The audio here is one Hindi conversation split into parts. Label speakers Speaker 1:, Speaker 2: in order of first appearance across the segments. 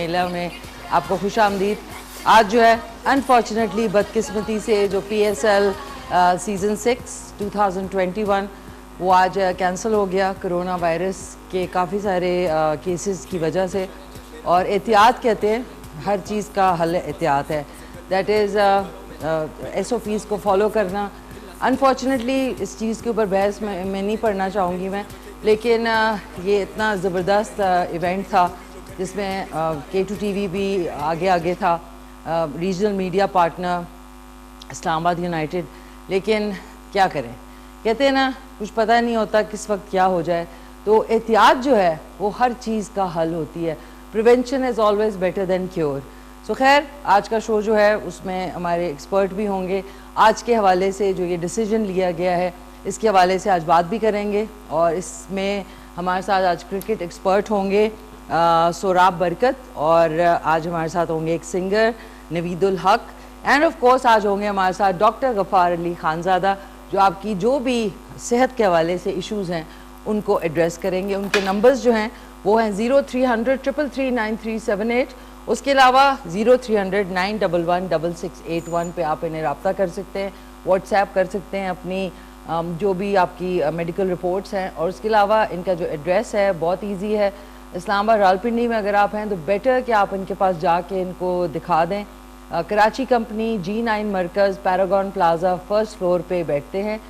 Speaker 1: मेला में आपको खुश आमदीद। आज जो है अनफॉर्चुनेटली बदकिस्मती से जो PSL सीज़न 6 2021 वो आज कैंसिल हो गया कोरोना वायरस के काफ़ी सारे केसेस की वजह से। और एहतियात कहते हैं, हर चीज़ का हल एहतियात है, दैट इज़ SOPs को फॉलो करना। अनफॉर्चुनेटली इस चीज़ के ऊपर बहस में नहीं पढ़ना चाहूँगी मैं, लेकिन ये इतना ज़बरदस्त इवेंट था जिसमें K2 TV भी आगे था, regional media partner Islamabad United. लेकिन क्या करें, कहते हैं ना कुछ पता नहीं होता किस वक्त क्या हो जाए, तो एहतियात जो है वो हर चीज़ का हल होती है। Prevention is always better than cure. So खैर, आज का शो जो है उसमें हमारे एक्सपर्ट भी होंगे। आज के हवाले से जो ये डिसीजन लिया गया है इसके हवाले से आज बात भी करेंगे, और इसमें हमारे साथ आज क्रिकेट एक्सपर्ट होंगे सोराब बरकत, और आज हमारे साथ होंगे एक सिंगर नवीदुल हक, एंड ऑफ कोर्स आज होंगे हमारे साथ डॉक्टर गफ़ार अली खानज़ादा, जो आपकी जो भी सेहत के हवाले से इश्यूज़ हैं उनको एड्रेस करेंगे। उनके नंबर्स जो हैं वो हैं 0300 333 9378, उसके अलावा 0300 911 6681 पे आप इन्हें रब्ता कर सकते हैं, व्हाट्सएप कर सकते हैं अपनी जो भी आपकी मेडिकल रिपोर्ट्स हैं। और उसके अलावा इनका जो एड्रेस है बहुत इजी है, इस्लामाबाद रावलपिंडी में अगर आप हैं तो बेटर कि आप इनके पास जाके इनको दिखा दें। कराची कंपनी G9 मरकज़ पैरागॉन प्लाजा फर्स्ट फ्लोर पे बैठते हैं।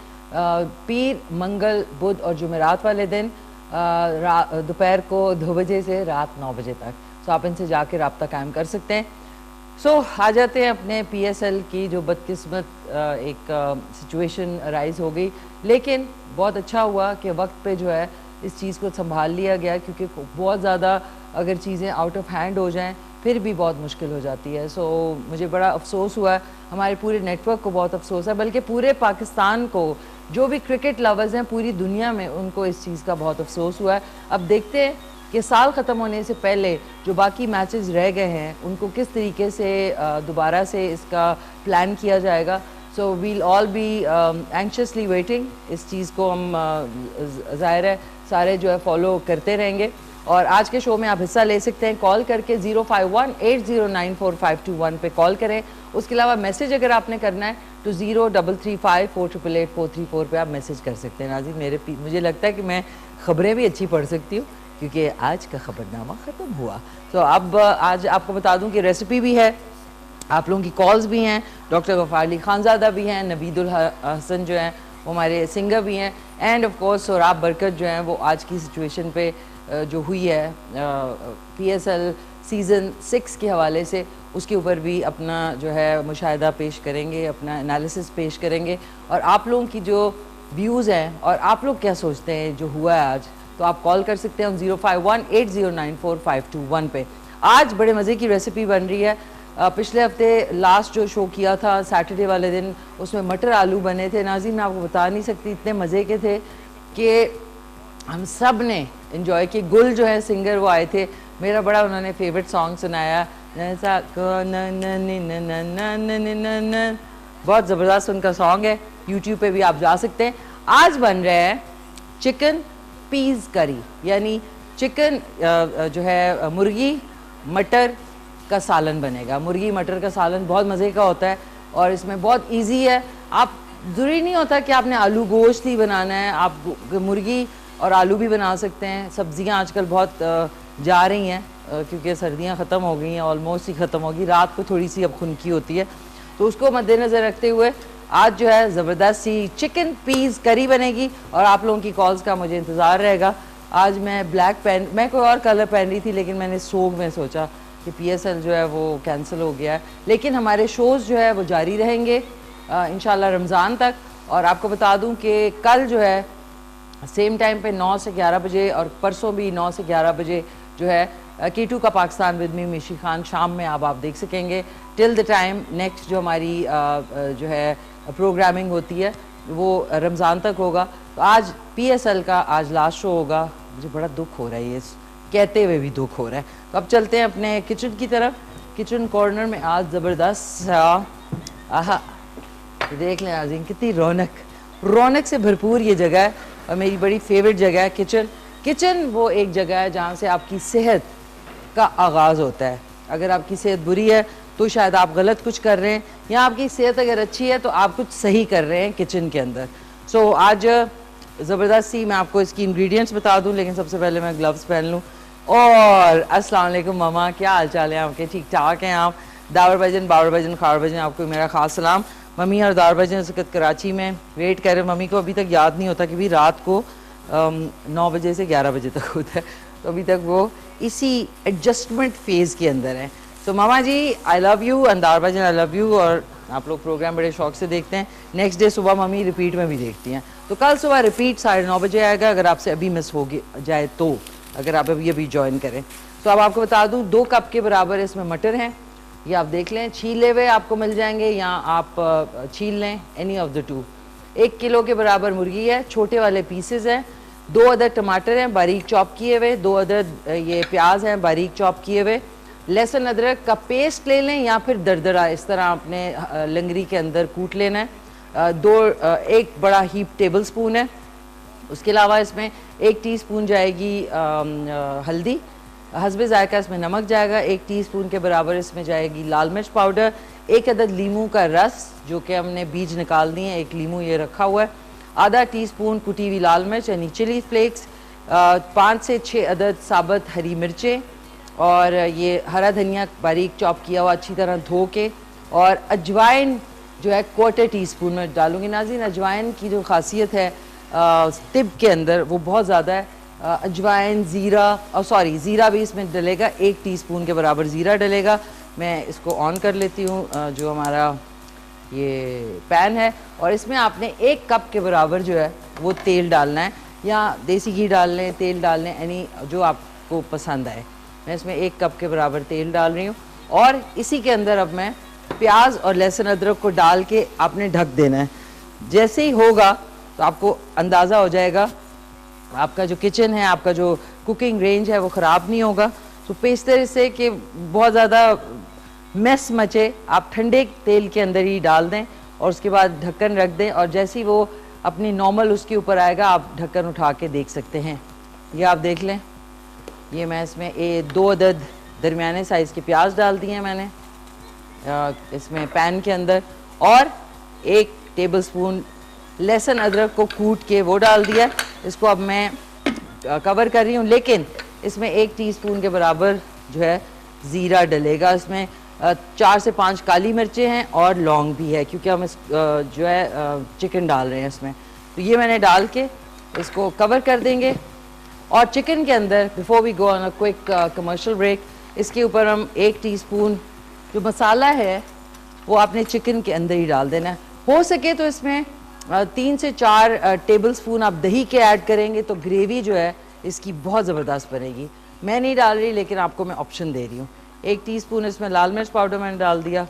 Speaker 1: पीर, मंगल, बुध और जुमेरात वाले दिन दोपहर को 2 बजे से रात 9 बजे तक। सो आप इनसे जाके रब्ता कायम कर सकते हैं। सो आ जाते हैं अपने PSL की जो बदकिस्मत एक सिचुएशन राइज हो गई, लेकिन बहुत अच्छा हुआ कि वक्त पे जो है इस चीज़ को संभाल लिया गया, क्योंकि बहुत ज़्यादा अगर चीज़ें आउट ऑफ हैंड हो जाएं फिर भी बहुत मुश्किल हो जाती है। सो मुझे बड़ा अफसोस हुआ, हमारे पूरे नेटवर्क को बहुत अफसोस है, बल्कि पूरे पाकिस्तान को, जो भी क्रिकेट लवर्स हैं पूरी दुनिया में, उनको इस चीज़ का बहुत अफसोस हुआ है। अब देखते हैं कि साल ख़त्म होने से पहले जो बाकी मैचेस रह गए हैं उनको किस तरीके से दोबारा से इसका प्लान किया जाएगा। So we'll all be anxiously waiting. इस चीज़ को हम ज़ाहिर है सारे जो है फॉलो करते रहेंगे। और आज के शो में आप हिस्सा ले सकते हैं कॉल करके 051-8094-521 पे कॉल करें। उसके अलावा मैसेज अगर आपने करना है तो 0335-488-434 पे आप मैसेज कर सकते हैं। नाज़रीन, मुझे लगता है कि मैं ख़बरें भी अच्छी पढ़ सकती हूँ, क्योंकि आज का ख़बरनामा ख़त्म हुआ। तो अब आज आपको बता दूं कि रेसिपी भी है, आप लोगों की कॉल्स भी हैं, डॉक्टर गफ़ार अली खानज़ादा भी हैं, नवीदुल हसन जो हैं वो हमारे सिंगर भी हैं, एंड ऑफ कोर्स सोराब बरकत जो हैं वो आज की सिचुएशन पे जो हुई है PSL सीज़न 6 के हवाले से उसके ऊपर भी अपना जो है मुशाहिदा पेश करेंगे, अपना एनालिसिस पेश करेंगे, और आप लोगों की जो व्यूज़ हैं और आप लोग क्या सोचते हैं जो हुआ है आज, तो आप कॉल कर सकते हैं 051-8094-521 पे। आज बड़े मज़े की रेसिपी बन रही है। पिछले हफ्ते लास्ट जो शो किया था सैटरडे वाले दिन, उसमें मटर आलू बने थे। नाज़रीन, मैं आपको बता नहीं सकती, इतने मज़े के थे कि हम सब ने इन्जॉय किए। गुल जो है सिंगर वो आए थे, मेरा बड़ा उन्होंने फेवरेट सॉन्ग सुनाया, बहुत ज़बरदस्त उनका सॉन्ग है, यूट्यूब पे भी आप जा सकते हैं। आज बन रहा है चिकन पीस करी, यानी चिकन जो है मुर्गी मटर का सालन बनेगा। मुर्गी मटर का सालन बहुत मज़े का होता है और इसमें बहुत इजी है। आप ज़रूरी नहीं होता कि आपने आलू गोश्त ही बनाना है, आप मुर्गी और आलू भी बना सकते हैं। सब्जियां आजकल बहुत जा रही हैं क्योंकि सर्दियां ख़त्म हो गई हैं, ऑलमोस्ट ही ख़त्म होगी, रात को थोड़ी सी अब खुनकी होती है, तो उसको मद्देनज़र रखते हुए आज जो है ज़बरदस्त सी चिकन पीस करी बनेगी और आप लोगों की कॉल्स का मुझे इंतज़ार रहेगा। आज मैं मैं कोई और कलर पहन रही थी, लेकिन मैंने शोक में सोचा कि PSL जो है वो कैंसिल हो गया है, लेकिन हमारे शोज़ जो है वो जारी रहेंगे इंशाल्लाह रमज़ान तक। और आपको बता दूं कि कल जो है सेम टाइम पे 9 से 11 बजे और परसों भी 9 से 11 बजे जो है K2 का पाकिस्तान विद मी मिशी खान शाम में आप देख सकेंगे। टिल द टाइम नेक्स्ट जो हमारी जो है प्रोग्रामिंग होती है वो रमज़ान तक होगा। तो आज PSL का आज लास्ट शो होगा। मुझे बड़ा दुख हो रहा है, ये कहते हुए भी दुख हो रहा है। तो अब चलते हैं अपने किचन की तरफ। किचन कॉर्नर में आज ज़बरदस्त आहा देख लें नाज़रीन, कितनी रौनक से भरपूर ये जगह है और मेरी बड़ी फेवरेट जगह है किचन। किचन वो एक जगह है जहाँ से आपकी सेहत का आगाज़ होता है। अगर आपकी सेहत बुरी है तो शायद आप गलत कुछ कर रहे हैं, या आपकी सेहत अगर अच्छी है तो आप कुछ सही कर रहे हैं किचन के अंदर। सो आज ज़बरदस्त सी मैं आपको इसकी इंग्रेडिएंट्स बता दूं, लेकिन सबसे पहले मैं ग्लव्स पहन लूं। और अस्सलाम वालेकुम मामा, क्या हाल चाल है आपके? ठीक ठाक हैं आप? दावर भाईजान, बाबर भाईजान, खावर भाईजान, आपको मेरा खास सलाम। मम्मी और दावर भाईजान इस वक्त कराची में वेट कर रहे हैं। मम्मी को अभी तक याद नहीं होता कि भी रात को 9 बजे से 11 बजे तक होता है, तो अभी तक वो इसी एडजस्टमेंट फेज़ के अंदर है। तो मामा जी आई लव यू, अंदार भाईजान आई लव यू। और आप लोग प्रोग्राम बड़े शौक से देखते हैं। नेक्स्ट डे सुबह मम्मी रिपीट में भी देखती हैं, तो कल सुबह रिपीट 9:30 बजे आएगा, अगर आपसे अभी मिस हो जाए तो, अगर आप अभी ज्वाइन करें। तो अब आपको बता दूं 2 कप के बराबर इसमें मटर हैं, ये आप देख लें, छीले हुए आपको मिल जाएंगे, या आप छील लें, any of the two. 1 kilo के बराबर मुर्गी है, छोटे वाले पीसेज हैं। 2 अदद टमाटर हैं बारीक चॉप किए हुए, 2 अदद ये प्याज हैं बारीक चॉप किए हुए। लहसुन अदरक का पेस्ट ले लें या फिर दरदरा, इस तरह आपने लंगरी के अंदर कूट लेना है। 1 बड़ा हीप टेबल स्पून है। उसके अलावा इसमें 1 टीस्पून जाएगी हल्दी, हस्बे जायका इसमें नमक जाएगा। 1 टीस्पून के बराबर इसमें जाएगी लाल मिर्च पाउडर। 1 अदद लीमू का रस जो कि हमने बीज निकाल दिए, 1 लीमू ये रखा हुआ है। आधा टीस्पून कुटी हुई लाल मिर्च यानी चिली फ्लेक्स। 5 से 6 अदद साबुत हरी मिर्चें, और ये हरा धनिया बारीक चॉप किया हुआ अच्छी तरह धो के। और अजवाइन जो है 1/4 टीस्पून में डालूंगी। नाज़रीन, अजवाइन की जो खासियत है तिब के अंदर वो बहुत ज़्यादा है। अजवाइन, ज़ीरा, और सॉरी ज़ीरा भी इसमें डलेगा, 1 टीस्पून के बराबर ज़ीरा डलेगा। मैं इसको ऑन कर लेती हूँ जो हमारा ये पैन है, और इसमें आपने 1 कप के बराबर जो है वो तेल डालना है, या देसी घी डाल लें, तेल डाल लें, यानी जो आपको पसंद आए। मैं इसमें 1 कप के बराबर तेल डाल रही हूँ, और इसी के अंदर अब मैं प्याज और लहसुन अदरक को डाल के आपने ढक देना है। जैसे ही होगा तो आपको अंदाज़ा हो जाएगा आपका जो किचन है, आपका जो कुकिंग रेंज है वो ख़राब नहीं होगा। तो इस तरह से कि बहुत ज़्यादा मैस मचे, आप ठंडे तेल के अंदर ही डाल दें, और उसके बाद ढक्कन रख दें, और जैसे ही वो अपनी नॉर्मल उसके ऊपर आएगा आप ढक्कन उठा के देख सकते हैं। ये आप देख लें, ये मैं इसमें 2 अदद दरमियाने साइज़ के प्याज डाल दिए हैं मैंने इसमें पैन के अंदर, और 1 टेबलस्पून लहसुन अदरक को कूट के वो डाल दिया। इसको अब मैं कवर कर रही हूँ, लेकिन इसमें 1 टीस्पून के बराबर जो है ज़ीरा डलेगा। इसमें 4 से 5 काली मिर्चें हैं और लौंग भी है, क्योंकि हम इस जो है चिकन डाल रहे हैं इसमें। तो ये मैंने डाल के इसको कवर कर देंगे। और चिकन के अंदर before we go on a quick commercial break, इसके ऊपर हम 1 टीस्पून जो मसाला है वो आपने चिकन के अंदर ही डाल देना है। हो सके तो इसमें 3 से 4 टेबल स्पून आप दही के ऐड करेंगे तो ग्रेवी जो है इसकी बहुत ज़बरदस्त बनेगी। मैं नहीं डाल रही, लेकिन आपको मैं ऑप्शन दे रही हूँ। 1 टीस्पून इसमें लाल मिर्च पाउडर मैंने डाल दिया,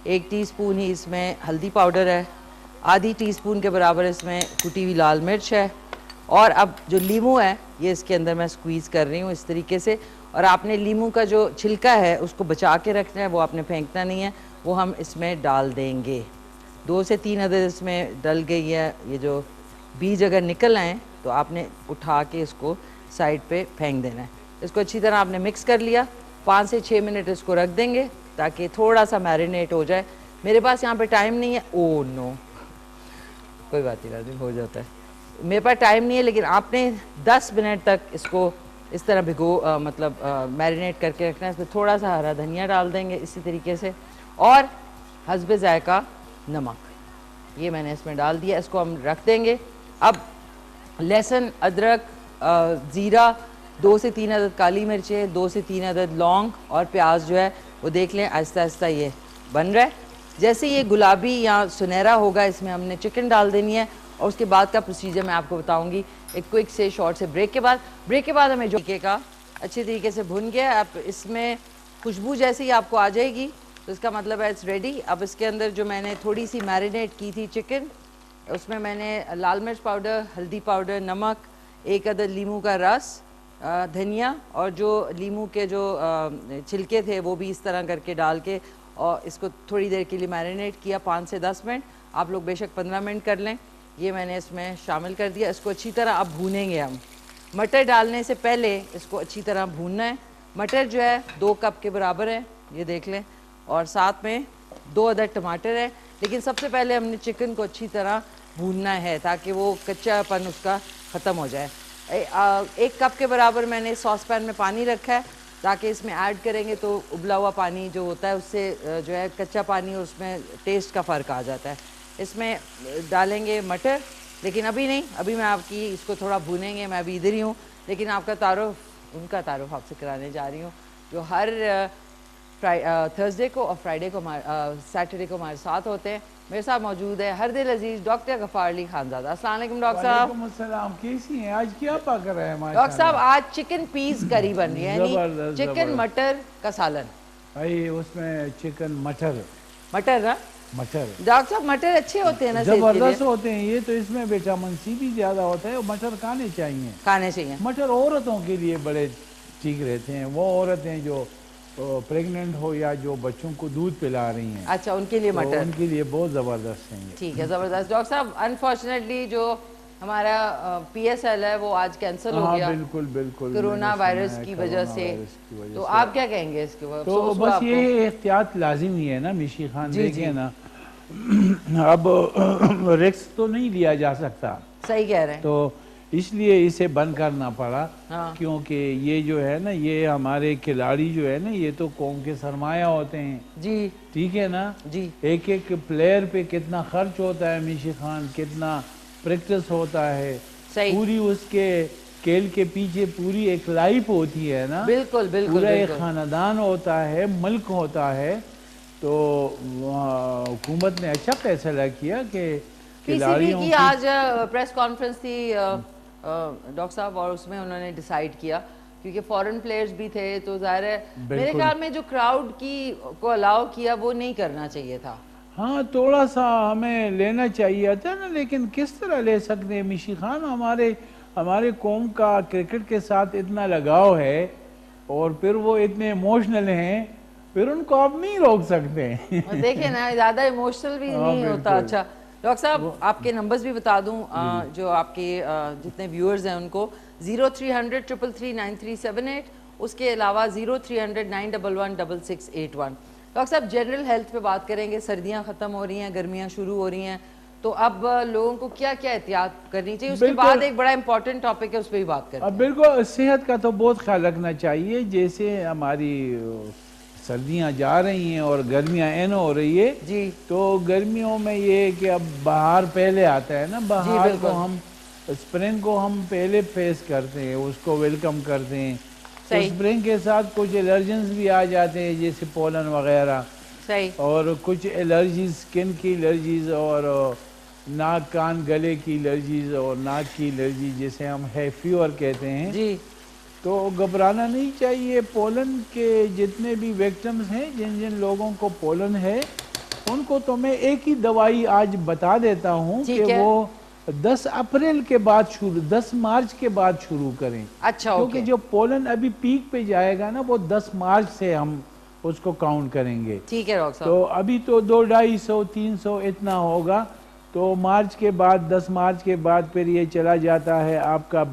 Speaker 1: 1 टीस्पून ही इसमें हल्दी पाउडर है, आधी टीस्पून के बराबर इसमें कुटी हुई लाल मिर्च है। और अब जो लीमू है ये इसके अंदर मैं स्क्वीज़ कर रही हूँ इस तरीके से। और आपने लीमू का जो छिलका है उसको बचा के रखना है, वो आपने फेंकना नहीं है, वो हम इसमें डाल देंगे। 2 से 3 अदद इसमें डल गई है। ये जो बीज अगर निकल आए तो आपने उठा के इसको साइड पे फेंक देना है। इसको अच्छी तरह आपने मिक्स कर लिया। 5 से 6 मिनट इसको रख देंगे ताकि थोड़ा सा मैरिनेट हो जाए। मेरे पास यहाँ पे टाइम नहीं है, ओ नो कोई बात नहीं, हो जाता है। मेरे पास टाइम नहीं है, लेकिन आपने 10 मिनट तक इसको इस तरह भिगो मतलब मैरिनेट करके रखना है। इसमें थोड़ा सा हरा धनिया डाल देंगे इसी तरीके से, और हस्बे जायका नमक ये मैंने इसमें डाल दिया। इसको हम रख देंगे। अब लहसुन अदरक, ज़ीरा, 2 से 3 अदद काली मिर्चें, 2 से 3 अदद लौंग और प्याज जो है वो देख लें आहिस्ता आहिस्ता ये बन रहा है। जैसे ये गुलाबी या सुनहरा होगा इसमें हमने चिकन डाल देनी है, और उसके बाद का प्रोसीजर मैं आपको बताऊंगी एक क्विक से शॉर्ट से ब्रेक के बाद हमें जो तरीके का अच्छी तरीके से भुन गया। आप इसमें खुशबू जैसे ही आपको आ जाएगी तो इसका मतलब है इट्स रेडी। अब इसके अंदर जो मैंने थोड़ी सी मैरिनेट की थी चिकन, उसमें मैंने लाल मिर्च पाउडर, हल्दी पाउडर, नमक, 1 अदद लीमू का रस, धनिया, और जो लीमू के जो छिलके थे वो भी इस तरह करके डाल के और इसको थोड़ी देर के लिए मैरिनेट किया, 5 से 10 मिनट। आप लोग बेशक 15 मिनट कर लें। ये मैंने इसमें शामिल कर दिया। इसको अच्छी तरह अब भूनेंगे हम। मटर डालने से पहले इसको अच्छी तरह भूनना है। मटर जो है 2 कप के बराबर है, ये देख लें, और साथ में 2 अदद टमाटर है। लेकिन सबसे पहले हमने चिकन को अच्छी तरह भूनना है ताकि वो कच्चापन उसका ख़त्म हो जाए। 1 कप के बराबर मैंने सॉस पैन में पानी रखा है ताकि इसमें ऐड करेंगे तो उबला हुआ पानी जो होता है उससे जो है कच्चा पानी उसमें टेस्ट का फ़र्क आ जाता है। इसमें डालेंगे मटर, लेकिन अभी नहीं, अभी मैं आपकी इसको थोड़ा भूनेंगे, मैं अभी इधर ही हूँ, लेकिन आपका तारुफ, उनका तारुफ आपसे कराने जा रही हूँ जो हर थर्सडे को और फ्राइडे को सैटरडे को हमारे साथ होते हैं। मेरे साथ मौजूद है हरदिल अजीज डॉक्टर गफ़ार अली खानज़ादा। अस्सलाम वालेकुम डॉक्टर साहब।
Speaker 2: वालेकुम अस्सलाम, कैसी हैं? आज क्या पक रहा है?
Speaker 1: डॉक्टर साहब आज चिकन पीस करी बन रही है, यानी चिकन
Speaker 2: जबरदस्त।
Speaker 1: मटर का सालन।
Speaker 2: भाई उसमें चिकन मटर
Speaker 1: ना
Speaker 2: मटर
Speaker 1: डॉक्टर साहब, मटर अच्छे होते हैं ना सेहत के लिए?
Speaker 2: जबरदस्त होते हैं ये तो, इसमें विटामिन सी भी ज्यादा होता है और मटर खाने चाहिए। मटर औरतों के लिए बड़े ठीक रहते हैं, वो औरतें जो प्रेग्नेंट हो या जो बच्चों को दूध पिला रही हैं,
Speaker 1: अच्छा उनके लिए मटर,
Speaker 2: उनके लिए बहुत ज़बरदस्त हैं ये।
Speaker 1: ठीक है, ज़बरदस्त। डॉक्टर साहब अनफॉर्चुनेटली जो हमारा PSL है वो आज कैंसिल हो गया,
Speaker 2: बिल्कुल बिल्कुल,
Speaker 1: कोरोना वायरस की वजह से। तो आप क्या कहेंगे इसके बाद?
Speaker 2: तो बस ये एहतियात लाजिम ही है ना मिशी खान, देखिए ना अब रिस्क तो नहीं लिया जा सकता,
Speaker 1: सही कह रहे हैं,
Speaker 2: तो इसलिए इसे बंद करना पड़ा।
Speaker 1: हाँ।
Speaker 2: क्योंकि ये जो है ना, ये हमारे खिलाड़ी जो है ना, ये तो कौम के सरमाया होते हैं
Speaker 1: जी,
Speaker 2: ठीक है ना
Speaker 1: जी।
Speaker 2: एक एक प्लेयर पे कितना खर्च होता है मिशी खान, कितना प्रैक्टिस होता है,
Speaker 1: सही।
Speaker 2: पूरी उसके खेल के पीछे पूरी एक लाइफ होती है ना,
Speaker 1: बिल्कुल बिल्कुल,
Speaker 2: पूरा एक खानदान होता है, मुल्क होता है। तो हुकूमत ने अच्छा फैसला किया कि
Speaker 1: PCB की आज प्रेस कॉन्फ्रेंस थी डॉक्टर साहब, और उसमें उन्होंने डिसाइड किया क्योंकि फॉरेन प्लेयर्स भी थे, तो जाहिर है मेरे ख्याल में जो क्राउड की को अलाउ किया वो नहीं करना चाहिए था।
Speaker 2: हाँ थोड़ा सा हमें लेना चाहिए था ना, लेकिन किस तरह ले सकते हैं मिशी खान? हमारे कौम का क्रिकेट के साथ इतना लगाव है और फिर वो इतने इमोशनल हैं, फिर उनको आप नहीं रोक सकते।
Speaker 1: देखिए ना, ज़्यादा इमोशनल भी नहीं होता। अच्छा डॉक्टर साहब आपके नंबर्स भी बता दूं, जो आपके जितने व्यूअर्स हैं उनको 0300 333 9378, उसके अलावा 0300 911 6681। डॉक्टर साहब जनरल हेल्थ पे बात करेंगे, सर्दियां ख़त्म हो रही हैं, गर्मियां शुरू हो रही हैं, तो अब लोगों को क्या क्या एहतियात करनी चाहिए? उसके बाद एक बड़ा इंपॉर्टेंट टॉपिक है, उस पर भी बात करें।
Speaker 2: अब बिल्कुल सेहत का तो बहुत ख्याल रखना चाहिए। जैसे हमारी सर्दियां जा रही हैं और गर्मियां एन हो रही है
Speaker 1: जी,
Speaker 2: तो गर्मियों में ये कि अब बाहर पहले आता है ना, बाहर को हम स्प्रिंग को हम पहले फेस करते हैं, उसको वेलकम करते हैं। तो स्प्रिंग के साथ कुछ एलर्जेंस भी आ जाते हैं जैसे पोलन वगैरह,
Speaker 1: सही,
Speaker 2: और कुछ एलर्जीज, स्किन की एलर्जीज और नाक कान गले की एलर्जीज और नाक की एलर्जी जिसे हम है फीवर कहते हैं
Speaker 1: जी।
Speaker 2: तो घबराना नहीं चाहिए। पोलन के जितने भी विक्टिम्स हैं, जिन जिन लोगों को पोलन है, उनको तो मैं एक ही दवाई आज बता देता हूँ कि वो 10 अप्रैल के बाद शुरू, 10 मार्च के बाद शुरू करें।
Speaker 1: अच्छा,
Speaker 2: क्योंकि जो पोलन अभी पीक पे जाएगा ना, वो 10 मार्च से हम उसको काउंट करेंगे।
Speaker 1: ठीक है डॉक्टर साहब।
Speaker 2: तो अभी तो 200-250 300 इतना होगा, तो मार्च के बाद 10 मार्च के बाद फिर ये चला जाता है आपका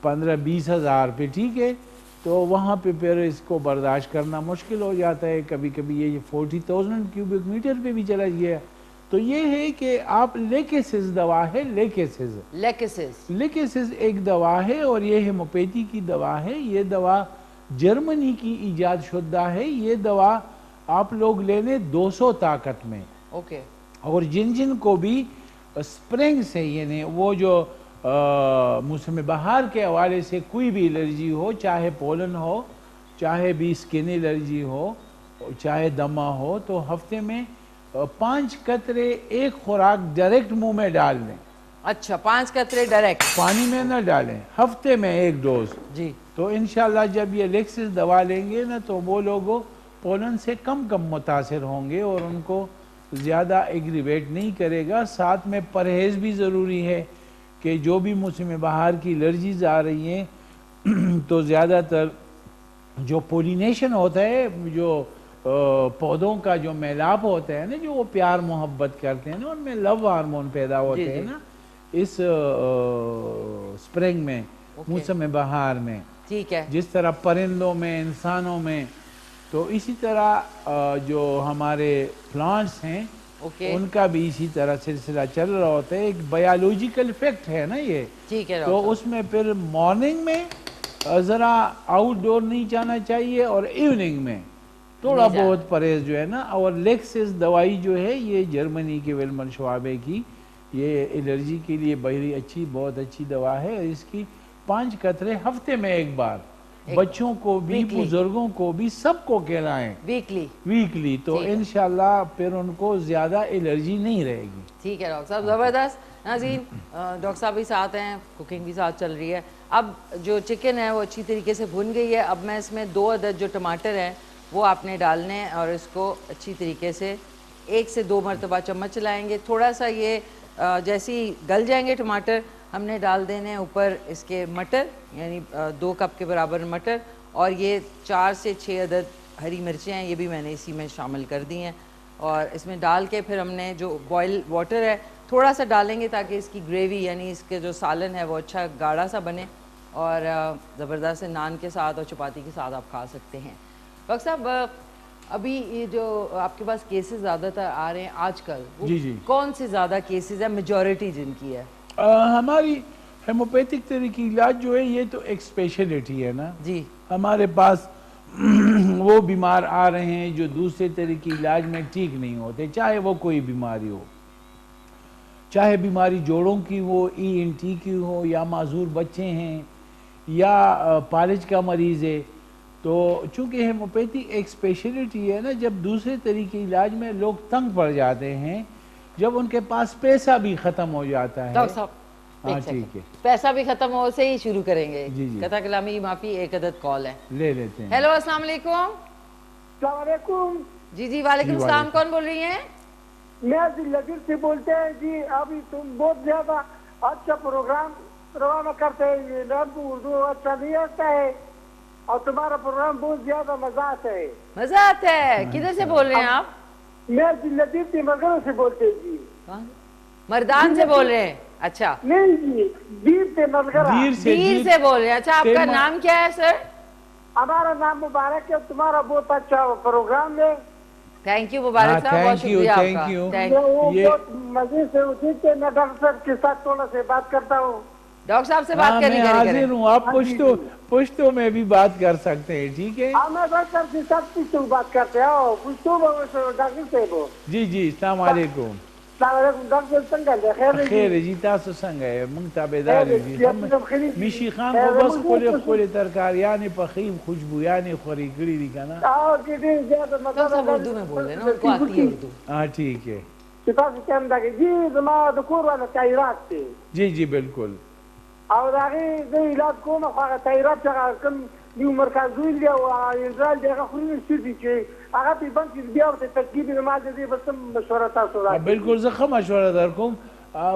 Speaker 2: 15-20 हज़ार पे, ठीक है। तो वहाँ पे फिर इसको बर्दाश्त करना मुश्किल हो जाता है, कभी कभी ये 40,000 क्यूबिक मीटर पे भी चला गया। तो ये है कि आप लेकेसिस दवा है, लेकेसिस एक दवा है और ये हेमोपैथी की दवा है। ये दवा जर्मनी की इजाद शुदा है। ये दवा आप लोग ले लें 200 ताकत में,
Speaker 1: ओके।
Speaker 2: और जिन जिन को भी स्प्रिंग से यानी वो जो मौसम बहार के हवाले से कोई भी एलर्जी हो, चाहे पोलन हो, चाहे भी स्किन एलर्जी हो, चाहे दमा हो, तो हफ्ते में 5 कतरे एक खुराक डायरेक्ट मुंह में डाल लें।
Speaker 1: अच्छा, 5 कतरे डायरेक्ट
Speaker 2: पानी में न डालें, हफ्ते में 1 डोज
Speaker 1: जी।
Speaker 2: तो इंशाल्लाह जब ये लेक्सिस दवा लेंगे ना, तो वो लोगों पोलन से कम मुतासर होंगे और उनको ज़्यादा एग्रीवेट नहीं करेगा। साथ में परहेज़ भी ज़रूरी है कि जो भी मौसम बहार की एलर्जीज आ रही हैं तो ज़्यादातर जो पोलिनेशन होता है, जो पौधों का जो मेलाप होता है ना, जो वो प्यार मोहब्बत करते हैं ना, उनमें लव हार्मोन पैदा होते हैं ना इस स्प्रिंग में, मौसम बहार में।
Speaker 1: ठीक है।
Speaker 2: जिस तरह परिंदों में, इंसानों में, तो इसी तरह जो हमारे प्लांट्स हैं
Speaker 1: ओके।
Speaker 2: उनका भी इसी तरह सिलसिला चल रहा होता है। एक बायोलॉजिकल इफेक्ट है ना ये।
Speaker 1: ठीक है
Speaker 2: तो
Speaker 1: डॉक्टर साहब।
Speaker 2: उसमें फिर मॉर्निंग में ज़रा आउटडोर नहीं जाना चाहिए और इवनिंग में थोड़ा
Speaker 1: नहीं
Speaker 2: बहुत परहेज जो है ना। और लेक्सिस दवाई जो है ये जर्मनी के विल्मन श्वाबे की, ये एलर्जी के लिए बड़ी अच्छी, बहुत अच्छी दवा है। इसकी 5 कतरे हफ्ते में एक बार बच्चों को भी,
Speaker 1: वीकली।
Speaker 2: बुजुर्गों को भी, सबको खिलाएं वीकली, तो
Speaker 1: ठीक है।
Speaker 2: इंशाल्लाह फिर उनको ज्यादा एलर्जी नहीं रहेगी।
Speaker 1: ठीक है डॉक्टर साहब, ज़बरदस्त। नाज़रीन, डॉक्टर साहब भी साथ हैं, कुकिंग भी साथ चल रही है। अब जो चिकन है वो अच्छी तरीके से भुन गई है। अब मैं इसमें 2 अदद जो टमाटर हैं वो आपने डालने हैं और इसको अच्छी तरीके से 1 से 2 मरतबा चम्मच चलाएँगे। थोड़ा सा ये जैसे ही गल जाएंगे टमाटर, हमने डाल देने हैं ऊपर इसके मटर, यानी 2 कप के बराबर मटर, और ये 4 से 6 अदद हरी मिर्चें हैं, ये भी मैंने इसी में शामिल कर दी हैं। और इसमें डाल के फिर हमने जो बॉयल वाटर है थोड़ा सा डालेंगे ताकि इसकी ग्रेवी यानी इसके जो सालन है वो अच्छा गाढ़ा सा बने और ज़बरदस्त से नान के साथ और चपाती के साथ आप खा सकते हैं। डॉक्टर साहब, अभी ये जो आपके पास केसेस ज़्यादातर आ रहे हैं आजकल, वो
Speaker 2: जी जी।
Speaker 1: कौन से ज़्यादा केसेस है, मेजॉरिटी जिनकी है?
Speaker 2: हमारी हेमोपैथिक तरह की इलाज जो है ये तो एक स्पेशलिटी है ना
Speaker 1: जी।
Speaker 2: हमारे पास। वो बीमार आ रहे हैं जो दूसरे तरह की इलाज में ठीक नहीं होते, चाहे वो कोई बीमारी हो, चाहे बीमारी जोड़ों की हो, ENT की हो, या माजूर बच्चे हैं, या पालिज का मरीज़ है। तो चूंकि हेमोपैथी एक स्पेशलिटी है ना, जब दूसरे तरीके इलाज में लोग तंग पड़ जाते हैं, जब उनके पास पैसा भी ख़त्म हो जाता है।
Speaker 1: डॉक्टर साहब,
Speaker 2: हाँ
Speaker 1: एक
Speaker 2: ठीक
Speaker 1: सेकंड,
Speaker 2: है,
Speaker 1: पैसा भी खत्म हो से ही शुरू करेंगे।
Speaker 2: जी जी।
Speaker 1: कथा कलामी की माफ़ी, एक अदद कॉल है,
Speaker 2: ले लेते हैं।
Speaker 1: हेलो अस्सलाम वालेकुम। जी जी, वालेकुम सलाम। कौन बोल रही हैं?
Speaker 3: मैं दिल्ली से बोलते हैं जी। अभी तुम बहुत ज्यादा अच्छा प्रोग्राम रवाना करते हैं, उर्दू अच्छा नहीं आता है और तुम्हारा प्रोग्राम बहुत ज्यादा मजा आता है।
Speaker 1: मजा आता है। किधर से बोल रहे हैं आप?
Speaker 3: मैं दिल्ली से मरदान से बोलते हैं जी।
Speaker 1: मर्दान से बोल रहे हैं? अच्छा,
Speaker 3: नहीं जी, दीर से मरगरा।
Speaker 2: दीर
Speaker 1: से बोल रहे हैं। अच्छा, आपका नाम क्या है सर?
Speaker 3: हमारा नाम मुबारक है। तुम्हारा बहुत अच्छा प्रोग्राम है।
Speaker 1: थैंक यू मुबारक साहब, बहुत शुक्रिया आपका।
Speaker 2: थैंक
Speaker 3: मैं वो
Speaker 2: ये-
Speaker 3: बहुत मजे से उठते हैं। मैं डॉक्टर साहब के साथ थोड़ा से बात करता हूँ।
Speaker 1: डॉक्टर साहब से बात करनी
Speaker 2: मैं
Speaker 1: करें।
Speaker 2: हाजिर हूँ। आप पुश्तो में भी बात कर सकते हैं, ठीक है?
Speaker 3: हाँ, मैं डॉक्टर के साथ पुश्तो बात करते हो। पुश्तो डॉक्टर से वो।
Speaker 2: जी जी, अस्सलाम वालेकुम।
Speaker 3: डॉक्टर संगल खैर
Speaker 2: खैर जी, तासु संग है मुंताबेदार जी। हम मिशी खान को बस खोले तरकारियां पखीम खुशबुयां खोरी गड़ी दी का ना।
Speaker 1: डॉक्टर साहब उर्दू में बोल रहे हैं ना, उनको आती है उर्दू।
Speaker 2: हाँ ठीक है,
Speaker 3: जी। जमा दुकुर वाला ताइरात थे
Speaker 2: जी जी बिल्कुल।
Speaker 3: और आगे जो इलाज को ना ताइरात जगह कम दी उम्र का जुल दिया और इजराइल जगह खुली स्थिति के आगे भी बंद दिया और तकलीफ नमाज दे बस मशवरा था सोरा।
Speaker 2: बिल्कुल ज़ख़म मशवरा दरकुम।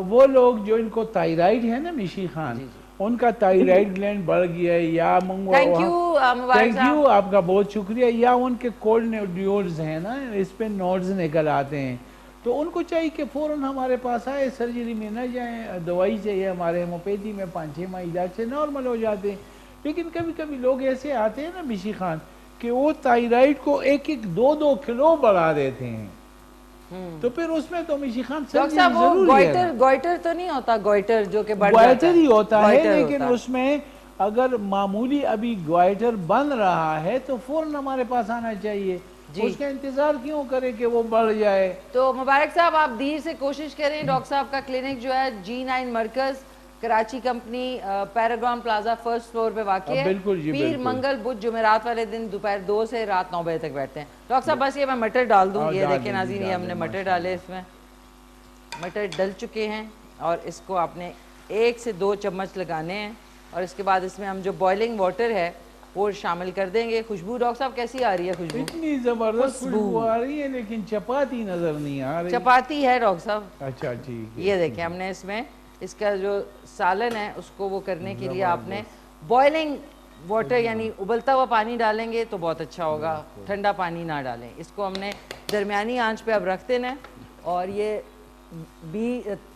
Speaker 2: वो लोग जो इनको थायराइड है ना मिशी खान, उनका थायराइड ग्लैंड बढ़ गया है या
Speaker 1: थैंक यू,
Speaker 2: आपका बहुत शुक्रिया। या उनके कोल्ड न्यूड्स हैं ना, इस पे नोड्स निकल आते हैं, तो उनको चाहिए कि फ़ौरन हमारे पास आए, सर्जरी में न जाएं। दवाई चाहिए, हमारे हेमोपैथी में 5-6 माह इलाज से नॉर्मल हो जाते हैं। लेकिन कभी कभी लोग ऐसे आते हैं ना मिशी खान कि वो थायराइड को 1-2 किलो बढ़ा देते हैं। तो फिर उसमें तो मिशी खान
Speaker 1: डॉक्टर साहब वो गोइटर तो नहीं होता? गोइटर जो कि बढ़
Speaker 2: ग्वाइटर ही होता है,
Speaker 1: गोइटर
Speaker 2: लेकिन
Speaker 1: होता है।
Speaker 2: उसमें अगर मामूली अभी ग्वाइटर बन रहा है तो फौरन हमारे पास आना चाहिए। उसका इंतजार क्यों करे कि वो बढ़ जाए?
Speaker 1: तो मुबारक साहब, आप देर से कोशिश करें। डॉक्टर साहब का क्लिनिक जो है G9 मरकज, Karachi company, Paragon Plaza, first floor पे वाक़ है।
Speaker 2: बिल्कुल जी,
Speaker 1: पीर
Speaker 2: बिल्कुल।
Speaker 1: मंगल बुध जुमेरात वाले दिन दोपहर 2 से रात 9 बजे तक बैठते हैं। डॉक्टर साहब बस ये मैं मटर डाल दूँ, ये देखें नाज़रीन, ये हमने मटर डाले, इसमें मटर डल चुके हैं और इसको आपने 1 से 2 चम्मच लगाने हैं और इसके बाद इसमें हम जो बॉइलिंग वाटर है वो शामिल कर देंगे। खुशबू डॉक्टर साहब कैसी आ रही है? खुशबू
Speaker 2: इतनी जबरदस्त खुशबू आ रही है, लेकिन चपाती नजर नहीं आ रही।
Speaker 1: चपाती है डॉक्टर साहब।
Speaker 2: अच्छा ठीक है।
Speaker 1: ये देखें, हमने इसमें इसका जो सालन है उसको वो करने के लिए आपने बॉइलिंग वाटर यानी उबलता हुआ पानी डालेंगे तो बहुत अच्छा होगा, ठंडा पानी ना डालें। इसको हमने दरमियानी आंच पे अब रख देना है और ये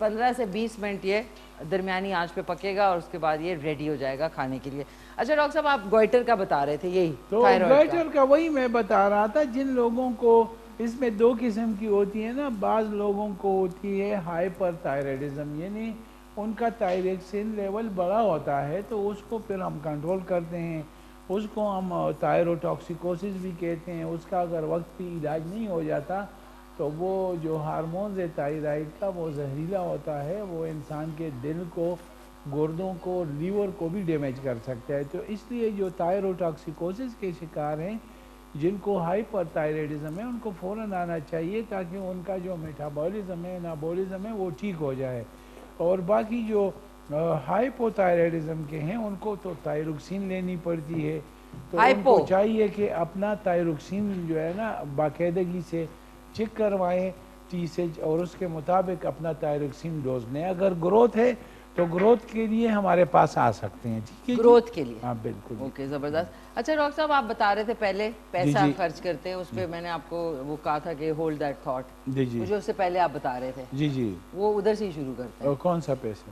Speaker 1: 15 से 20 मिनट ये दरमियानी आंच पे पकेगा और उसके बाद ये रेडी हो जाएगा खाने के लिए। अच्छा डॉक्टर साहब, आप गोइटर का बता रहे थे, यही
Speaker 2: तो
Speaker 1: थायराइड
Speaker 2: गोइटर का वही मैं बता रहा था। जिन लोगों को इसमें दो किस्म की होती है ना, बाज़ लोगों को होती है हाइपर थायराइडिज्म, यानी उनका थायरॉक्सिन लेवल बड़ा होता है, तो उसको फिर हम कंट्रोल करते हैं, उसको हम थायरोटॉक्सिकोसिस भी कहते हैं। उसका अगर वक्त पे इलाज नहीं हो जाता तो वो जो हार्मोन्स है थायराइड का वो जहरीला होता है, वो इंसान के दिल को, गुर्दों को, लीवर को भी डैमेज कर सकता है। तो इसलिए जो थायरोटॉक्सिकोसिस के शिकार हैं, जिनको हाइपर थायराइडिज्म है, उनको फ़ौरन आना चाहिए ताकि उनका जो मेटाबॉलिज्म है, एनाबॉलिज्म है, वो ठीक हो जाए। और बाकी जो हाइपोथायराइडिज्म के हैं उनको तो थायरोक्सिन लेनी पड़ती है, तो उनको चाहिए कि अपना थायरोक्सिन जो है ना बाकायदगी से चेक करवाएं TSH और उसके मुताबिक अपना थायरोक्सिन डोज लें। अगर ग्रोथ है तो ग्रोथ के लिए हमारे पास आ सकते हैं, ठीक है?
Speaker 1: ग्रोथ के लिए,
Speaker 2: हाँ बिल्कुल।
Speaker 1: ओके, ज़बरदस्त। अच्छा डॉक्टर साहब, आप बता रहे थे पहले पैसा खर्च करते हैं, उस पर मैंने आपको वो कहा था कि होल्ड दैट थॉट,
Speaker 2: जी जी,
Speaker 1: मुझे उससे पहले आप बता रहे थे।
Speaker 2: जी जी,
Speaker 1: वो उधर से ही शुरू करते हैं।
Speaker 2: और कौन सा पैसा?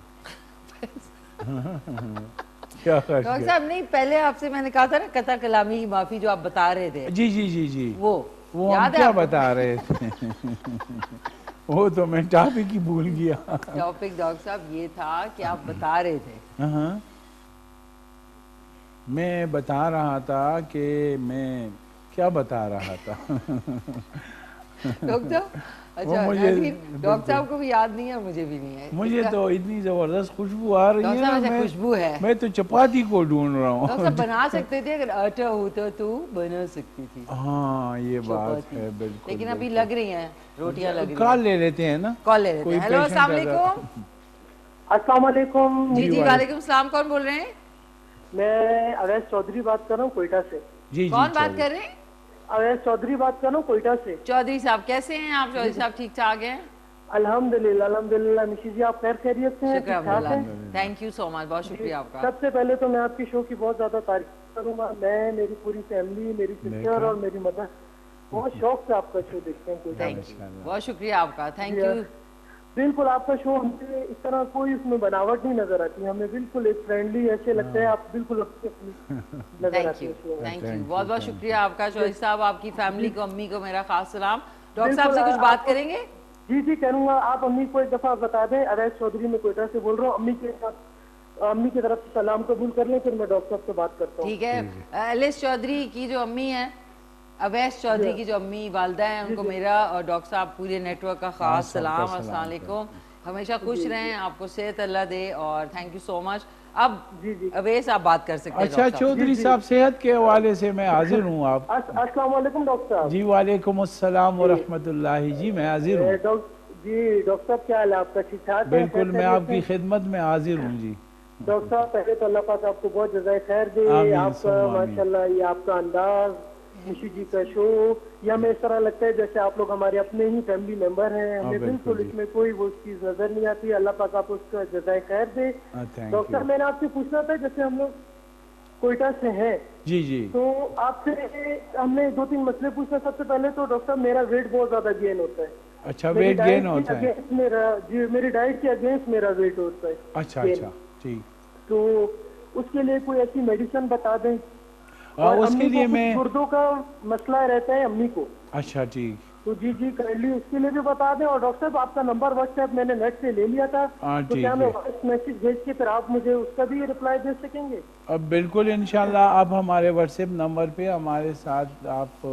Speaker 2: क्या खर्च
Speaker 1: डॉक्टर साहब, नहीं, पहले आपसे मैंने कहा था ना कथा कलामी की माफी, जो आप बता रहे थे।
Speaker 2: जी जी जी जी,
Speaker 1: वो
Speaker 2: हम
Speaker 1: याद
Speaker 2: क्या
Speaker 1: है
Speaker 2: बता रहे थे? वो तो मैं टॉपिक ही भूल गया।
Speaker 1: टॉपिक डॉक्टर साहब ये था कि आप बता रहे थे।
Speaker 2: हाँ, मैं बता रहा था कि मैं क्या बता रहा था?
Speaker 1: डॉक्टर, अच्छा डॉक्टर साहब को भी याद नहीं है, मुझे भी नहीं है।
Speaker 2: मुझे तो इतनी जबरदस्त खुशबू आ रही है ना,
Speaker 1: खुशबू है,
Speaker 2: मैं तो चपाती को ढूंढ रहा हूँ।
Speaker 1: डॉक्टर साहब बना सकते थे, अगर आटा होता तो बना सकती थी।
Speaker 2: हाँ ये बात है, बिल्कुल।
Speaker 1: लेकिन अभी लग रही हैं रोटियां, लग रही हैं।
Speaker 2: कॉल ले लेते हैं ना,
Speaker 1: कॉल ले लेते हैं। हेलो, अस्सलाम वालेकुम।
Speaker 3: अस्सलाम वालेकुम।
Speaker 1: जी जी, वालेकुम सलाम। कौन बोल रहे हैं?
Speaker 3: मैं अवैस चौधरी बात कर रहा हूँ कोयटा से।
Speaker 2: जी जी,
Speaker 1: कौन बात कर रहे हैं?
Speaker 3: अवैस चौधरी बात कर रहा हूँ कोयटा से।
Speaker 1: चौधरी साहब कैसे हैं आप? चौधरी साहब ठीक ठाक हैं?
Speaker 3: अल्हम्दुलिल्लाह अल्हम्दुलिल्लाह। निशी जी, आप खैर खैरियत से हैं? ठीक ठाक हैं?
Speaker 1: थैंक यू सो मच, बहुत शुक्रिया आपका।
Speaker 3: सबसे पहले तो मैं आपकी शो की बहुत ज्यादा तारीफ करूंगा। मैं, मेरी पूरी फैमिली, मेरी सिस्टर और मेरी मदर बहुत शौक से आपका शो देखते हैं।
Speaker 1: थैंक यू, बहुत शुक्रिया आपका, थैंक यू।
Speaker 3: बिल्कुल, आपका शो हमें इस तरह कोई उसमें बनावट नहीं नजर आती, हमें बिल्कुल एक फ्रेंडली ऐसे लगता है, आप बिल्कुल नजर आते हैं।
Speaker 1: थैंक यू, बहुत बहुत शुक्रिया आपका चौधरी साहब। आपकी फैमिली को, अम्मी को मेरा खास सलाम। डॉक्टर साहब से कुछ बात करेंगे?
Speaker 3: जी जी करूँगा। आप अम्मी को एक दफा बता दें, अवैस चौधरी में कोयटा से बोल रहा हूँ, अम्मी की तरफ से सलाम कबूल कर लें, फिर मैं डॉक्टर साहब से बात करता हूँ।
Speaker 1: ठीक है। एलिस चौधरी की जो अम्मी है, अवैस चौधरी की जो अम्मी वालदा है, उनको मेरा और डॉक्टर साहब पूरे नेटवर्क का खास सलाम। अस्सलाम वालेकुम, हमेशा खुश रहें, आपको सेहत अल्लाह दे, और थैंक यू सो मच। अब अवैस आप बात कर सकते हैं।
Speaker 2: अच्छा चौधरी साहब, सेहत के हवाले से मैं हाजिर हूँ। आप?
Speaker 3: अस्सलाम वालेकुम डॉक्टर साहब।
Speaker 2: जी वालेकुम अस्सलाम व रहमतुल्लाहि। जी मैं हाजिर हूँ।
Speaker 3: जी डॉक्टर साहब, क्या हाल है आपका? ठीक ठाक?
Speaker 2: बिल्कुल, मैं आपकी खिदमत में हाजिर हूँ। जी
Speaker 3: डॉक्टर साहब, पहले तो अल्लाह पाक आपको बहुत जज़ाए खैर दे। आपका माशाल्लाह, ये आपका अंदाज, निशी जी का शो, या हमें इस तरह लगता है जैसे आप लोग हमारे अपने ही फैमिली मेंबर हैं। हमें बिल्कुल इसमें कोई वो चीज नजर नहीं आती। अल्लाह पाक आप उसका जज़ाए खैर दे। डॉक्टर साहब, मैंने आपसे पूछना था, जैसे हम लोग कोयटा से हैं, जी जी, तो आपसे हमने 2-3 मसले पूछना। सबसे पहले तो डॉक्टर साहब, मेरा वेट बहुत ज्यादा गेन होता है। अच्छा, वेट गेन होता है? जी, मेरी डाइट के अगेंस्ट मेरा वेट होता है। अच्छा अच्छा, ठीक। तो उसके लिए कोई ऐसी मेडिसिन बता दें। और उसके लिए मैं, गुर्दों का मसला रहता है अम्मी को। अच्छा ठीक। तो जी जी काइंडली उसके लिए भी बता दें। और डॉक्टर साहब, आपका नंबर व्हाट्सएप मैंने नेट से ले लिया था, तो क्या मैं वॉइस मैसेज भेज के फिर आप मुझे उसका भी रिप्लाई दे सकेंगे? अब बिल्कुल इंशाल्लाह। आप हमारे व्हाट्सएप नंबर पे हमारे साथ आप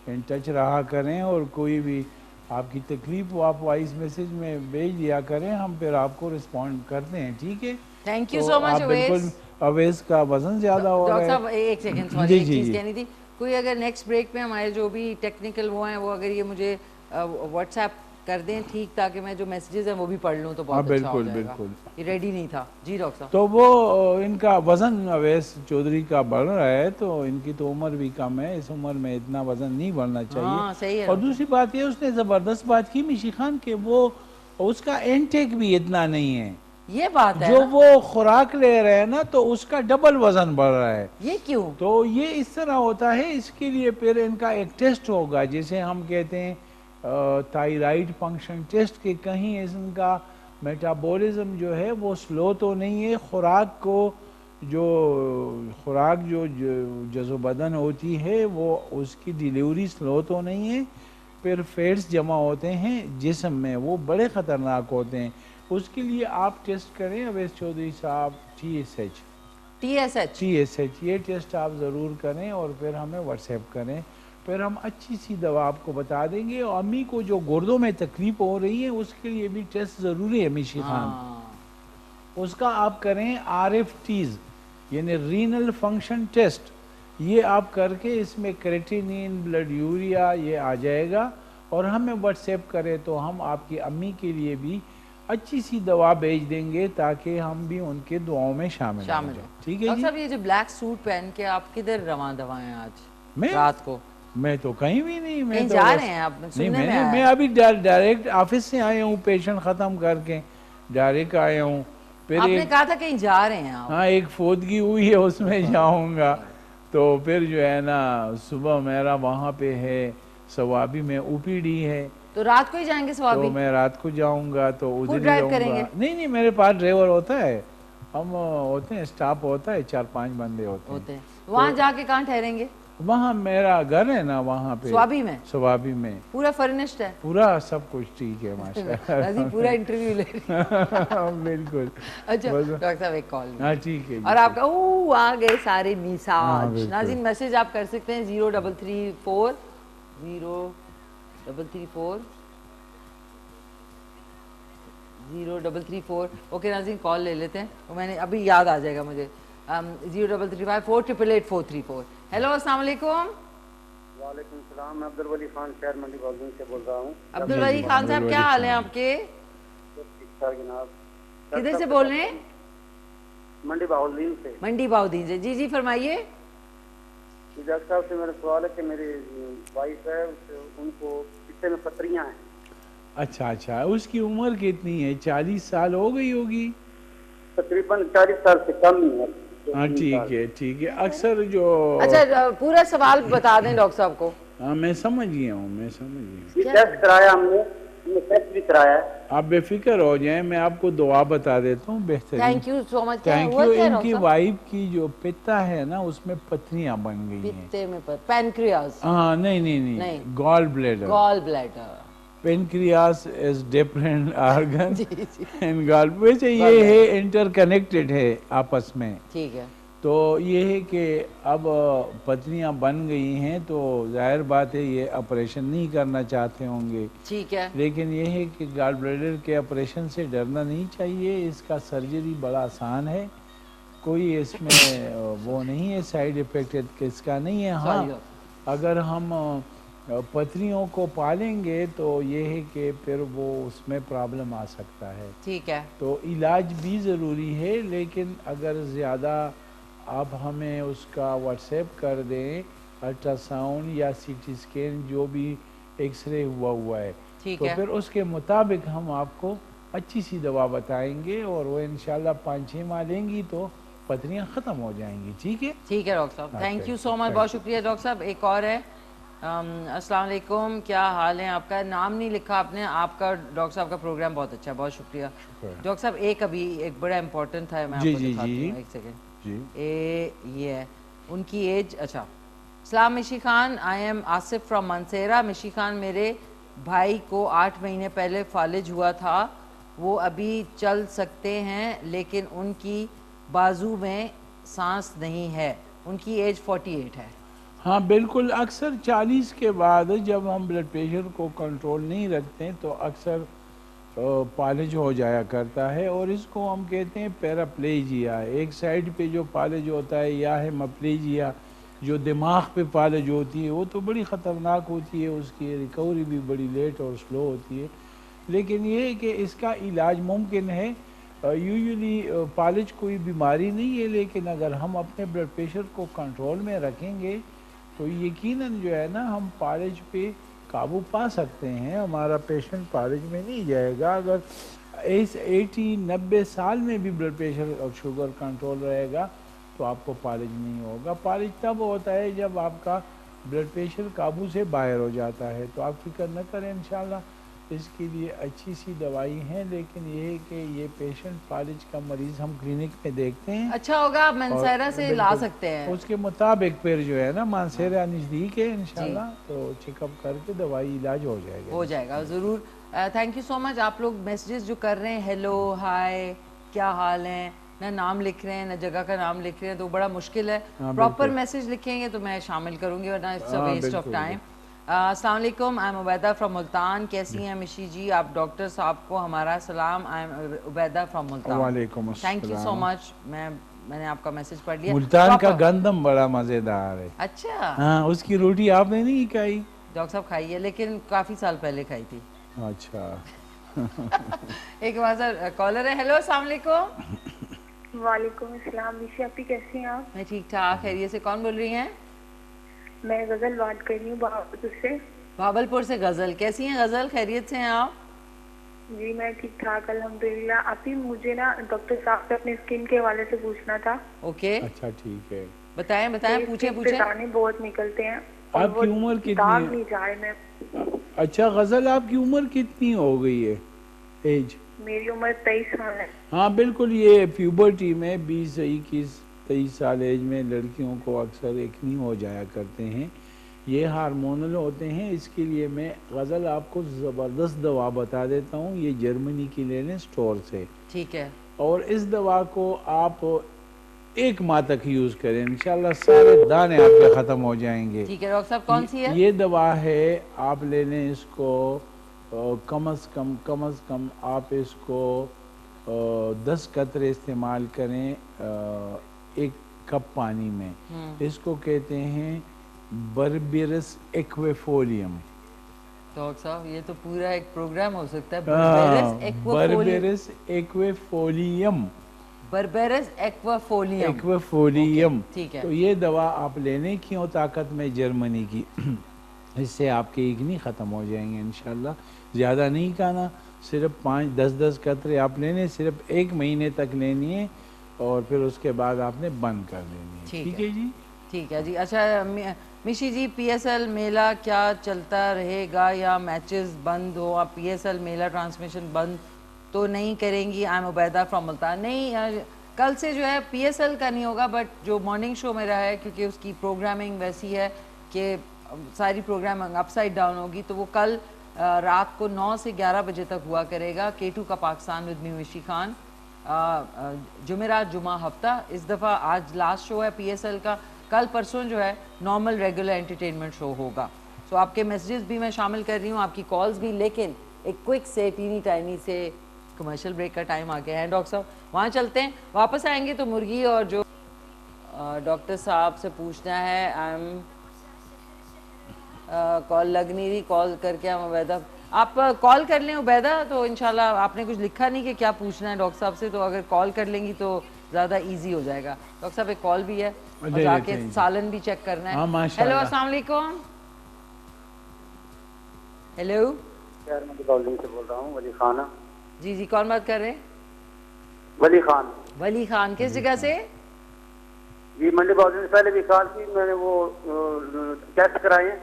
Speaker 3: इन टच रहा करें, और कोई भी आपकी तकलीफ वो आप वॉइस मैसेज में भेज दिया करें, हम फिर आपको रिस्पॉन्ड करते हैं। ठीक है, थैंक यू सो मच। बिल्कुल, अवैस का वजन ज्यादा हो रहा है। डॉक्टर साहब, एक सेकंड, सॉरी, एक चीज कहनी थी। कोई अगर नेक्स्ट ब्रेक पे हमारे जो भी टेक्निकल वो हैं, वो अगर ये मुझे व्हाट्सएप कर दें, ठीक, ताकि मैं जो मैसेजेस हैं वो भी पढ़ लूँ तो बहुत अच्छा हो जाएगा। बिल्कुल, ये रेडी नहीं था। जी डॉक्टर साहब। तो वो इनका वजन अवैस चौधरी का बढ़ रहा है, तो इनकी तो उम्र भी कम है, इस उम्र में इतना वजन नहीं बढ़ना चाहिए। हाँ, सही है। और दूसरी बात ये, उसने जबरदस्त बात की मिशी खान के, वो उसका इनटेक भी इतना नहीं है। ये बात है, जो वो खुराक ले रहे हैं ना, तो उसका डबल वजन बढ़ रहा है। ये क्यों? तो ये इस तरह होता है। इसके लिए फिर इनका एक टेस्ट होगा, जिसे हम कहते हैं थायराइड फंक्शन टेस्ट, के कहीं इनका
Speaker 2: मेटाबॉलिज्म जो है वो स्लो तो नहीं है, खुराक जो जज़ो बदन होती है वो उसकी डिलीवरी स्लो तो नहीं है, फिर फैट्स जमा होते हैं जिस्म में, वो बड़े ख़तरनाक होते हैं। उसके लिए आप टेस्ट करें अवैस चौधरी साहब, TSH ये टेस्ट आप ज़रूर करें और फिर हमें व्हाट्सएप करें, फिर हम अच्छी सी दवा आपको बता देंगे। और अम्मी को जो गुर्दों में तकलीफ हो रही है उसके लिए भी टेस्ट ज़रूरी है मिशी खान, उसका आप करें RFTs यानी रीनल फंक्शन टेस्ट, ये आप करके इसमें क्रेटिनिन, ब्लड यूरिया ये आ जाएगा और हमें व्हाट्सएप करें तो हम आपकी अम्मी के लिए भी अच्छी सी दवा भेज देंगे ताकि हम भी उनके दुआओं में शामिल हो जाएं। ठीक है जी।
Speaker 1: साहब ये जो ब्लैक सूट पहन के आप किधर रवां दवा हैं आज?
Speaker 2: मैं
Speaker 1: रात को
Speaker 2: मैं तो कहीं भी नहीं, मैं
Speaker 1: कहीं
Speaker 2: तो
Speaker 1: जा
Speaker 2: बस-
Speaker 1: रहे हैं आप?
Speaker 2: नहीं,
Speaker 1: सुनने में आया
Speaker 2: मैं अभी डायरेक्ट ऑफिस से आया हूँ, पेशेंट ख़त्म करके डायरेक्ट आया हूँ। फिर
Speaker 1: आपने कहा था कहीं जा रहे हैं आप।
Speaker 2: हाँ, एक फोदगी हुई है उसमें जाऊंगा, तो फिर जो है ना सुबह मेरा वहाँ पे है सवाबी में OPD है,
Speaker 1: तो रात को ही जाएंगे
Speaker 2: तो
Speaker 1: स्वाबी?
Speaker 2: मैं रात को जाऊंगा तो उधर ही
Speaker 1: ड्राइव
Speaker 2: रहूंगा।
Speaker 1: करेंगे?
Speaker 2: नहीं, मेरे पास ड्राइवर होता है, हम होते हैं, स्टाफ होता है, 4-5 बंदे होते हैं।
Speaker 1: वहाँ जाके कहाँ ठहरेंगे?
Speaker 2: वहाँ मेरा घर है ना, वहाँ पे
Speaker 1: स्वाबी में?
Speaker 2: स्वाबी में
Speaker 1: पूरा फर्निश्ड है?
Speaker 2: पूरा सब कुछ ठीक है माशाल्लाह।
Speaker 1: नाज़ीन पूरा इंटरव्यू ले रही है।
Speaker 2: बिल्कुल।
Speaker 1: अच्छा डॉक्टर साहब एक कॉल
Speaker 2: हाँ ठीक है जी।
Speaker 1: और आपका आ गए सारे
Speaker 2: हाँ,
Speaker 1: मिसाज।
Speaker 2: बिल्कुल।
Speaker 1: नाज़ीन मैसेज आप कर सकते हैं 0334 0334। ओके नाज़ीन कॉल ले लेते हैं, वो मैंने अभी याद आ जाएगा मुझे। 0335 488 434। हेलो अस्सलाम वालेकुम।
Speaker 3: वालेकुम सलाम, मैं अब्दुल वली खान शहर मंडी बागुन से बोल रहा हूँ।
Speaker 1: अब्दुल वली खान साहब क्या हाल है आपके?
Speaker 3: ठीक ठाक जनाब।
Speaker 1: किधर से बोल रहे हैं?
Speaker 3: मंडी बाहुद्दीन से।
Speaker 1: मंडी बाउद्दीन से। जी जी फरमाइए।
Speaker 3: डॉक्टर साहब से मेरा सवाल है कि मेरी वाइफ है, उनको पित्ते में पथरियाँ हैं।
Speaker 2: अच्छा, उसकी उम्र कितनी है? 40 साल हो गई होगी?
Speaker 3: तकरीबन 40 साल से कम ही है।
Speaker 2: हाँ ठीक है। अक्सर जो
Speaker 1: अच्छा पूरा सवाल बता दें डॉक्टर साहब को।
Speaker 2: हाँ मैं समझ गया हूँ।
Speaker 3: ये टेस्ट कराया हमने, ये टेस्ट भी कराया है।
Speaker 2: आप बेफिक्र हो जाएं, मैं आपको दुआ बता देता हूँ बेहतरीन।
Speaker 1: Thank you so much.
Speaker 2: Thank you. इनकी वाइफ की जो पित्ता है ना उसमें पथरियां बन गई हैं।
Speaker 1: पित्ते में पैनक्रियास?
Speaker 2: हाँ नहीं, gall bladder. Pancreas is different organ and gall, वैसे ये है इंटरकनेक्टेड है आपस में।
Speaker 1: ठीक है।
Speaker 2: तो ये है कि अब पथरियां बन गई हैं तो जाहिर बात है ये ऑपरेशन नहीं करना चाहते होंगे।
Speaker 1: ठीक है।
Speaker 2: लेकिन ये है कि गॉल ब्लैडर के ऑपरेशन से डरना नहीं चाहिए, इसका सर्जरी बड़ा आसान है, कोई इसमें वो नहीं है, साइड इफेक्ट इसका नहीं है। हाँ अगर हम पथरियों को पालेंगे तो ये है कि फिर वो उसमें प्रॉब्लम आ सकता है।
Speaker 1: ठीक है।
Speaker 2: तो इलाज भी ज़रूरी है, लेकिन अगर ज़्यादा आप हमें उसका व्हाट्सएप कर दें, अल्ट्रासाउंड या CT स्कैन जो भी एक्सरे हुआ है, तो फिर उसके मुताबिक हम आपको अच्छी सी दवा बताएंगे और वो इंशाल्लाह 5-6 माह लेंगी तो पथरियाँ ख़त्म हो जाएंगी। ठीक है
Speaker 1: डॉक्टर साहब, थैंक यू सो मच, बहुत शुक्रिया डॉक्टर साहब। एक और है। अस्सलाम वालेकुम, क्या हाल है आपका? नाम नहीं लिखा आपने। आपका डॉक्टर साहब का प्रोग्राम बहुत अच्छा है, बहुत शुक्रिया डॉक्टर साहब। एक बड़ा इम्पोर्टेंट था, मैं आपको दिखाती हूँ, एक सेकेंड। ये है उनकी एज। अच्छा, सलाम मिशी Khan, I am Asif from Mansera. मिशी खान, मेरे भाई को 8 महीने पहले फालिज हुआ था, वो अभी चल सकते हैं लेकिन उनकी बाजू में सांस नहीं है, उनकी एज 48 है।
Speaker 2: हाँ बिल्कुल, अक्सर 40 के बाद जब हम ब्लड प्रेशर को कंट्रोल नहीं रखते तो अक्सर पालिज हो जाया करता है और इसको हम कहते हैं पैराप्लेजिया। एक साइड पे जो पालिज होता है या हेमप्लेजिया, जो दिमाग पे पालिज होती है, वो तो बड़ी ख़तरनाक होती है, उसकी रिकवरी भी बड़ी लेट और स्लो होती है। लेकिन ये है कि इसका इलाज मुमकिन है। यूजुअली पालिज कोई बीमारी नहीं है, लेकिन अगर हम अपने ब्लड प्रेशर को कंट्रोल में रखेंगे तो यकीनन जो है ना हम पालिज पे काबू पा सकते हैं, हमारा पेशेंट पालिज में नहीं जाएगा। अगर इस 80-90 साल में भी ब्लड प्रेशर और शुगर कंट्रोल रहेगा तो आपको पालिज नहीं होगा। पालिज तब होता है जब आपका ब्लड प्रेशर काबू से बाहर हो जाता है। तो आप फिक्र न करें, इंशाल्लाह इसके लिए अच्छी सी दवाई है, लेकिन ये है कि ये पेशेंट फालिज का मरीज़ हम क्लिनिक में देखते हैं।
Speaker 1: अच्छा होगा आप मनसेरा से ला
Speaker 2: बिल्कुल
Speaker 1: सकते हैं।
Speaker 2: उसके मुताबिक फिर जो है ना मानसेरा नज़दीक है इंशाल्लाह, तो चेकअप करके दवाई इलाज हो जाएगा।
Speaker 1: हो जाएगा ज़रूर। Thank you so much. आप लोग मैसेजेस जो कर रहे हैं, हेलो हाय क्या हाल है, ना नाम लिख रहे हैं ना जगह का नाम लिख रहे हैं, तो बड़ा मुश्किल है। प्रॉपर मैसेज लिखेंगे तो मैं शामिल करूंगी, वरना it's a waste of time. अस्सलाम वालेकुम, I am Ubaida from Multan. कैसी हैं मिशी जी? आप डॉक्टर साहब को हमारा सलाम। आई एम उबैदा फ्रॉम मुल्तान।
Speaker 2: वालेकुम
Speaker 1: थैंक यू सो मच। मैंने आपका मैसेज पढ़ लिया।
Speaker 2: मुल्तान का गंदम बड़ा मज़ेदार है।
Speaker 1: अच्छा,
Speaker 2: हाँ, उसकी रोटी आपने नहीं खाई?
Speaker 1: डॉक्टर साहब खाई है, लेकिन काफ़ी साल पहले खाई थी।
Speaker 2: अच्छा।
Speaker 1: एक बार कॉलर है। हेलो अस्सलाम वालेकुम।
Speaker 4: वालेकुम अस्सलाम। मिशी आपकी कैसी हैं आप?
Speaker 1: मैं ठीक ठाक, खैरियत से। कौन बोल रही हैं?
Speaker 4: मैं गजल बात कर रही हूँ भावलपुर से।
Speaker 1: भावलपुर से गजल। कैसी हैं गजल, खैरियत से हैं आप?
Speaker 4: जी मैं ठीक ठाक अल्हम्दुलिल्लाह। आप ही मुझे ना डॉक्टर साहब से अपने स्किन के हवाले से पूछना था।
Speaker 1: ओके,
Speaker 2: अच्छा ठीक है,
Speaker 1: बताएं बताएं, पूछे पूछे।
Speaker 4: दाने बहुत निकलते हैं।
Speaker 2: आपकी उम्र
Speaker 4: दाग
Speaker 2: कितनी?
Speaker 4: नहीं जा रहे मैं।
Speaker 2: अच्छा गजल, आपकी उम्र कितनी हो गई है? एज?
Speaker 4: मेरी उम्र 23 साल है।
Speaker 2: हाँ बिल्कुल, ये प्यूबर्टी में 20, 21, 23 साल एज में लड़कियों को अक्सर एक्नी हो जाया करते हैं। ये हार्मोनल होते हैं। इसके लिए मैं गज़ल आपको ज़बरदस्त दवा बता देता हूँ। ये जर्मनी की ले लें स्टोर से,
Speaker 1: ठीक है।
Speaker 2: और इस दवा को आप 1 माह तक यूज़ करें, इंशाल्लाह सारे दाने आपके ख़त्म हो जाएंगे।
Speaker 1: ठीक है डॉक्टर साहब, कौन सी है?
Speaker 2: ये दवा है, आप ले लें इसको कम अज़ कम आप इसको 10 कतरे इस्तेमाल करें 1 कप पानी में। इसको कहते हैं बर्बेरस एक्वेफोलियम।
Speaker 1: डॉक्टर साहब ये तो पूरा एक प्रोग्राम हो सकता है।
Speaker 2: बर्बेरस एक्वेफोलियम।
Speaker 1: बर्बेरस एक्वाफोलियम।
Speaker 2: एक्वेफोलियम,
Speaker 1: ठीक है।
Speaker 2: तो ये दवा आप लेने की हो ताकत में जर्मनी की। इससे आपके इग्नी ख़त्म हो जाएंगे इंशाल्लाह। ज़्यादा नहीं खाना, सिर्फ 5-10 कतरे आप लेने, सिर्फ 1 महीने तक लेनी है, और फिर उसके बाद आपने बंद कर देनी है। ठीक है जी?
Speaker 1: ठीक है जी। अच्छा मिशी जी, पीएसएल मेला क्या चलता रहेगा या मैचेस बंद हो? आप पीएसएल मेला ट्रांसमिशन बंद तो नहीं करेंगी? आई एम उबैदा फ्रॉम मुल्तान। नहीं, कल से जो है पीएसएल का नहीं होगा, बट जो मॉर्निंग शो मेरा है, क्योंकि उसकी प्रोग्रामिंग वैसी है कि सारी प्रोग्रामिंग अपसाइड डाउन होगी, तो वो कल रात को 9 से 11 बजे तक हुआ करेगा। K2 का पाकिस्तान विद मी मिशी खान। जुमेरात जुमा हफ्ता। इस दफ़ा आज लास्ट शो है पीएसएल का। कल परसों जो है नॉर्मल रेगुलर एंटरटेनमेंट शो होगा। सो आपके मैसेजेस भी मैं शामिल कर रही हूँ, आपकी कॉल्स भी, लेकिन एक क्विक से टीनी टाइनी से कमर्शियल ब्रेक का टाइम आ गया है। डॉक्टर साहब वहाँ चलते हैं, वापस आएंगे तो मुर्गी और जो डॉक्टर साहब से पूछना है। आई एम कॉल लग नहीं रही, कॉल करके हम उबैदा, आप कॉल कर लें उबैदा, तो इंशाल्लाह आपने कुछ लिखा नहीं कि क्या पूछना है डॉक्टर साहब से, तो अगर कॉल कर लेंगी तो ज़्यादा इजी हो जाएगा। डॉक्टर साहब एक कॉल भी है, और जाके सालन भी चेक करना है। हेलो अस्सलाम वालेकुम। हेलो,
Speaker 3: से बोल रहा हूँ, वली खान।
Speaker 1: जी जी, कौन बात कर रहे हैं?
Speaker 3: वली खान।
Speaker 1: वली खान, किस जगह से?
Speaker 3: जी मंडी बाउंड्री से पहले भी कॉल की मैंने, वो टेस्ट कराए हैं।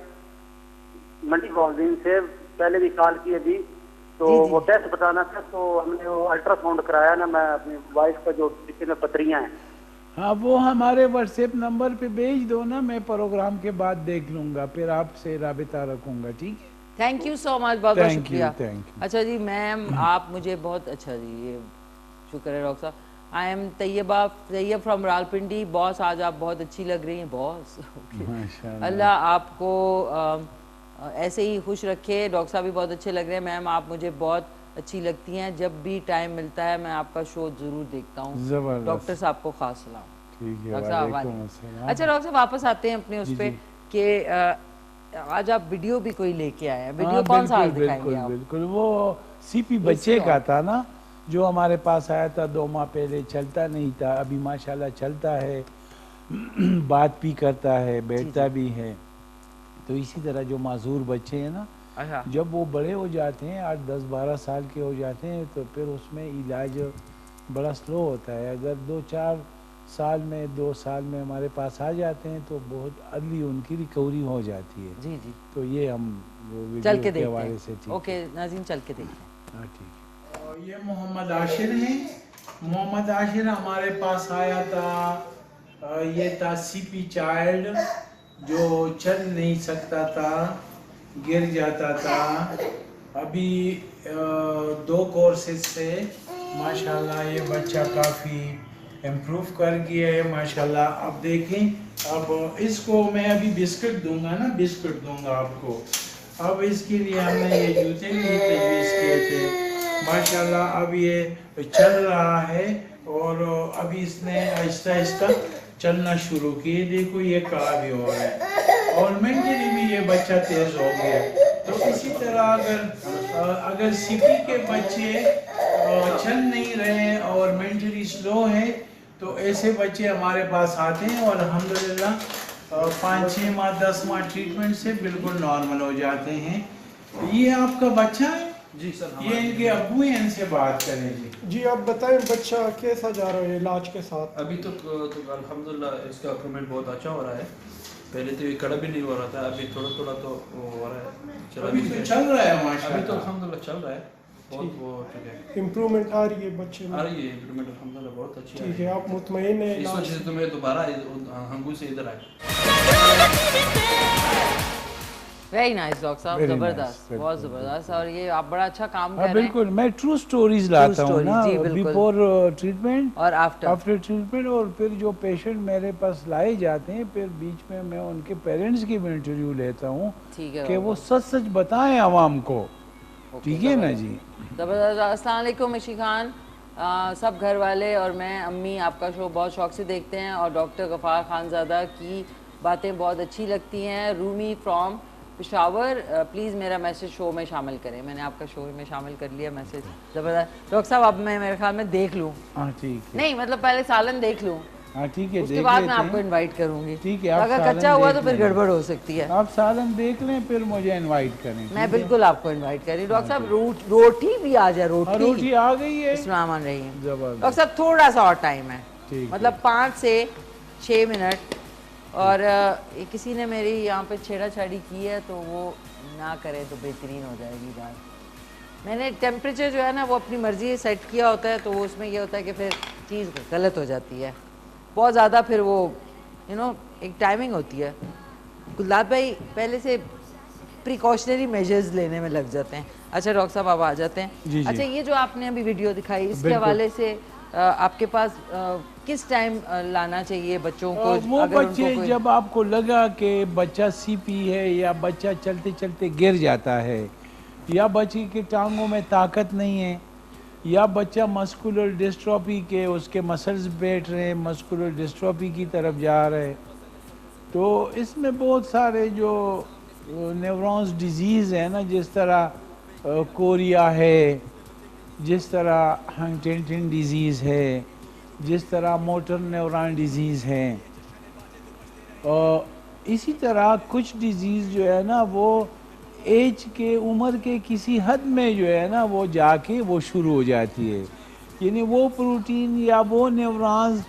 Speaker 3: मंडी बाउंड्री से पहले भी कॉल की अभी, तो
Speaker 1: जी, जी।
Speaker 3: वो टेस्ट बताना था, तो हमने वो अल्ट्रासाउंड कराया ना, मैं अपनी वाइफ का जो किसी में पथरियाँ हैं।
Speaker 2: हाँ, वो हमारे व्हाट्सएप नंबर पे भेज दो ना, मैं प्रोग्राम के बाद देख लूँगा, फिर आपसे राबिता रखूँगा। ठीक है?
Speaker 1: थैंक यू सो मच, बहुत बहुत
Speaker 2: थैंक
Speaker 1: शुक्रिया।
Speaker 2: You, thank you.
Speaker 1: अच्छा जी मैम, आप मुझे बहुत अच्छा जी, ये शुक्र है डॉक्टर साहब। I am Tayyab from Rawalpindi. Boss आज आप बहुत अच्छी लग रही हैं बॉस।
Speaker 2: माशाल्लाह।
Speaker 1: अल्लाह आपको ऐसे ही खुश रखे। डॉक्टर साहब भी बहुत अच्छे लग रहे हैं। मैम आप मुझे बहुत अच्छी लगती हैं, जब भी टाइम मिलता है मैं आपका शो ज़रूर देखता हूँ।
Speaker 2: ज़बरदस्त।
Speaker 1: डॉक्टर साहब को खास सलाम।
Speaker 2: ठीक है,
Speaker 1: डॉक्टर साहब
Speaker 2: वालेकुम अस्सलाम।
Speaker 1: अच्छा डॉक्टर साहब वापस आते हैं अपने उस
Speaker 2: जी,
Speaker 1: पे
Speaker 2: जी।
Speaker 1: कि आज आप वीडियो भी कोई लेके आए हैं। वीडियो
Speaker 2: हाँ,
Speaker 1: कौन सा आज
Speaker 2: बिल्कुल
Speaker 1: दिखाएंगे आप?
Speaker 2: बिल्कुल, वो सीपी बच्चे का था ना, जो हमारे पास आया था 2 माह पहले। चलता नहीं था, अभी माशाल्लाह चलता है, बात भी करता है, बैठता भी है। तो इसी तरह जो माजूर बच्चे हैं ना,
Speaker 1: अच्छा,
Speaker 2: जब वो बड़े हो जाते हैं, 8, 10, 12 साल के हो जाते हैं, तो फिर उसमें इलाज बड़ा स्लो होता है। अगर 2-4 साल में 2 साल में हमारे पास आ जाते हैं तो बहुत अर्ली उनकी रिकवरी हो जाती है।
Speaker 1: जी जी,
Speaker 2: तो ये हम वो
Speaker 1: चल
Speaker 2: वीडियो
Speaker 1: के
Speaker 2: के हवाले
Speaker 1: देखते
Speaker 2: से
Speaker 1: हैं।
Speaker 2: ठीक
Speaker 1: ओके नाज़रीन, चल के देखते हैं।
Speaker 2: हाँ ठीक है। और ये मोहम्मद आशिर हैं। मोहम्मद आशिर हमारे पास आया था, ये था सीपी चाइल्ड जो चल नहीं सकता था, गिर जाता था। अभी 2 कोर्सेज से माशाल्लाह ये बच्चा काफ़ी इम्प्रूव कर गया है माशाल्लाह। अब देखें, अब इसको मैं अभी बिस्किट दूंगा ना, बिस्किट दूंगा आपको। अब इसके लिए हमने ये जूते भी तजवीज़ किए थे माशाल्लाह। अब ये चल रहा है और अभी इसने आहिस्ता आहिस्ता चलना शुरू किए। देखो ये कहाँ भी हो रहा है और मेंटली भी ये बच्चा तेज़ हो गया। तो इसी तरह अगर सीपी के बच्चे चल नहीं रहे और मेंटली स्लो हैं तो ऐसे बच्चे हमारे पास आते हैं और अल्हम्दुलिल्लाह 5-6 माह 10 माह ट्रीटमेंट से बिल्कुल नॉर्मल हो जाते हैं। ये आपका बच्चा है
Speaker 5: जी सर,
Speaker 2: ये इनके अब्बू हैं, इनसे बात करें जी।
Speaker 6: जी आप बताएं बच्चा कैसा जा रहा है इलाज के साथ?
Speaker 5: अभी तो अल्हम्दुलिल्लाह इसका इम्प्रूवमेंट बहुत अच्छा हो रहा है। पहले तो ये कड़ा भी नहीं हो रहा था, अभी थोड़ा थोड़ा तो वो हो रहा है। चला
Speaker 2: अभी
Speaker 5: भी
Speaker 2: तो
Speaker 5: है।
Speaker 2: चल रहा है
Speaker 5: अभी तो
Speaker 2: माशाल्लाह।
Speaker 5: अल्हम्दुलिल्लाह चल रहा है बहुत, वो ठीक है,
Speaker 6: इम्प्रूवमेंट आ रही है बच्चे
Speaker 5: आ
Speaker 6: में?
Speaker 5: रही है इम्प्रूवमेंट अल्हम्दुलिल्लाह बहुत अच्छी आ
Speaker 6: ठीक
Speaker 5: रही
Speaker 6: है, आप मुतमईन हैं
Speaker 5: इस
Speaker 6: इलाज
Speaker 5: वजह से तो मैं दोबारा हंगू से इधर आया।
Speaker 1: वेरी नाइस डॉक्टर साहब,
Speaker 2: Very
Speaker 1: जबरदस्त,
Speaker 2: nice,
Speaker 1: बहुत
Speaker 2: बिल्कुल,
Speaker 1: जबरदस्त। और ये आप बड़ा अच्छा काम
Speaker 2: हाँ
Speaker 1: कर रहे हैं।
Speaker 2: बिल्कुल, मैं ट्रू स्टोरीज लाता हूँ
Speaker 1: stories,
Speaker 2: ना,
Speaker 1: जी, बिल्कुल।
Speaker 2: बिफोर ट्रीटमेंट
Speaker 1: और आफ्टर
Speaker 2: आफ्टर ट्रीटमेंट। और फिर जो पेशेंट मेरे पास लाए जाते हैं फिर बीच में मैं उनके पेरेंट्स की भी इंटरव्यू लेता हूँ
Speaker 1: ठीक है
Speaker 2: कि वो सच सच बताएं आवाम को।
Speaker 1: ओके,
Speaker 2: ठीक है ना जी।
Speaker 1: जबरदस्त। अस्सलाम वालेकुम मिशी खान, सब घर वाले और मैं अम्मी आपका शो बहुत शौक से देखते हैं और डॉक्टर गफ़ार खानज़ादा की बातें बहुत अच्छी लगती हैं। रूमी फ्रॉम पेशावर, प्लीज़ मेरा मैसेज शो में शामिल करें। मैंने आपका शो में शामिल कर लिया मैसेज। ज़बरदस्त डॉक्टर साहब, अब मैं मेरे ख्याल में देख लूँ।
Speaker 2: हाँ ठीक है,
Speaker 1: नहीं मतलब पहले सालन देख लूँ,
Speaker 2: हाँ ठीक है,
Speaker 1: उसके
Speaker 2: देख
Speaker 1: बाद
Speaker 2: लेते
Speaker 1: मैं आपको
Speaker 2: हैं।
Speaker 1: इनवाइट करूँगी।
Speaker 2: ठीक है, आप
Speaker 1: अगर
Speaker 2: सालन
Speaker 1: कच्चा हुआ
Speaker 2: देख
Speaker 1: तो फिर
Speaker 2: लें।
Speaker 1: गड़बड़ हो सकती है।
Speaker 2: आप सालन देख लें फिर मुझे इनवाइट करें।
Speaker 1: मैं
Speaker 2: ठीक है?
Speaker 1: बिल्कुल आपको इनवाइट करी। डॉक्टर साहब रोटी भी आ जाए,
Speaker 2: हाँ, रोटी
Speaker 1: रोटी
Speaker 2: आ गई है,
Speaker 1: इस्लाम रही है।
Speaker 2: जबरदस्त।
Speaker 1: डॉक्टर साहब थोड़ा सा और टाइम है,
Speaker 2: ठीक
Speaker 1: मतलब 5 से 6 मिनट। और ये किसी ने मेरी यहाँ पे छेड़ाछाड़ी की है तो वो ना करे तो बेहतरीन हो जाएगी बात। मैंने टेम्परेचर जो है ना वो अपनी मर्जी से सेट किया होता है तो वो उसमें ये होता है कि फिर चीज़ गलत हो जाती है बहुत ज़्यादा। फिर वो एक टाइमिंग होती है। गुलाब भाई पहले से प्रिकॉशनरी मेजर्स लेने में लग जाते हैं। अच्छा डॉक्टर साहब आप आ जाते हैं।
Speaker 2: जी, जी।
Speaker 1: अच्छा ये जो आपने अभी वीडियो दिखाई इसके
Speaker 2: बिल्कुल।
Speaker 1: हवाले से आपके पास किस टाइम लाना चाहिए बच्चों को?
Speaker 2: वो
Speaker 1: अगर
Speaker 2: बच्चे
Speaker 1: उनको कोई-
Speaker 2: जब आपको लगा कि बच्चा सीपी है या बच्चा चलते चलते गिर जाता है या बच्चे की टांगों में ताकत नहीं है या बच्चा मस्कुलर डिस्ट्रॉफी के उसके मसल्स बैठ रहे हैं, मस्कुलर डिस्ट्रॉफी की तरफ जा रहे हैं, तो इसमें बहुत सारे जो न्यूरॉन्स डिजीज़ है ना, जिस तरह कोरिया है, जिस तरह हंटिंगटन डिजीज़ है, जिस तरह मोटर न्यूरॉन डिजीज़ है, और इसी तरह कुछ डिजीज़ जो है ना वो एज के उम्र के किसी हद में जो है ना वो जाके वो शुरू हो जाती है। यानी वो प्रोटीन या वो न्यूरॉन्स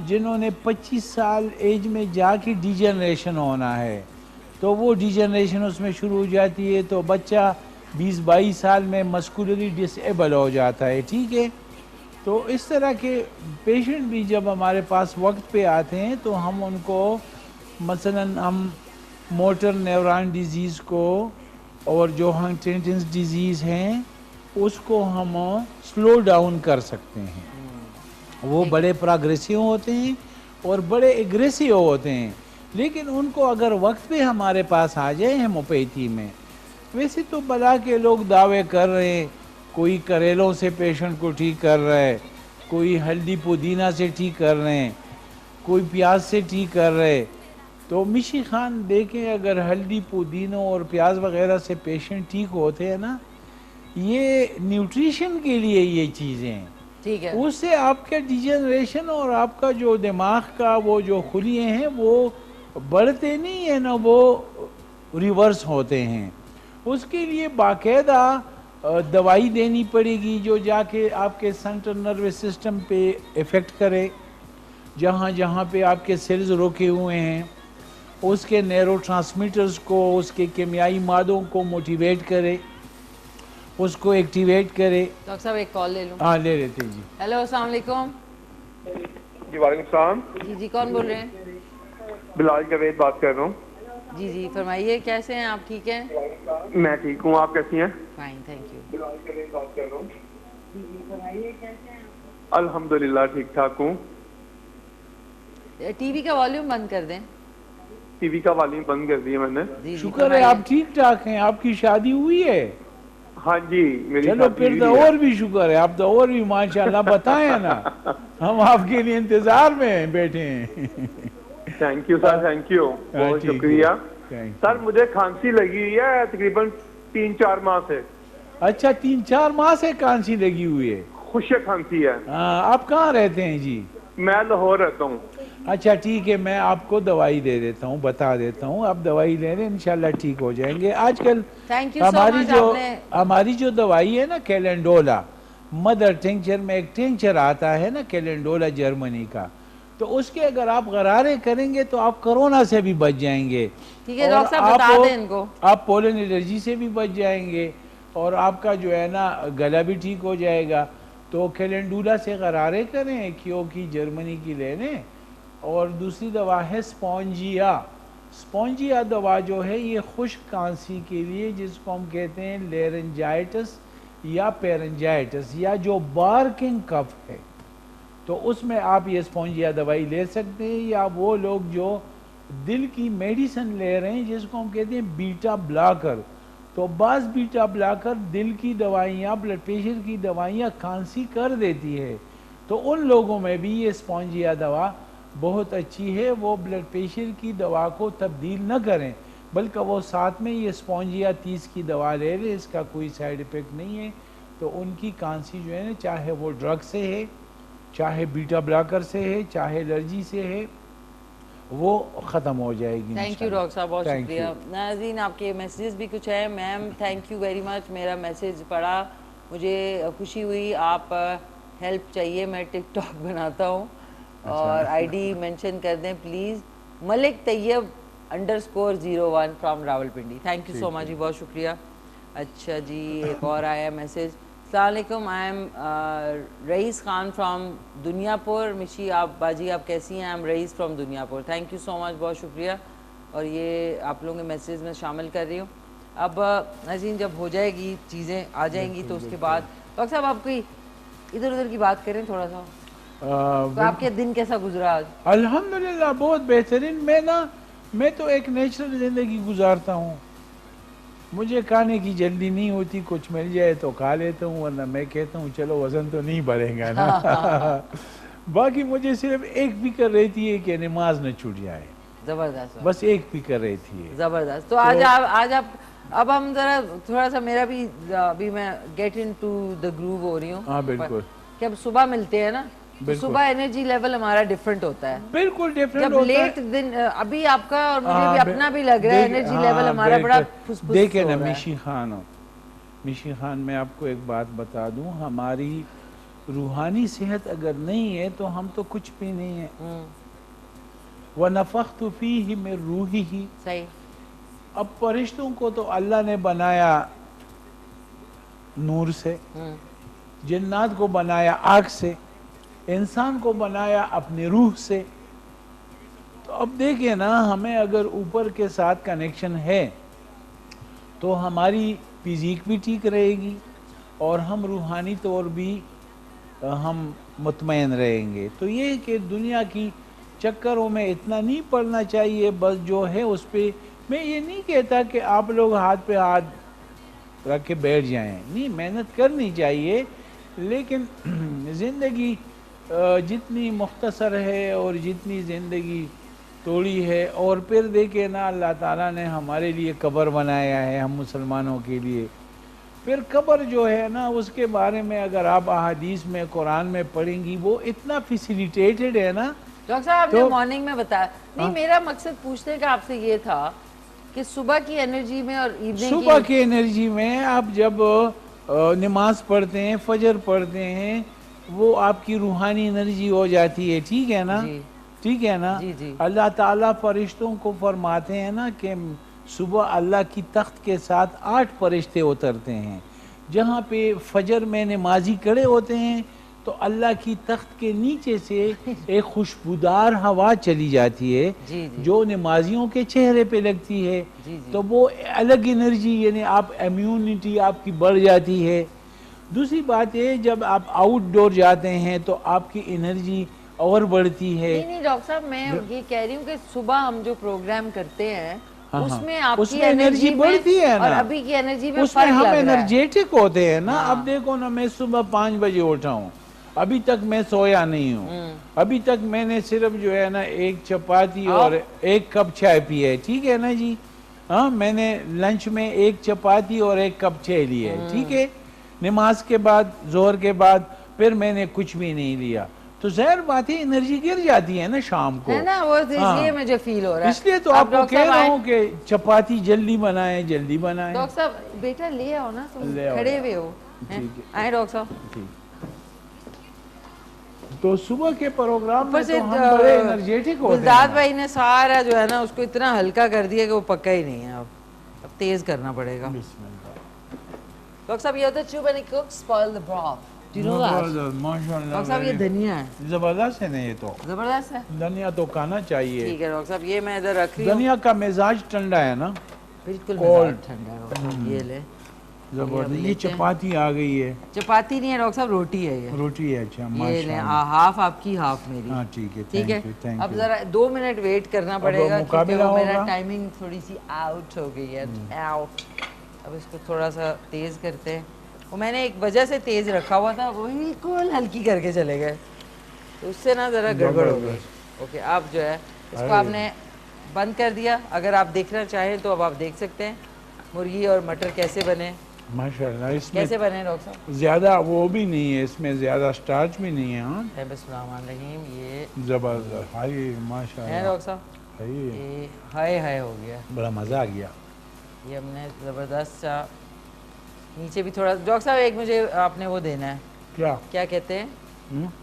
Speaker 2: जिन्होंने 25 साल एज में जाके डिजनरेशन होना है तो वो डिजनरेशन उसमें शुरू हो जाती है, तो बच्चा 20-22 साल में मस्कुलरली डिसेबल हो जाता है। ठीक है, तो इस तरह के पेशेंट भी जब हमारे पास वक्त पे आते हैं तो हम उनको मसलन हम मोटर न्यूरॉन डिजीज़ को और जो हंटिंगटन डिजीज़ हैं उसको हम स्लो डाउन कर सकते हैं। वो बड़े प्रोग्रेसिव होते हैं और बड़े एग्रेसिव होते हैं, लेकिन उनको अगर वक्त पे हमारे पास आ जाए हेमोपैथी में, वैसे तो बला के लोग दावे कर रहे हैं, कोई करेलों से पेशेंट को ठीक कर रहा है, कोई हल्दी पुदीना से ठीक कर रहे हैं, कोई प्याज से ठीक कर रहे हैं। तो मिशी खान देखें, अगर हल्दी पुदीनों और प्याज वगैरह से पेशेंट ठीक होते हैं ना, ये न्यूट्रिशन के लिए ये चीज़ें हैं,
Speaker 1: ठीक है।
Speaker 2: उससे आपका डिजनरेशन और आपका जो दिमाग का वो जो खुलिए हैं वो बढ़ते नहीं है ना, वो रिवर्स होते हैं। उसके लिए बाकायदा दवाई देनी पड़ेगी जो जाके आपके सेंट्रल नर्वस सिस्टम पे इफ़ेक्ट करे। जहाँ जहाँ पे आपके सेल्स रोके हुए हैं उसके न्यूरोट्रांसमीटर्स को, उसके केमियाई मादों को मोटिवेट करे, उसको एक्टिवेट करे।
Speaker 1: डॉक्टर साहब एक कॉल ले लूं?
Speaker 2: हाँ ले लेते जी।
Speaker 1: हेलो, अस्सलाम वालेकुम।
Speaker 7: जी वालेकुम सलाम।
Speaker 1: जी कौन बोल रहे हैं?
Speaker 7: बिलाल जावेद बात कर रहा हूँ।
Speaker 1: जी फरमाइए, कैसे हैं आप? ठीक हैं?
Speaker 7: मैं ठीक हूँ, आप कैसी हैं?
Speaker 1: Fine, thank you.
Speaker 7: Bilal Javed बात कर रहा हूँ। अल्हम्दुलिल्लाह ठीक ठाक हूँ।
Speaker 1: टीवी का वॉल्यूम बंद कर दें।
Speaker 7: टीवी का वॉल्यूम बंद कर दिया मैंने।
Speaker 1: जी
Speaker 2: शुक्र है
Speaker 1: फरमाइए।
Speaker 2: आप ठीक ठाक हैं। आपकी शादी हुई है?
Speaker 7: हाँ जी मेरी
Speaker 2: चलो
Speaker 7: शादी
Speaker 2: फिर
Speaker 7: हुई
Speaker 2: तो
Speaker 7: है।
Speaker 2: और भी शुक्र है। आप तो और भी माशाल्लाह बताएं ना, हम आपके लिए इंतजार में बैठे हैं।
Speaker 7: Thank you sir, thank you, बहुत
Speaker 2: ठीक है।
Speaker 7: शुक्रिया।
Speaker 2: थैंक
Speaker 7: सर मुझे खांसी लगी हुई है तकरीबन 3-4 माह से।
Speaker 2: यू। अच्छा 3-4 माह से खांसी लगी हुई है?
Speaker 7: खुशक खांसी है।
Speaker 2: हाँ, आप कहाँ रहते हैं जी?
Speaker 7: मैं लाहौर रहता हूँ।
Speaker 2: अच्छा ठीक है, मैं आपको दवाई दे देता हूँ, बता देता हूँ। आप दवाई ले लें, इंशाल्लाह ठीक हो जाएंगे। आजकल
Speaker 1: थैंक यू सो
Speaker 2: हमारी
Speaker 1: मच।
Speaker 2: जो
Speaker 1: आपने
Speaker 2: हमारी जो दवाई है ना कैलेंडोला, मदर टिंचर में एक टिंचर आता है ना कैलेंडोला जर्मनी का, तो उसके अगर आप गरारे करेंगे तो आप कोरोना से भी बच जाएंगे।
Speaker 1: ठीक है
Speaker 2: और
Speaker 1: डॉक्टर साहब, बता दें इनको।
Speaker 2: आप पोलन एलर्जी से भी बच जाएंगे और आपका जो है ना गला भी ठीक हो जाएगा। तो कैलेंडोला से गरारे करें, क्योंकि जर्मनी की ले लें। और दूसरी दवा है स्पॉन्जिया। स्पॉन्जिया दवा जो है ये खुश्क खांसी के लिए, जिसको हम कहते हैं लेरेंजाइटिस या पेरेंजाइटिस या जो बार्किंग कफ है, तो उसमें आप ये स्पॉन्जिया दवाई ले सकते हैं। या वो लोग जो दिल की मेडिसिन ले रहे हैं जिसको हम कहते हैं बीटा ब्लॉकर, तो बास बीटा ब्लॉकर दिल की दवाइयाँ, ब्लड प्रेशर की दवाइयाँ खांसी कर देती है, तो उन लोगों में भी ये स्पॉन्जिया दवा बहुत अच्छी है। वो ब्लड प्रेशर की दवा को तब्दील न करें, बल्कि वो साथ में ये स्पॉन्जिया 30 की दवा ले लें। इसका कोई साइड इफ़ेक्ट नहीं है। तो उनकी खांसी जो है ना, चाहे वो ड्रग से है, चाहे बीटा ब्लॉकर से है, चाहे एलर्जी से है, वो ख़त्म हो जाएगी।
Speaker 1: थैंक यू डॉक्टर साहब, बहुत
Speaker 2: Thank
Speaker 1: शुक्रिया।
Speaker 2: you.
Speaker 1: नाज़रीन, आपके मैसेजेस भी कुछ हैं। Ma'am thank you very much, मेरा मैसेज पढ़ा, मुझे खुशी हुई। आप हेल्प चाहिए, मैं टिकटॉक बनाता हूँ और आईडी मेंशन कर दें please. Malik Tayyab _01 from Rawalpindi. Thank you so much जी, बहुत शुक्रिया। अच्छा जी, एक और आया मैसेज। अस्सलामुअलैकुम, I am Rais Khan from Duniyapur. Mishi आप बाजी आप कैसी हैं? I am Rais from Duniyapur. Thank you so much, बहुत शुक्रिया। और ये आप लोगों के मैसेज में शामिल कर रही हूँ। अब नाज़रीन, जब हो जाएगी चीज़ें आ जाएंगी तो उसके बाद डॉक्टर साहब आप कोई इधर उधर की बात करें थोड़ा सा। तो आपके दिन कैसा गुजरा आज?
Speaker 2: अल्हम्दुलिल्लाह बहुत बेहतरीन। मैं तो एक नेचुरल ज़िंदगी गुजारता हूँ। मुझे खाने की जल्दी नहीं होती, कुछ मिल जाए तो खा लेता हूँ, वरना मैं कहता हूँ चलो वज़न तो नहीं बढ़ेगा ना। बाकी मुझे सिर्फ एक फिक्र रहती है कि नमाज न छूट जाए,
Speaker 1: ज़बरदस्त,
Speaker 2: बस एक फिक्र रहती है।
Speaker 1: ज़बरदस्त। तो आज आप अब हम ज़रा थोड़ा सा, मेरा भी अभी मैं get into the groove हो रही हूँ।
Speaker 2: हाँ बिल्कुल,
Speaker 1: कि अब सुबह मिलते हैं ना, तो
Speaker 2: बिल्कुल।
Speaker 1: सुबह एनर्जी लेवल हमारा डिफरेंट होता है।
Speaker 2: बिल्कुल डिफरेंट
Speaker 1: जब
Speaker 2: होता
Speaker 1: लेट
Speaker 2: है।
Speaker 1: दिन अभी आपका और मुझे
Speaker 2: हाँ,
Speaker 1: भी अपना भी लग रहा है, एनर्जी लेवल हमारा बड़ा फुसफुस
Speaker 2: देखे
Speaker 1: हो
Speaker 2: ना
Speaker 1: रहा है।
Speaker 2: मिशी खान, मैं आपको एक बात बता दूं, हमारी रूहानी सेहत अगर नहीं है तो हम तो कुछ भी नहीं है। व नफ़ख्तु फ़ीहि मिन रूहिही।
Speaker 1: सही।
Speaker 2: अब फरिश्तों को तो अल्लाह ने बनाया नूर से, जिन्नात को बनाया आग से, इंसान को बनाया अपनी रूह से। तो अब देखिए ना, हमें अगर ऊपर के साथ कनेक्शन है तो हमारी फिजिक भी ठीक रहेगी और हम रूहानी तौर भी हम मुतमईन रहेंगे। तो ये कि दुनिया की चक्करों में इतना नहीं पड़ना चाहिए। बस जो है उस पर, मैं ये नहीं कहता कि आप लोग हाथ पे हाथ रख के बैठ जाएं, नहीं, मेहनत करनी चाहिए, लेकिन ज़िंदगी जितनी मुख्तसर है और जितनी ज़िंदगी तोड़ी है, और फिर देखे ना अल्लाह ताला ने हमारे लिए कब्र बनाया है, हम मुसलमानों के लिए। फिर कब्र जो है ना, उसके बारे में अगर आप अहादीस में, कुरान में पढ़ेंगी, वो इतना फैसिलिटेटेड है ना।
Speaker 1: डॉक्टर साहब आपने
Speaker 2: तो
Speaker 1: मॉर्निंग में बताया नहीं, मेरा मकसद पूछने का आपसे ये था कि सुबह की एनर्जी में और इवनिंग
Speaker 2: सुबह की एनर्जी में आप जब नमाज पढ़ते हैं, फजर पढ़ते हैं, वो आपकी रूहानी एनर्जी हो जाती है, ठीक है ना?
Speaker 1: जी।
Speaker 2: ठीक है ना?
Speaker 1: जी, जी।
Speaker 2: अल्लाह ताला फरिश्तों को फरमाते हैं ना कि सुबह अल्लाह की तख्त के साथ 8 फरिश्ते उतरते हैं। जहाँ पे फजर में नमाजी खड़े होते हैं तो अल्लाह की तख्त के नीचे से एक खुशबूदार हवा चली जाती है
Speaker 1: जी, जी।
Speaker 2: जो नमाजियों के चेहरे पे लगती है।
Speaker 1: जी, जी।
Speaker 2: तो वो अलग एनर्जी, यानी आप इम्यूनिटी आपकी बढ़ जाती है। दूसरी बात है, जब आप आउटडोर जाते हैं तो आपकी एनर्जी और बढ़ती है।
Speaker 1: नहीं नहीं डॉक्टर साहब, मैं ये कह रही हूँ कि सुबह हम जो प्रोग्राम करते हैं
Speaker 2: हाँ,
Speaker 1: उसमें
Speaker 2: हाँ।
Speaker 1: आपकी
Speaker 2: उसमें एनर्जी
Speaker 1: में
Speaker 2: बढ़ती है ना,
Speaker 1: और अभी की एनर्जी में
Speaker 2: उसमें
Speaker 1: फर्क
Speaker 2: हम
Speaker 1: लग रहा है।
Speaker 2: एनर्जेटिक होते हैं ना।
Speaker 1: हाँ।
Speaker 2: अब देखो ना, मैं सुबह 5 बजे उठा हूँ, अभी तक मैं सोया नहीं हूँ। अभी तक मैंने सिर्फ जो है ना 1 चपाती और 1 कप चाय पी है, ठीक है ना जी? हाँ, मैंने लंच में 1 चपाती और 1 कप चाय ली है, ठीक है? नमाज के बाद, जोहर के बाद फिर मैंने कुछ भी नहीं लिया। तो ज़ाहिर बात है एनर्जी गिर जाती है ना शाम को,
Speaker 1: है ना? वो इसलिए
Speaker 2: हाँ।
Speaker 1: मुझे फील हो रहा है।
Speaker 2: इसलिए तो
Speaker 1: अब
Speaker 2: आपको
Speaker 1: डॉक्टर
Speaker 2: कह
Speaker 1: साहब
Speaker 2: रहा
Speaker 1: आए-
Speaker 2: हूँ कि चपाती जल्दी बनाएं, जल्दी बनाएं।
Speaker 1: डॉक्टर साहब बेटा ले आओ ना, तुम
Speaker 2: ले आओ।
Speaker 1: खड़े हुए हो। हैं?
Speaker 2: ठीक है।
Speaker 1: आए डॉक्टर साहब।
Speaker 2: तो सुबह के प्रोग्राम में
Speaker 1: ऊपर से
Speaker 2: तो हम बड़े एनर्जेटिक होते
Speaker 1: गुलदाद
Speaker 2: हैं।
Speaker 1: भाई ने सारा जो है ना उसको इतना हल्का कर दिया कि वो पक्का ही नहीं है। अब तेज करना पड़ेगा। डॉक्टर साहब ये होता है too many cooks spoil the broth. Do you know that?
Speaker 2: माशाल्लाह,
Speaker 1: डॉक्टर साहब ये धनिया है,
Speaker 2: जबरदस्त है ना ये तो।
Speaker 1: जबरदस्त है।
Speaker 2: धनिया तो खाना चाहिए।
Speaker 1: ठीक है डॉक्टर साहब, ये मैं इधर रख रही हूँ।
Speaker 2: धनिया का मिजाज ठंडा है ना,
Speaker 1: बिल्कुल
Speaker 2: Cold.
Speaker 1: मिजाज ठंडा है डॉक्टर साहब, ये ले।
Speaker 2: जबरदस्त। ये
Speaker 1: लेते हैं।
Speaker 2: चपाती आ गई है,
Speaker 1: चपाती नहीं है डॉक्टर साहब, रोटी है ये।
Speaker 2: रोटी है। अच्छा,
Speaker 1: ये ले,
Speaker 2: माशाल्लाह।
Speaker 1: हाफ आपकी हाफ मेरी।
Speaker 2: हाँ ठीक है,
Speaker 1: ठीक है।
Speaker 2: थैंक यू, थैंक
Speaker 1: अब
Speaker 2: यू।
Speaker 1: जरा 2 मिनट वेट करना पड़ेगा क्योंकि
Speaker 2: मुकाबला
Speaker 1: वो मेरा
Speaker 2: होगा।
Speaker 1: टाइमिंग थोड़ी सी आउट हो गई है। आउट। अब इसको थोड़ा सा तेज करते हैं। वो मैंने एक वजह से तेज रखा हुआ था, वो बिल्कुल हल्की करके चले गए, तो उससे ना जरा गड़बड़ हो गई। ओके, अब जो है इसको आपने बंद कर दिया। अगर आप देखना चाहें तो अब आप देख सकते हैं मुर्गी और मटर कैसे बने।
Speaker 2: माशाल्लाह, इसमें
Speaker 1: कैसे बने डॉक्टर साहब?
Speaker 2: ज्यादा वो भी नहीं है, इसमें ज्यादा स्टार्च भी नहीं है। हाँ,
Speaker 1: बिस्मिल्लाहिर्रहमानिर्रहीम। ये
Speaker 2: जबरदस्त। हाय
Speaker 1: है
Speaker 2: माशाल्लाह,
Speaker 1: डॉक्टर साहब,
Speaker 2: हाय,
Speaker 1: ये हाय हो गया।
Speaker 2: बड़ा मजा आ गया।
Speaker 1: ये हमने ज़बरदस्त सा नीचे भी थोड़ा। डॉक्टर साहब एक मुझे आपने वो देना है,
Speaker 2: क्या?
Speaker 1: क्या कहते हैं?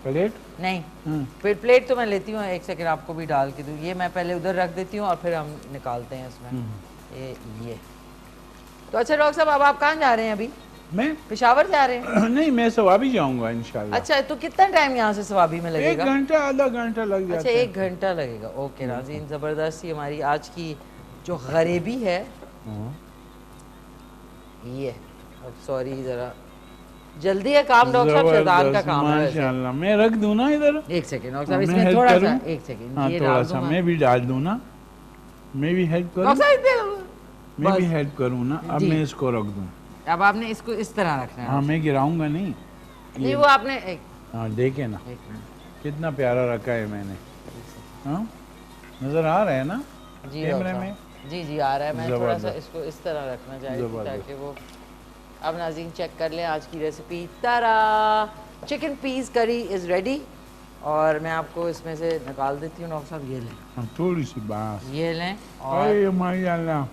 Speaker 2: प्लेट?
Speaker 1: नहीं,
Speaker 2: हम्म,
Speaker 1: प्लेट तो मैं लेती हूँ, 1 सेकंड आपको भी डाल के दूँ। ये मैं पहले उधर रख देती हूँ और फिर हम निकालते हैं इसमें ये। तो अच्छा डॉक्टर साहब, अब आप कहाँ जा रहे हैं अभी?
Speaker 2: मैं
Speaker 1: पेशावर जा रहे हैं?
Speaker 2: नहीं, मैं सवाबी जाऊंगा इंशाल्लाह।
Speaker 1: अच्छा, तो कितना टाइम यहाँ से सवाबी में
Speaker 2: 1
Speaker 1: लगेगा?
Speaker 2: घंटा आधा घंटा लग जाता
Speaker 1: अच्छा,
Speaker 2: है।
Speaker 1: 1 घंटा लगेगा। ओके नाज़रीन, ज़बरदस्त ही हमारी आज की जो गरीबी है ये। अब सॉरी, ज़रा जल्दी है काम डॉक्टर साहब, शैतान का काम है वैसे।
Speaker 2: माशाल्लाह। मैं रख दूं ना इधर?
Speaker 1: 1 सेकंड डॉक्टर साहब,
Speaker 2: मैं
Speaker 1: इसमें
Speaker 2: help
Speaker 1: थोड़ा सा
Speaker 2: करूं?
Speaker 1: 1 सेकंड
Speaker 2: हाँ,
Speaker 1: ये
Speaker 2: थोड़ा
Speaker 1: डाल
Speaker 2: सा
Speaker 1: दूंगा।
Speaker 2: मैं भी डाल दूं ना, मैं भी हेल्प करूं,
Speaker 1: डॉक्टर साहब इधर-
Speaker 2: मैं भी
Speaker 1: बस।
Speaker 2: हेल्प करूं ना। अब
Speaker 1: जी।
Speaker 2: मैं इसको रख दूं।
Speaker 1: अब आपने इसको इस तरह रखना है।
Speaker 2: हाँ, मैं गिराऊंगा नहीं।
Speaker 1: नहीं, वो आपने एक
Speaker 2: हाँ, देखे ना
Speaker 1: मिनट।
Speaker 2: कितना प्यारा रखा है मैंने। हाँ, नजर आ रहा है ना
Speaker 1: जी
Speaker 2: कैमरे
Speaker 1: डॉक्टर
Speaker 2: में?
Speaker 1: साहब। जी आ रहा है। मैं थोड़ा सा
Speaker 2: जबरदस्त।
Speaker 1: इसको इस तरह रखना चाहती हूँ
Speaker 2: जबरदस्त।
Speaker 1: ताकि वो। अब नाज़रीन चेक कर लें आज की रेसिपी। तारा, चिकन पीस करी इज़ रेडी और मैं आपको इसमें से निकाल देती हूँ। डॉक्टर साहब ये लें,
Speaker 2: हाँ, थोड़ी सी बात।
Speaker 1: ये लें। और
Speaker 2: अरे माशाल्लाह,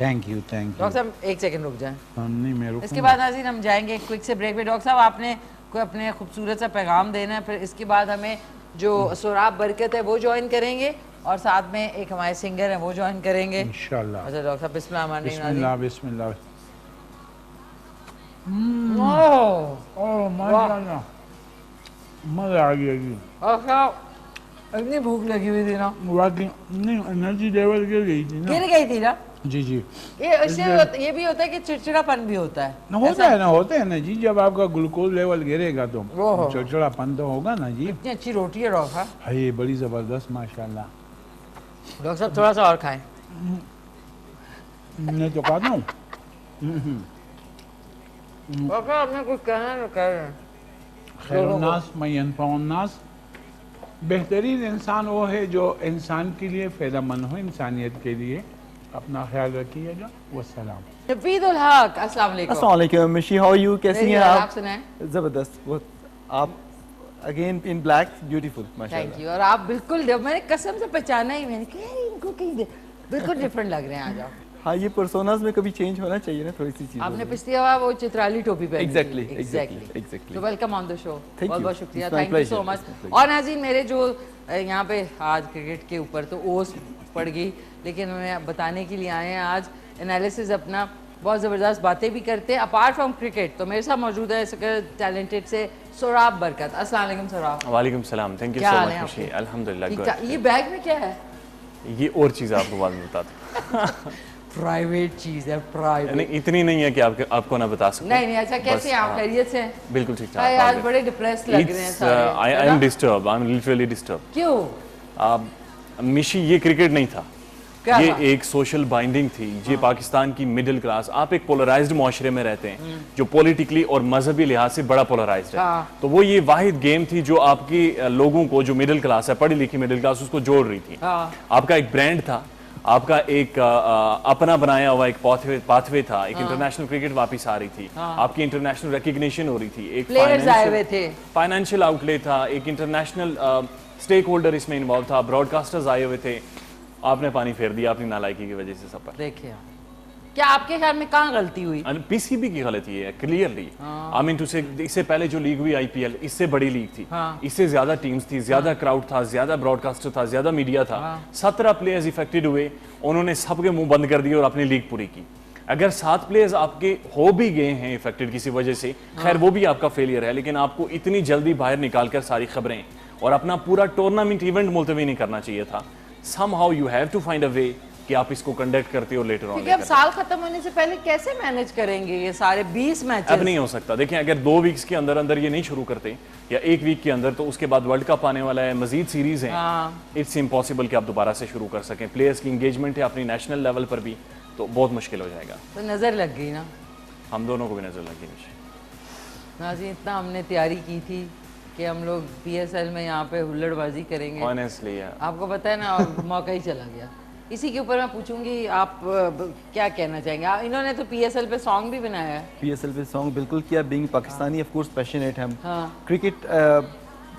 Speaker 2: thank you, thank you.
Speaker 1: Doctor साहब 1 सेकंड रुक जाएं।
Speaker 2: नहीं, मैं रुकूंगा।
Speaker 1: इसके बाद नाज़रीन हम जाएंगे एक क्विक से ब्रेक पे। डॉक्टर साहब आपने कोई अपने खूबसूरत सा पैगाम देना है, फिर इसके बाद हमें जो सुराब बरकत है वो ज्वाइन करेंगे और साथ में एक हमारे सिंगर हैं वो ज्वाइन करेंगे
Speaker 2: इंशाल्लाह।
Speaker 1: अच्छा डॉक्टर साहब, बिस्मिल्लाह।
Speaker 2: बिस्मिल्लाह, बिस्मिल्लाह।
Speaker 1: ओह
Speaker 2: ओह माशाल्लाह, मजा आ गया जी।
Speaker 1: डॉक्टर साहब इतनी भूख लगी हुई थी ना,
Speaker 2: वाकई नहीं, एनर्जी लेवल गिर गई थी ना।
Speaker 1: गिर गई थी ना।
Speaker 2: जी जी,
Speaker 1: ये भी होता है कि चिड़चिड़ापन भी होता है।
Speaker 2: होता है ना, होता है ना जी। जब आपका ग्लूकोज लेवल गिरेगा तो
Speaker 1: ओहो।
Speaker 2: चिड़चिड़ापन तो होगा ना जी।
Speaker 1: इतनी अच्छी रोटी है डॉक्टर साहब।
Speaker 2: है ये बड़ी जबरदस्त माशाल्लाह।
Speaker 1: डॉक्टर साहब थोड़ा सा और खाएं।
Speaker 2: मैं तो खाता हूँ।
Speaker 1: डॉक्टर साहब आपने कुछ कहना है तो कह रहे हैं।
Speaker 2: खैरुन्नास मय्यनफउन्नास, बेहतरीन इंसान वो है जो इंसान के लिए फ़ायदेमंद हो, इंसानियत के लिए। अपना ख्याल रखिएगा। वस्सलाम।
Speaker 1: हफीजुल हक, अस्सलाम वालेकुम।
Speaker 8: अस्सलाम वालेकुम मिशी, हाउ आर यू? कैसी हैं
Speaker 1: आप
Speaker 8: आप?
Speaker 1: सुनाएं।
Speaker 8: ज़बरदस्त। वो आप again in black, beautiful
Speaker 1: thank
Speaker 8: माशाल्लाह।
Speaker 1: यू। और आप बिल्कुल मैंने कसम से पहचाना ही, मैंने कहा यार इनको कहीं बिल्कुल डिफरेंट लग रहे हैं आज आप।
Speaker 8: हाँ, ये पर्सोनास में कभी चेंज होना चाहिए ना, थोड़ी सी चीज़।
Speaker 1: आपने पिछली बार वो चित्राली टोपी पहनी
Speaker 8: Exactly.
Speaker 1: तो welcome on the show,
Speaker 8: Thank
Speaker 1: बहुत
Speaker 8: you.
Speaker 1: बहुत शुक्रिया,
Speaker 8: It's my
Speaker 1: thank you so
Speaker 8: pleasure.
Speaker 1: Much.
Speaker 8: It's my pleasure.
Speaker 1: और नाज़रीन, मेरे जो यहाँ पे आज क्रिकेट के ऊपर तो ओस पड़ गई, लेकिन हमें बताने के लिए आए हैं आज एनालिसिस अपना, बहुत ज़बरदस्त बातें भी करते हैं अपार्ट फ्रॉम क्रिकेट। तो मेरे साथ मौजूद है टैलेंटेड से सोराब बरकत। अस्सलाम वालेकुम सोराब।
Speaker 9: वालेकुम सलाम, थैंक यू
Speaker 1: क्या
Speaker 9: सो
Speaker 1: हाल
Speaker 9: मच
Speaker 1: है
Speaker 9: खुशी,
Speaker 1: आपके?
Speaker 9: अल्हम्दुलिल्लाह
Speaker 1: ठीक
Speaker 9: गुड।
Speaker 1: है, ये बैग में क्या है?
Speaker 9: ये और चीज़ आपको बाद में बताता हूँ।
Speaker 1: प्राइवेट चीज़ है, प्राइवेट।
Speaker 9: नहीं, इतनी नहीं है कि आपको ना बता सकूं।
Speaker 1: नहीं, अच्छा, कैसे हैं आप? खैरियत से हैं?
Speaker 9: बिल्कुल ठीक ठाक।
Speaker 1: आज बड़े डिप्रेस लग रहे हैं सारे।
Speaker 9: I am disturb, I am literally disturb.
Speaker 1: क्यों?
Speaker 9: मिशी, ये क्रिकेट नहीं था,
Speaker 1: क्या
Speaker 9: ये
Speaker 1: था?
Speaker 9: एक सोशल बाइंडिंग थी। ये पाकिस्तान की मिडिल क्लास, आप एक पोलराइज्ड मुआशरे में रहते हैं जो पॉलिटिकली और मजहबी लिहाज से बड़ा पोलराइज्ड है।
Speaker 1: हाँ।
Speaker 9: तो वो ये वाहिद गेम थी जो आपकी लोगों को, जो मिडिल क्लास है, पढ़ी लिखी मिडिल क्लास, उसको जोड़ रही थी।
Speaker 1: हाँ।
Speaker 9: आपका एक ब्रांड था, आपका एक अपना बनाया हुआ एक पाथवे था, एक इंटरनेशनल क्रिकेट वापस आ रही थी, आपकी इंटरनेशनल रिकग्निशन हो रही थी, एक
Speaker 1: प्लेयर्स आए हुए थे,
Speaker 9: फाइनेंशियल आउटलेट था, एक इंटरनेशनल स्टेक होल्डर इसमें इन्वॉल्व था, ब्रॉडकास्टर्स आए हुए थे। आपने पानी फेर दिया अपनी नालायकी की वजह से सब पर।
Speaker 1: देखिए, क्या आपके ख्याल में कहाँ गलती हुई?
Speaker 9: पीसीबी की गलती है क्लियरली। आई मीन टू से, इससे पहले जो लीग हुई आईपीएल, इससे बड़ी लीग थी, इससे ज्यादा टीम्स थी, ज्यादा क्राउड था, ज्यादा ब्रॉडकास्टर था, ज्यादा मीडिया था। 17 प्लेयर्स इफेक्टेड हुए, उन्होंने सबके मुंह बंद कर दिए और अपनी लीग पूरी की। अगर 7 प्लेयर्स आपके हो भी गए हैं इफेक्टेड किसी वजह से, खैर वो भी आपका फेलियर है, लेकिन आपको इतनी जल्दी बाहर निकालकर सारी खबरें और अपना पूरा टूर्नामेंट इवेंट मुलतवी नहीं करना चाहिए था। somehow you have to find a way कि आप इसको कंडक्ट करते हो लेटर ऑन।
Speaker 1: क्योंकि अब साल खत्म होने से पहले कैसे मैनेज करेंगे ये सारे 20 मैचेस?
Speaker 9: अब नहीं हो सकता। देखिए, अगर 2 वीक्स के अंदर अंदर ये नहीं शुरू करते या 1 वीक के अंदर, तो उसके बाद वर्ल्ड कप आने वाला है, मजीद सीरीज है, इट्स इम्पॉसिबल कि आप दोबारा से शुरू कर सकें। प्लेयर्स की इंगेजमेंट है अपनी नेशनल लेवल पर भी, तो बहुत मुश्किल हो जाएगा।
Speaker 1: तो नजर लग गई ना,
Speaker 9: हम दोनों को भी नजर लग गई।
Speaker 1: नाज़रीन, इतना हमने तैयारी की थी कि हम लोग पीएसएल में यहाँ पे हुल्लड़बाजी करेंगे,
Speaker 9: ऑनेस्टली
Speaker 1: आपको पता है ना, और मौका ही चला गया। इसी के ऊपर मैं पूछूंगी, आप क्या कहना चाहेंगे? इन्होंने तो पीएसएल पे सॉन्ग भी बनाया है।
Speaker 8: पीएसएल पे सॉन्ग बिल्कुल किया, being Pakistani of course passionate हम क्रिकेट।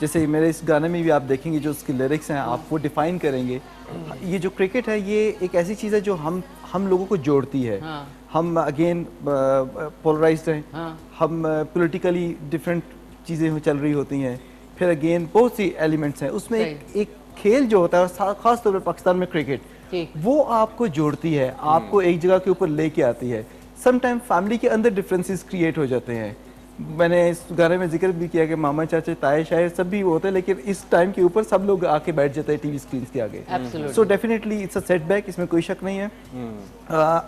Speaker 8: जैसे मेरे इस गाने में भी आप देखेंगे जो उसकी लिरिक्स हैं, आप वो डिफाइन करेंगे। ये जो क्रिकेट है, ये एक ऐसी चीज़ है जो हम लोगों को जोड़ती है। हम अगेन पोलराइज्ड हैं, हम पॉलिटिकली डिफरेंट चीज़ें चल रही होती हैं, फिर अगेन बहुत सी एलिमेंट्स हैं उसमें। एक खेल जो होता है, खास तौर पर पाकिस्तान में क्रिकेट, वो आपको जोड़ती है, आपको एक जगह के ऊपर लेके आती है। समटाइम फैमिली के अंदर डिफरेंसेस क्रिएट हो जाते हैं। मैंने इस गाने में जिक्र भी किया कि मामा चाचे ताए शायर सब भी होते हैं, लेकिन इस टाइम के ऊपर सब लोग आके बैठ जाते हैं टीवी स्क्रीन के आगे। So definitely it's a setback, इसमें कोई शक नहीं है।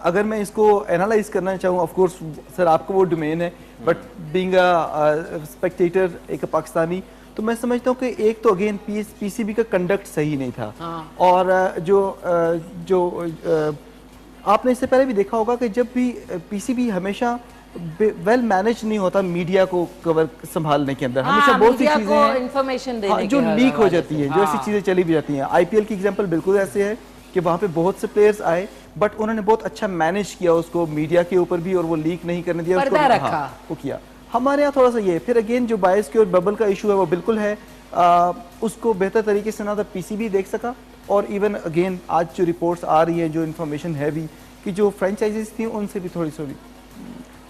Speaker 8: अगर मैं इसको एनालाइज करना चाहूँ, ऑफ कोर्स सर आपको वो डोमेन है, बट बीइंग अ स्पेक्टेटर, एक पाकिस्तानी, तो मैं समझता हूँ कि एक तो अगेन पीसीबी का कंडक्ट सही नहीं था। और आपने इससे पहले भी देखा होगा कि जब भी पीसीबी हमेशा वेल मैनेज नहीं होता मीडिया को कवर संभालने के अंदर, हमेशा बहुत सी चीजें
Speaker 1: इंफॉर्मेशन देने
Speaker 8: जो लीक हो जाती है, जो ऐसी चीजें चली भी जाती हैं। आईपीएल की एग्जांपल बिल्कुल ऐसे है कि वहाँ पे बहुत से प्लेयर्स आए, बट उन्होंने बहुत अच्छा मैनेज किया उसको मीडिया के ऊपर भी, और वो लीक नहीं करने दिया,
Speaker 1: पर्दा रखा।
Speaker 8: वो किया। हमारे यहाँ थोड़ा सा ये, फिर अगेन जो बायस की और बबल का इशू है वो बिल्कुल है, उसको बेहतर तरीके से ना तो पीसीबी देख सका, और इवन अगेन आज जो रिपोर्ट्स आ रही है, जो इन्फॉर्मेशन है भी, कि जो फ्रेंचाइजीज थी उनसे भी थोड़ी सी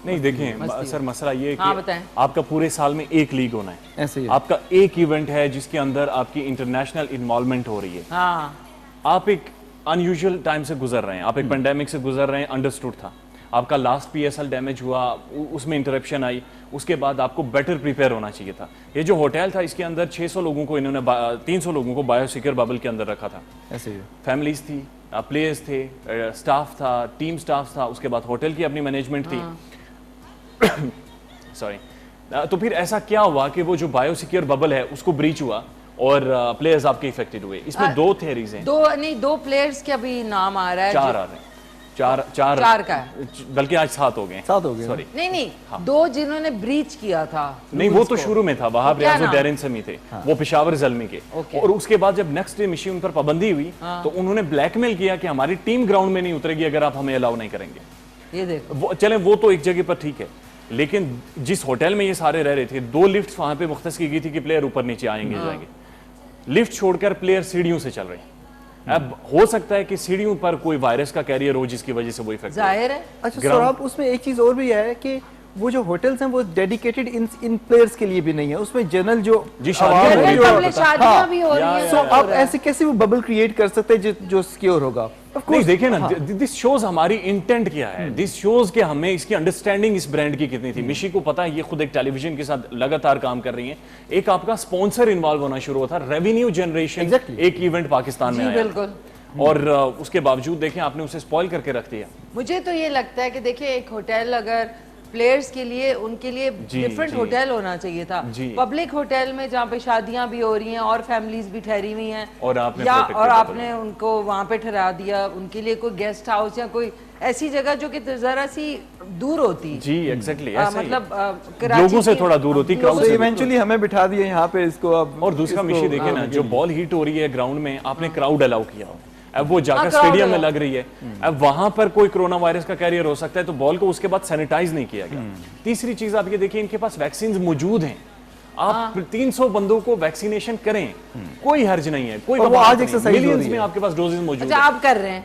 Speaker 9: नहीं। देखें सर, मसला ये है कि आपका पूरे साल में एक लीग होना है,
Speaker 8: ऐसे ही
Speaker 9: आपका एक इवेंट है जिसके अंदर आपकी इंटरनेशनल इन्वॉल्वमेंट हो रही है। आप एक अनयूजुअल टाइम से गुजर रहे हैं, आप एक पेंडेमिक से गुजर रहे हैं, अंडरस्टूड था। आपका लास्ट पीएसएल डैमेज हुआ, उसमें इंटरप्शन आई, उसके बाद आपको बेटर प्रिपेयर होना चाहिए था। ये जो होटल था, इसके अंदर 600 लोगों को इन्होंने 300 लोगों को बायोसिक्योर बबल के अंदर रखा था।
Speaker 8: ऐसे ही
Speaker 9: फैमिलीज थी, प्लेयर्स थे, स्टाफ था, टीम स्टाफ था, उसके बाद होटल की अपनी मैनेजमेंट थी। सॉरी। तो फिर ऐसा क्या हुआ कि वो जो बायोसिक्योर बबल है उसको ब्रीच हुआ और प्लेयर्स आपके इफेक्टेड हुए? इसमें 2 थियरीज हैं।
Speaker 1: 2 प्लेयर्स के अभी नाम आ रहा है,
Speaker 9: 4 आ रहे हैं। 4
Speaker 1: का है,
Speaker 9: बल्कि आज 7 हो गए।
Speaker 8: 7 हो गए,
Speaker 9: सॉरी।
Speaker 1: नहीं 2 जिन्होंने ब्रीच किया था।
Speaker 9: नहीं, वो तो शुरू में था, वहाब रियाज और डेरिन समी थे, वो पेशावर जल्मी के। और उसके बाद जब नेक्स्ट डे मिशी उन पर पाबंदी हुई, तो उन्होंने ब्लैकमेल किया कि हमारी टीम ग्राउंड में नहीं उतरेगी अगर आप हमें अलाउ नहीं करेंगे।
Speaker 1: ये देखो,
Speaker 9: चले वो तो एक जगह पर ठीक है, लेकिन जिस होटल में ये सारे रह रहे थे, 2 लिफ्ट वहां पे मुख्तस की गई थी कि प्लेयर ऊपर नीचे आएंगे जाएंगे। लिफ्ट छोड़कर प्लेयर सीढ़ियों से चल रहे हैं। अब हो सकता है कि सीढ़ियों पर कोई वायरस का कैरियर हो जिसकी वजह से वो इफेक्ट
Speaker 1: जाहिर है।
Speaker 8: अच्छा सौरभ, उसमें एक चीज और भी है कि वो जो होटल्स हैं वो डेडिकेटेड इन प्लेयर्स के लिए भी नहीं है, उसमें जनरल जो
Speaker 9: जी शादियां हो रही
Speaker 1: पब्लिक
Speaker 9: है।
Speaker 1: शादियां भी हो रही
Speaker 8: सो
Speaker 1: हैं।
Speaker 8: आप ऐसे कैसे वो बबल क्रिएट कर सकते हैं जो सिक्योर होगा?
Speaker 9: नहीं देखिए ना, दिस शोज हमारी इंटेंट क्या है, दिस शोज के हमें इसकी अंडरस्टैंडिंग इस ब्रांड की कितनी थी। मिशी को पता है ये खुद एक टेलीविजन के साथ लगातार काम कर रही है, एक आपका स्पॉन्सर इन्वॉल्व होना शुरू होता, रेवेन्यू जनरेशन एक इवेंट पाकिस्तान में आया
Speaker 1: बिल्कुल।
Speaker 9: और उसके बावजूद देखें आपने उसे स्पॉइल करके रख दिया।
Speaker 1: मुझे तो ये लगता है कि देखिए एक होटल अगर प्लेयर्स के लिए उनके लिए डिफरेंट होटल होना चाहिए था। पब्लिक होटल में जहाँ पे शादियां भी हो रही हैं और फैमिलीज भी ठहरी हुई हैं
Speaker 9: और
Speaker 1: आपने उनको वहाँ पे ठहरा दिया, उनके लिए कोई गेस्ट हाउस या कोई ऐसी जगह जो कि जरा सी दूर होती।
Speaker 9: जी एग्जैक्टली,
Speaker 1: मतलब
Speaker 9: लोगों से थोड़ा दूर होती, क्राउड से।
Speaker 8: इवेंचुअली हमें बिठा दिए यहाँ पे इसको अब।
Speaker 9: और दूसरा मिशी देखे ना, जो बॉल हिट हो रही है ग्राउंड में, आपने क्राउड अलाउ किया हो, अब वो जाकर स्टेडियम में लग रही है, अब वहां पर कोई कोरोना वायरस का कैरियर हो सकता है, तो बॉल को उसके बाद सैनिटाइज नहीं किया गया। तीसरी चीज आप ये देखिए, इनके पास वैक्सीन मौजूद हैं, आप 300 बंदों को वैक्सीनेशन करें, कोई हर्ज नहीं है, कोई मिलियंस में आपके पास डोजेस मौजूद
Speaker 1: हैं। आप कर रहे हैं।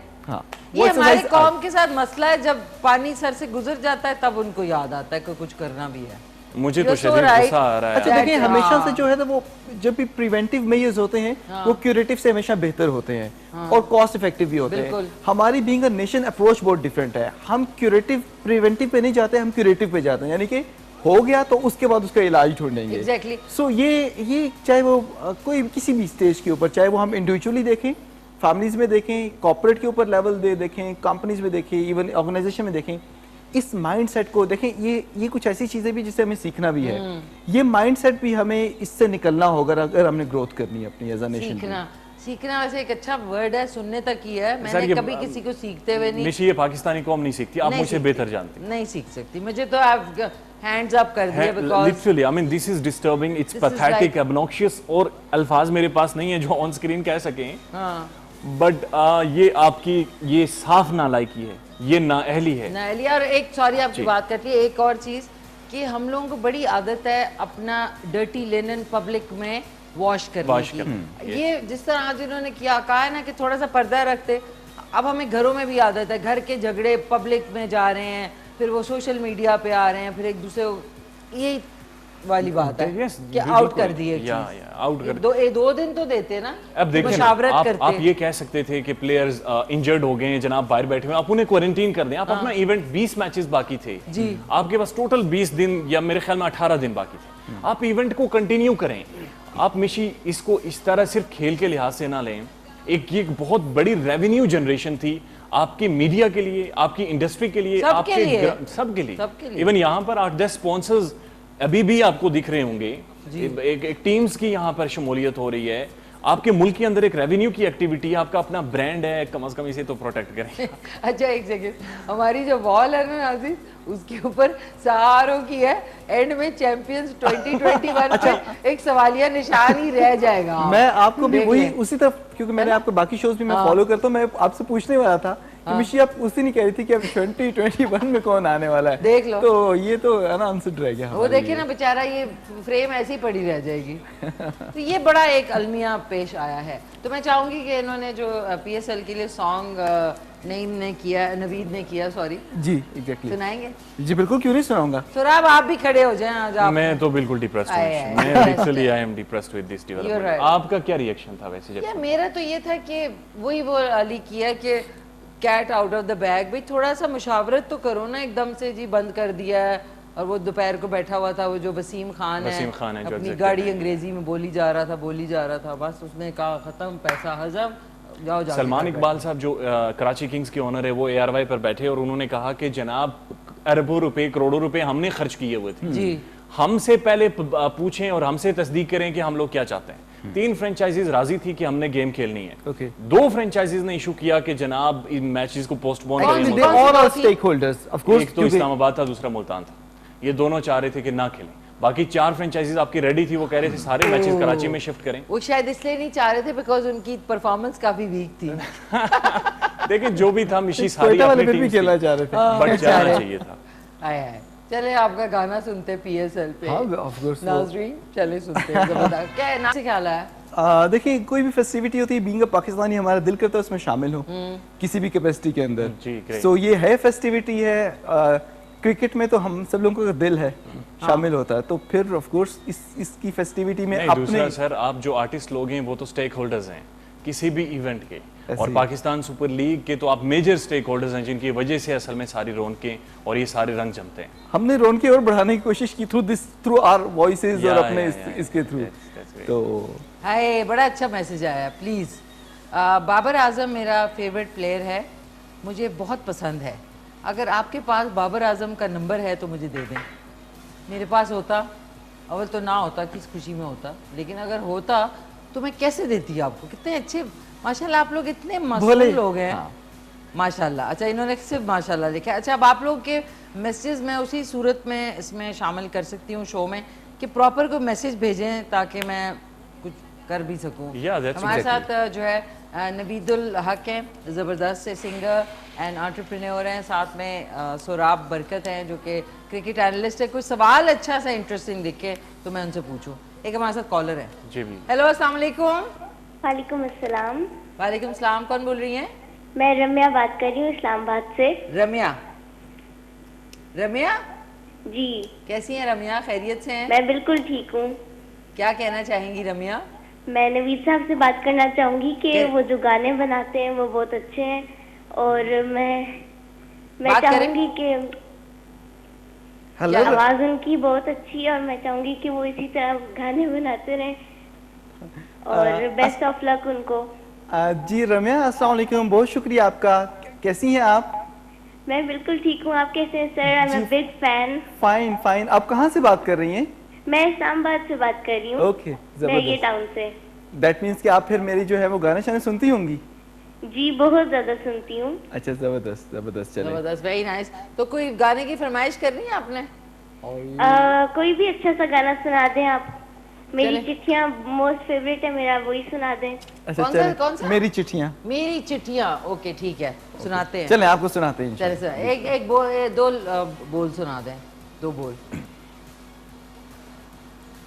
Speaker 1: ये हमारे कौम के साथ मसला है, जब पानी सर से गुजर जाता है तब उनको याद आता है कि कुछ करना भी है।
Speaker 9: मुझे तो शरीर गुस्सा आ रहा है।
Speaker 8: अच्छा देखिए, हमेशा से जो है ना वो जब भी प्रिवेंटिव मेजर्स होते हैं वो क्यूरेटिव से हमेशा बेहतर होते हैं और कॉस्ट इफेक्टिव भी होते हैं। हमारी बीइंग अ नेशन अप्रोच बहुत डिफरेंट है, हम क्यूरेटिव प्रिवेंटिव पे नहीं जाते, हम क्यूरेटिव पे जाते हैं, यानी कि हो गया तो उसके बाद उसका इलाज ढूंढेंगे।
Speaker 1: Exactly.
Speaker 8: सो ये चाहे वो कोई किसी भी स्टेज के ऊपर, चाहे वो हम इंडिविजुअली देखें, फैमिलीज में देखें, कॉर्पोरेट के ऊपर लेवल देखें, कंपनीज में देखें, इवन ऑर्गेनाइजेशन में देखें, इस माइंडसेट को देखें। ये कुछ ऐसी चीजें भी जिससे हमें सीखना भी है। ये माइंडसेट भी हमें इससे निकलना होगा अगर हमने ग्रोथ करनी है अपनी एज अ नेशन।
Speaker 1: सीखना वैसे एक अच्छा वर्ड है, सुनने तक ही है, मैंने कभी किसी को सीखते हुए नहीं।
Speaker 9: ये पाकिस्तानी कौम नहीं सीखती, आप मुझे बेहतर जानते।
Speaker 1: नहीं सीख सकती, मुझे तो आप हैंड्स अप कर दिए because
Speaker 9: literally I mean this is disturbing, it's pathetic, obnoxious, और अल्फाज मेरे पास नहीं है जो ऑन स्क्रीन कह सकें। बट ये आपकी ये साफ नालायकी है, ये नाअहली है।
Speaker 1: नाअहली। और एक सॉरी आपकी बात करती है, एक और चीज कि हम लोगों को बड़ी आदत है अपना डर्टी लिनन पब्लिक में वॉश करने की। ये जिस तरह आज इन्होंने किया कहा है ना कि थोड़ा सा पर्दा रखते, अब हमें घरों में भी आदत है, घर के झगड़े पब्लिक में जा रहे हैं, फिर वो सोशल मीडिया पे आ रहे हैं, फिर एक दूसरे ये वाली बात है कि आउट कर दिए।
Speaker 9: आउट कर
Speaker 1: दो दिन तो देते ना।
Speaker 9: अब देखिए आप ये कह सकते थे कि प्लेयर्स इंजर्ड हो गए, जनाब बाहर बैठे हुए, आप उन्हें क्वारंटीन कर दें। आप अपना इवेंट 20 मैचेस बाकी थे जी, आपके पास टोटल 20 दिन या मेरे ख्याल में 18 दिन बाकी थे, आप इवेंट को कंटिन्यू करें। आप मिशी इसको इस तरह सिर्फ खेल के लिहाज से ना लें, ये बहुत बड़ी रेवेन्यू जनरेशन थी आपकी मीडिया के लिए, आपकी इंडस्ट्री के लिए, आपके सबके लिए। इवन यहाँ पर 8-10 स्पॉन्सर्स अभी भी आपको दिख रहे होंगे। एक टीम्स की यहाँ पर शमूलियत हो रही है, आपके मुल्क के अंदर एक रेवेन्यू की एक्टिविटी है, आपका अपना ब्रांड है, कम से कम इसे तो प्रोटेक्ट करें।
Speaker 1: अच्छा एक सेकंड, हमारी जो वॉल है ना नाज़िर, उसके ऊपर सहारों की है, एंड में चैंपियंस 2021 पे एक सवालिया निशान ही रह जाएगा।
Speaker 8: मैं आपको भी वही उसी तरफ, क्योंकि मैंने आपके बाकी शोज भी मैं फॉलो करता हूँ, मैं आपसे पूछने वाला था कि मिशी आप उसी नहीं कह रही थी कि अब 2021 में कौन आने वाला है,
Speaker 1: देख लो।
Speaker 8: तो ये तो अनआंसर्ड रह गया।
Speaker 1: वो देखिए ना बेचारा, ये फ्रेम ऐसी ही पड़ी रह जाएगी। तो ये बड़ा एक अलमिया पेश आया है। तो मैं चाहूंगी कि इन्होंने जो PSL के लिए सॉन्ग नवीद ने किया सॉरी
Speaker 8: जी एग्जैक्टली
Speaker 1: सुनाएंगे?
Speaker 8: जी बिल्कुल, क्यों नहीं सुनाऊंगा।
Speaker 1: सुराब आप भी खड़े हो जाएं आज। आप
Speaker 9: मैं तो बिल्कुल डिप्रेस्ड हूं, मैं literally I am depressed with this development. आपका क्या रिएक्शन था वैसे?
Speaker 1: जब मेरा तो ये था कि वही वो अली किया कि cat out of the bag, भाई थोड़ा सा मुशावरत तो करो ना, एकदम से जी बंद कर दिया है। और वो दोपहर को बैठा हुआ था, वो जो वसीम खान है अपनी गाड़ी अंग्रेजी में बोली जा रहा था, बस उसने कहा खत्म, पैसा हजम, जाओ।
Speaker 9: सलमान इकबाल साहब जो कराची किंग्स के ओनर है, वो ARY पर बैठे और उन्होंने कहा कि जनाब अरबों रुपए करोड़ों रुपए हमने खर्च किए हुए थे जी, हमसे पहले पूछें और हमसे तस्दीक करें कि हम लोग क्या चाहते हैं। 3 फ्रेंचाइजीज राजी थी कि हमने गेम खेलनी है। 2 फ्रेंचाइजीज ने इशू किया कि जनाब इन मैचेस को पोस्टपोन करें। एक तो इस्लामाबाद था, दूसरा मुल्तान था। ये दोनों चाह रहे थे कि ना खेलें। बाकी 4 फ्रेंचाइजीज आपकी रेडी थी, वो कह रहे थे सारे मैचेस कराची में शिफ्ट करें।
Speaker 1: वो शायद इसलिए नहीं चाह रहे थे बिकॉज़ उनकी परफॉर्मेंस काफी वीक थी।
Speaker 9: देखिए जो भी था, मिशी सारी अपनी टीम
Speaker 8: खेलना चाह रहे थे,
Speaker 9: बट जाना चाहिए था।
Speaker 1: आया है चले आपका गाना सुनते हैं PSL पे।
Speaker 8: हाँ, of course,
Speaker 1: नाज़रीन चले सुनते हैं। जबरदस्त। क्या है ना से ख्याल है?
Speaker 8: देखिए कोई भी फेस्टिविटी होती है, बीइंग अ पाकिस्तानी हमारा दिल करता है उसमें शामिल हो किसी भी कैपेसिटी के अंदर।
Speaker 9: जी, great।
Speaker 8: सो ये है फेस्टिविटी है। क्रिकेट में तो हम सब लोगों का दिल है शामिल होता है, तो फिर ऑफ कोर्स इसकी फेस्टिविटी में
Speaker 9: नहीं, दूसरा सर, आप जो आर्टिस्ट लोग हैं वो तो स्टेक होल्डर्स हैं किसी भी इवेंट के, और पाकिस्तान सुपर लीग के तो आप मेजर स्टेक होल्डर्स हैं जिनकी वजह से असल में सारी रौनकें और ये सारे रंग जमते हैं।
Speaker 8: हमने रौनकें और बढ़ाने की कोशिश की थ्रू आवर वॉइसेस और अपने इसके थ्रू। तो
Speaker 1: हाय, बड़ा अच्छा मैसेज आया। प्लीज़, बाबर आजम मेरा फेवरेट प्लेयर है, मुझे बहुत पसंद है। अगर आपके पास बाबर आजम का नंबर है तो मुझे दे दें। मेरे पास होता, अव्वल तो ना होता, किस खुशी में होता, लेकिन अगर होता तो मैं कैसे देती आपको। कितने अच्छे माशाल्लाह, आप लोग इतने मासूम लोग हैं। हाँ। माशाल्लाह। अच्छा, इन्होंने सिर्फ माशाल्लाह लिखा है। अच्छा, अब आप लोग के मैसेज मैं उसी सूरत में इसमें शामिल कर सकती हूँ शो में कि प्रॉपर कोई मैसेज भेजें ताकि मैं कुछ कर भी सकूँ। हमारे साथ जो है नवीदुल हक हैं, ज़बरदस्त से सिंगर एंड एंटरप्रेन्योर हैं, साथ में सोराब बरकत हैं जो कि क्रिकेट एनालिस्ट है। कोई सवाल अच्छा सा इंटरेस्टिंग लिखे तो मैं उनसे पूछूं। एक हमारे साथ कॉलर है।
Speaker 9: जी भी।
Speaker 1: हेलो, अस्सलाम वालेकुम।
Speaker 10: वालेकुम अस्सलाम।
Speaker 1: वालेकुम सलाम। कौन बोल रही हैं?
Speaker 10: मैं रम्या बात कर रही हूँ इस्लामाबाद से।
Speaker 1: रम्या? रम्या
Speaker 10: जी।
Speaker 1: कैसी हैं रम्या? खैरियत से हैं?
Speaker 10: मैं बिल्कुल ठीक हूँ।
Speaker 1: क्या कहना चाहेंगी रम्या?
Speaker 10: मैं नवीद साहब से बात करना चाहूंगी कि वो जो गाने बनाते हैं वो बहुत अच्छे हैं, और मैं चाहूंगी कि आवाज उनकी बहुत अच्छी है, और मैं चाहूंगी कि वो इसी तरह गाने बनाते रहें, और बेस्ट ऑफ लक उनको।
Speaker 8: जी रम्या, अस्सलाम वालेकुम, बहुत शुक्रिया आपका। कैसी हैं आप?
Speaker 10: मैं बिल्कुल ठीक हूँ, आप कैसे हैं sir? I am a big fan.
Speaker 8: Fine fine. आप कहाँ से बात कर रही हैं?
Speaker 10: मैं इस्लामाबाद से बात कर रही हूँ।
Speaker 8: ओके,
Speaker 10: मैं ये टाउन से।
Speaker 8: दैट मीन्स कि आप फिर मेरी जो है वो गाने शाने सुनती होंगी?
Speaker 10: जी, बहुत ज्यादा सुनती हूँ।
Speaker 8: अच्छा, जबरदस्त जबरदस्त। चले,
Speaker 1: जबरदस्त, वेरी नाइस। तो कोई गाने की फरमाइश करनी है आपने?
Speaker 10: कोई भी अच्छा सा गाना सुना दें आप। मेरी चिट्ठियाँ मोस्ट फेवरेट है मेरा, वही सुना दें।
Speaker 8: अच्छा,
Speaker 1: कौन सा?
Speaker 8: मेरी चिट्ठियाँ।
Speaker 1: मेरी चिट्ठियाँ, ओके ठीक है, सुनाते हैं।
Speaker 8: चलें, आपको सुनाते हैं।
Speaker 1: चले सर, एक दो बोल सुना दें, 2 बोल।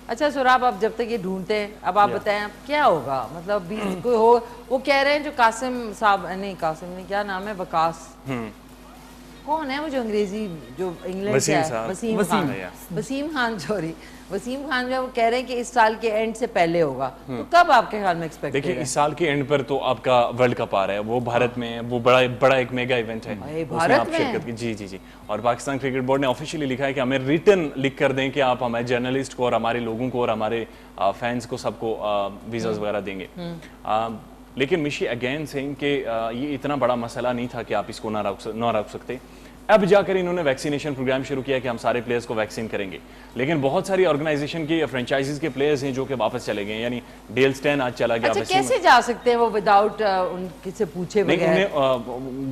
Speaker 1: अच्छा सोराब, अब जब तक ये ढूंढते हैं, अब आप बताएं क्या होगा, मतलब 20 कोई हो, वो कह रहे हैं जो कासिम साहब, नहीं कासिम नहीं, क्या नाम है, वकास, कौन है वो जो अंग्रेजी जो इंग्लैंड से है? वसीम खान, सॉरी, वसीम खान जो वो कह रहे हैं कि इस साल के एंड से पहले होगा, तो कब आपके ख्याल में एक्सपेक्ट?
Speaker 9: देखिए, इस साल के एंड पर तो आपका वर्ल्ड कप आ रहा है, वो भारत में, वो बड़ा एक मेगा इवेंट है, उसमें आप शिरकत की। जी जी जी। और पाकिस्तान क्रिकेट बोर्ड ने ऑफिशियली लिखा है कि हमें रिटर्न लिख कर दें कि आप हमारे जर्नलिस्ट को और हमारे लोगों को और हमारे फैंस को सबको वीज़ास वगैरह देंगे। लेकिन मिशी अगेन सेइंग कि ये इतना बड़ा मसला नहीं था कि आप इसको ना रोक सकते। अब जाकर इन्होंने वैक्सीनेशन प्रोग्राम शुरू किया कि हम सारे प्लेयर्स को वैक्सीन करेंगे, लेकिन बहुत सारी ऑर्गेनाइजेशन के फ्रेंचाइजीज के प्लेयर्स हैं जो कि वापस चले गए, यानी डेल स्टेन आज चला गया।
Speaker 1: अच्छा, कैसे जा सकते हैं वो विदाउट उनसे पूछे बगैर?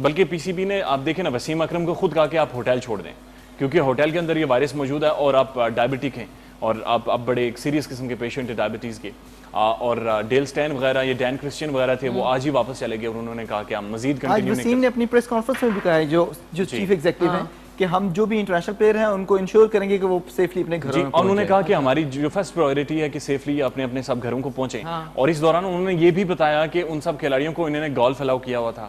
Speaker 9: बल्कि पीसीबी ने, आप देखें ना, वसीम अकरम को खुद कहा कि आप होटल छोड़ दें क्योंकि होटल के अंदर ये वायरस मौजूद है और आप डायबिटिक हैं और आप बड़े एक सीरियस किस्म के पेशेंट है डायबिटीज़ के। और डेल स्टैन वगैरह, ये डैन क्रिश्चियन वगैरह थे, वो आज ही वापस चले गए और उन्होंने कहा कि हम मजीद कंटिन्यू
Speaker 8: आज वसीम ने अपनी प्रेस कॉन्फ्रेंस में भी कहा है, जो चीफ एग्जीक्यूटिव हैं, कि हम जो भी इंटरनेशनल प्लेयर हैं उनको इंश्योर करेंगे कि वो सेफली अपने घरों में।
Speaker 9: और उन्होंने कहा कि हमारी जो फर्स्ट प्रायोरिटी है कि सेफली अपने अपने सब घरों को पहुंचे। और इस दौरान उन्होंने ये भी बताया कि उन सब खिलाड़ियों को इन्होंने गोल्फ अलाउ किया हुआ था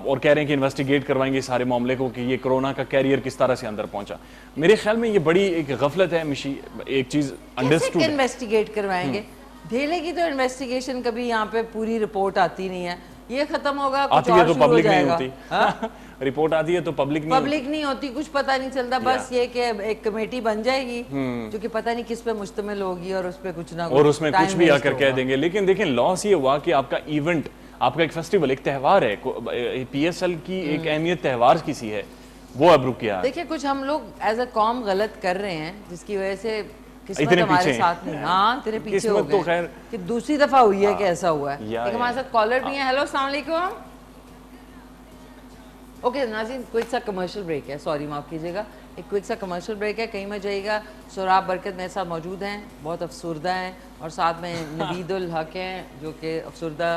Speaker 9: और कह रहे हैं कि इन्वेस्टिगेट करवाएंगे सारे मामले को कि ये कोरोना का कैरियर किस तरह से अंदर पहुंचा। मेरे ख्याल में ये बड़ी एक गफलत है मिशी, एक चीज अंडरस्टूड।
Speaker 1: इन्वेस्टिगेट करवाएंगे, ढेले की तो इन्वेस्टिगेशन कभी यहाँ पे पूरी रिपोर्ट आती नहीं है, ये खत्म होगा कुछ और शुरू हो जाएगा।
Speaker 9: रिपोर्ट आती है तो पब्लिक
Speaker 1: नहीं होती, कुछ पता नहीं चलता, बस ये कि एक कमेटी बन जाएगी जो कि पता नहीं किस पे मुश्तमिल होगी और उस पे कुछ ना कुछ,
Speaker 9: और उसमें कुछ भी आकर कह देंगे। लेकिन देखें, लॉस ये हुआ कि आपका इवेंट, आपका एक फेस्टिवल, एक त्यौहार है, पीएसएल की एक अहमियत त्यौहार की सी है, वो अब रुक गया।
Speaker 1: देखिए, कुछ हम लोग एज अ कॉम गलत कर रहे हैं जिसकी वजह से किस्मत हमारे साथ नहीं। हाँ, तेरे पीछे हो गए, खैर कि दूसरी दफा हुई है कि ऐसा हुआ है। एक हमारे साथ कॉलर भी है। हेलो, अस्सलाम वालेकुम। ओके नाज़रीन, क्विक सा कमर्शियल ब्रेक है, सॉरी माफ़ कीजिएगा, एक क्विक सा कमर्शियल ब्रेक है, कहीं मत जाइएगा। सोराब बरकत मेरे साथ मौजूद हैं, बहुत अफसरदा हैं, और साथ में नवीदुल हक हैं जो कि अफसरदा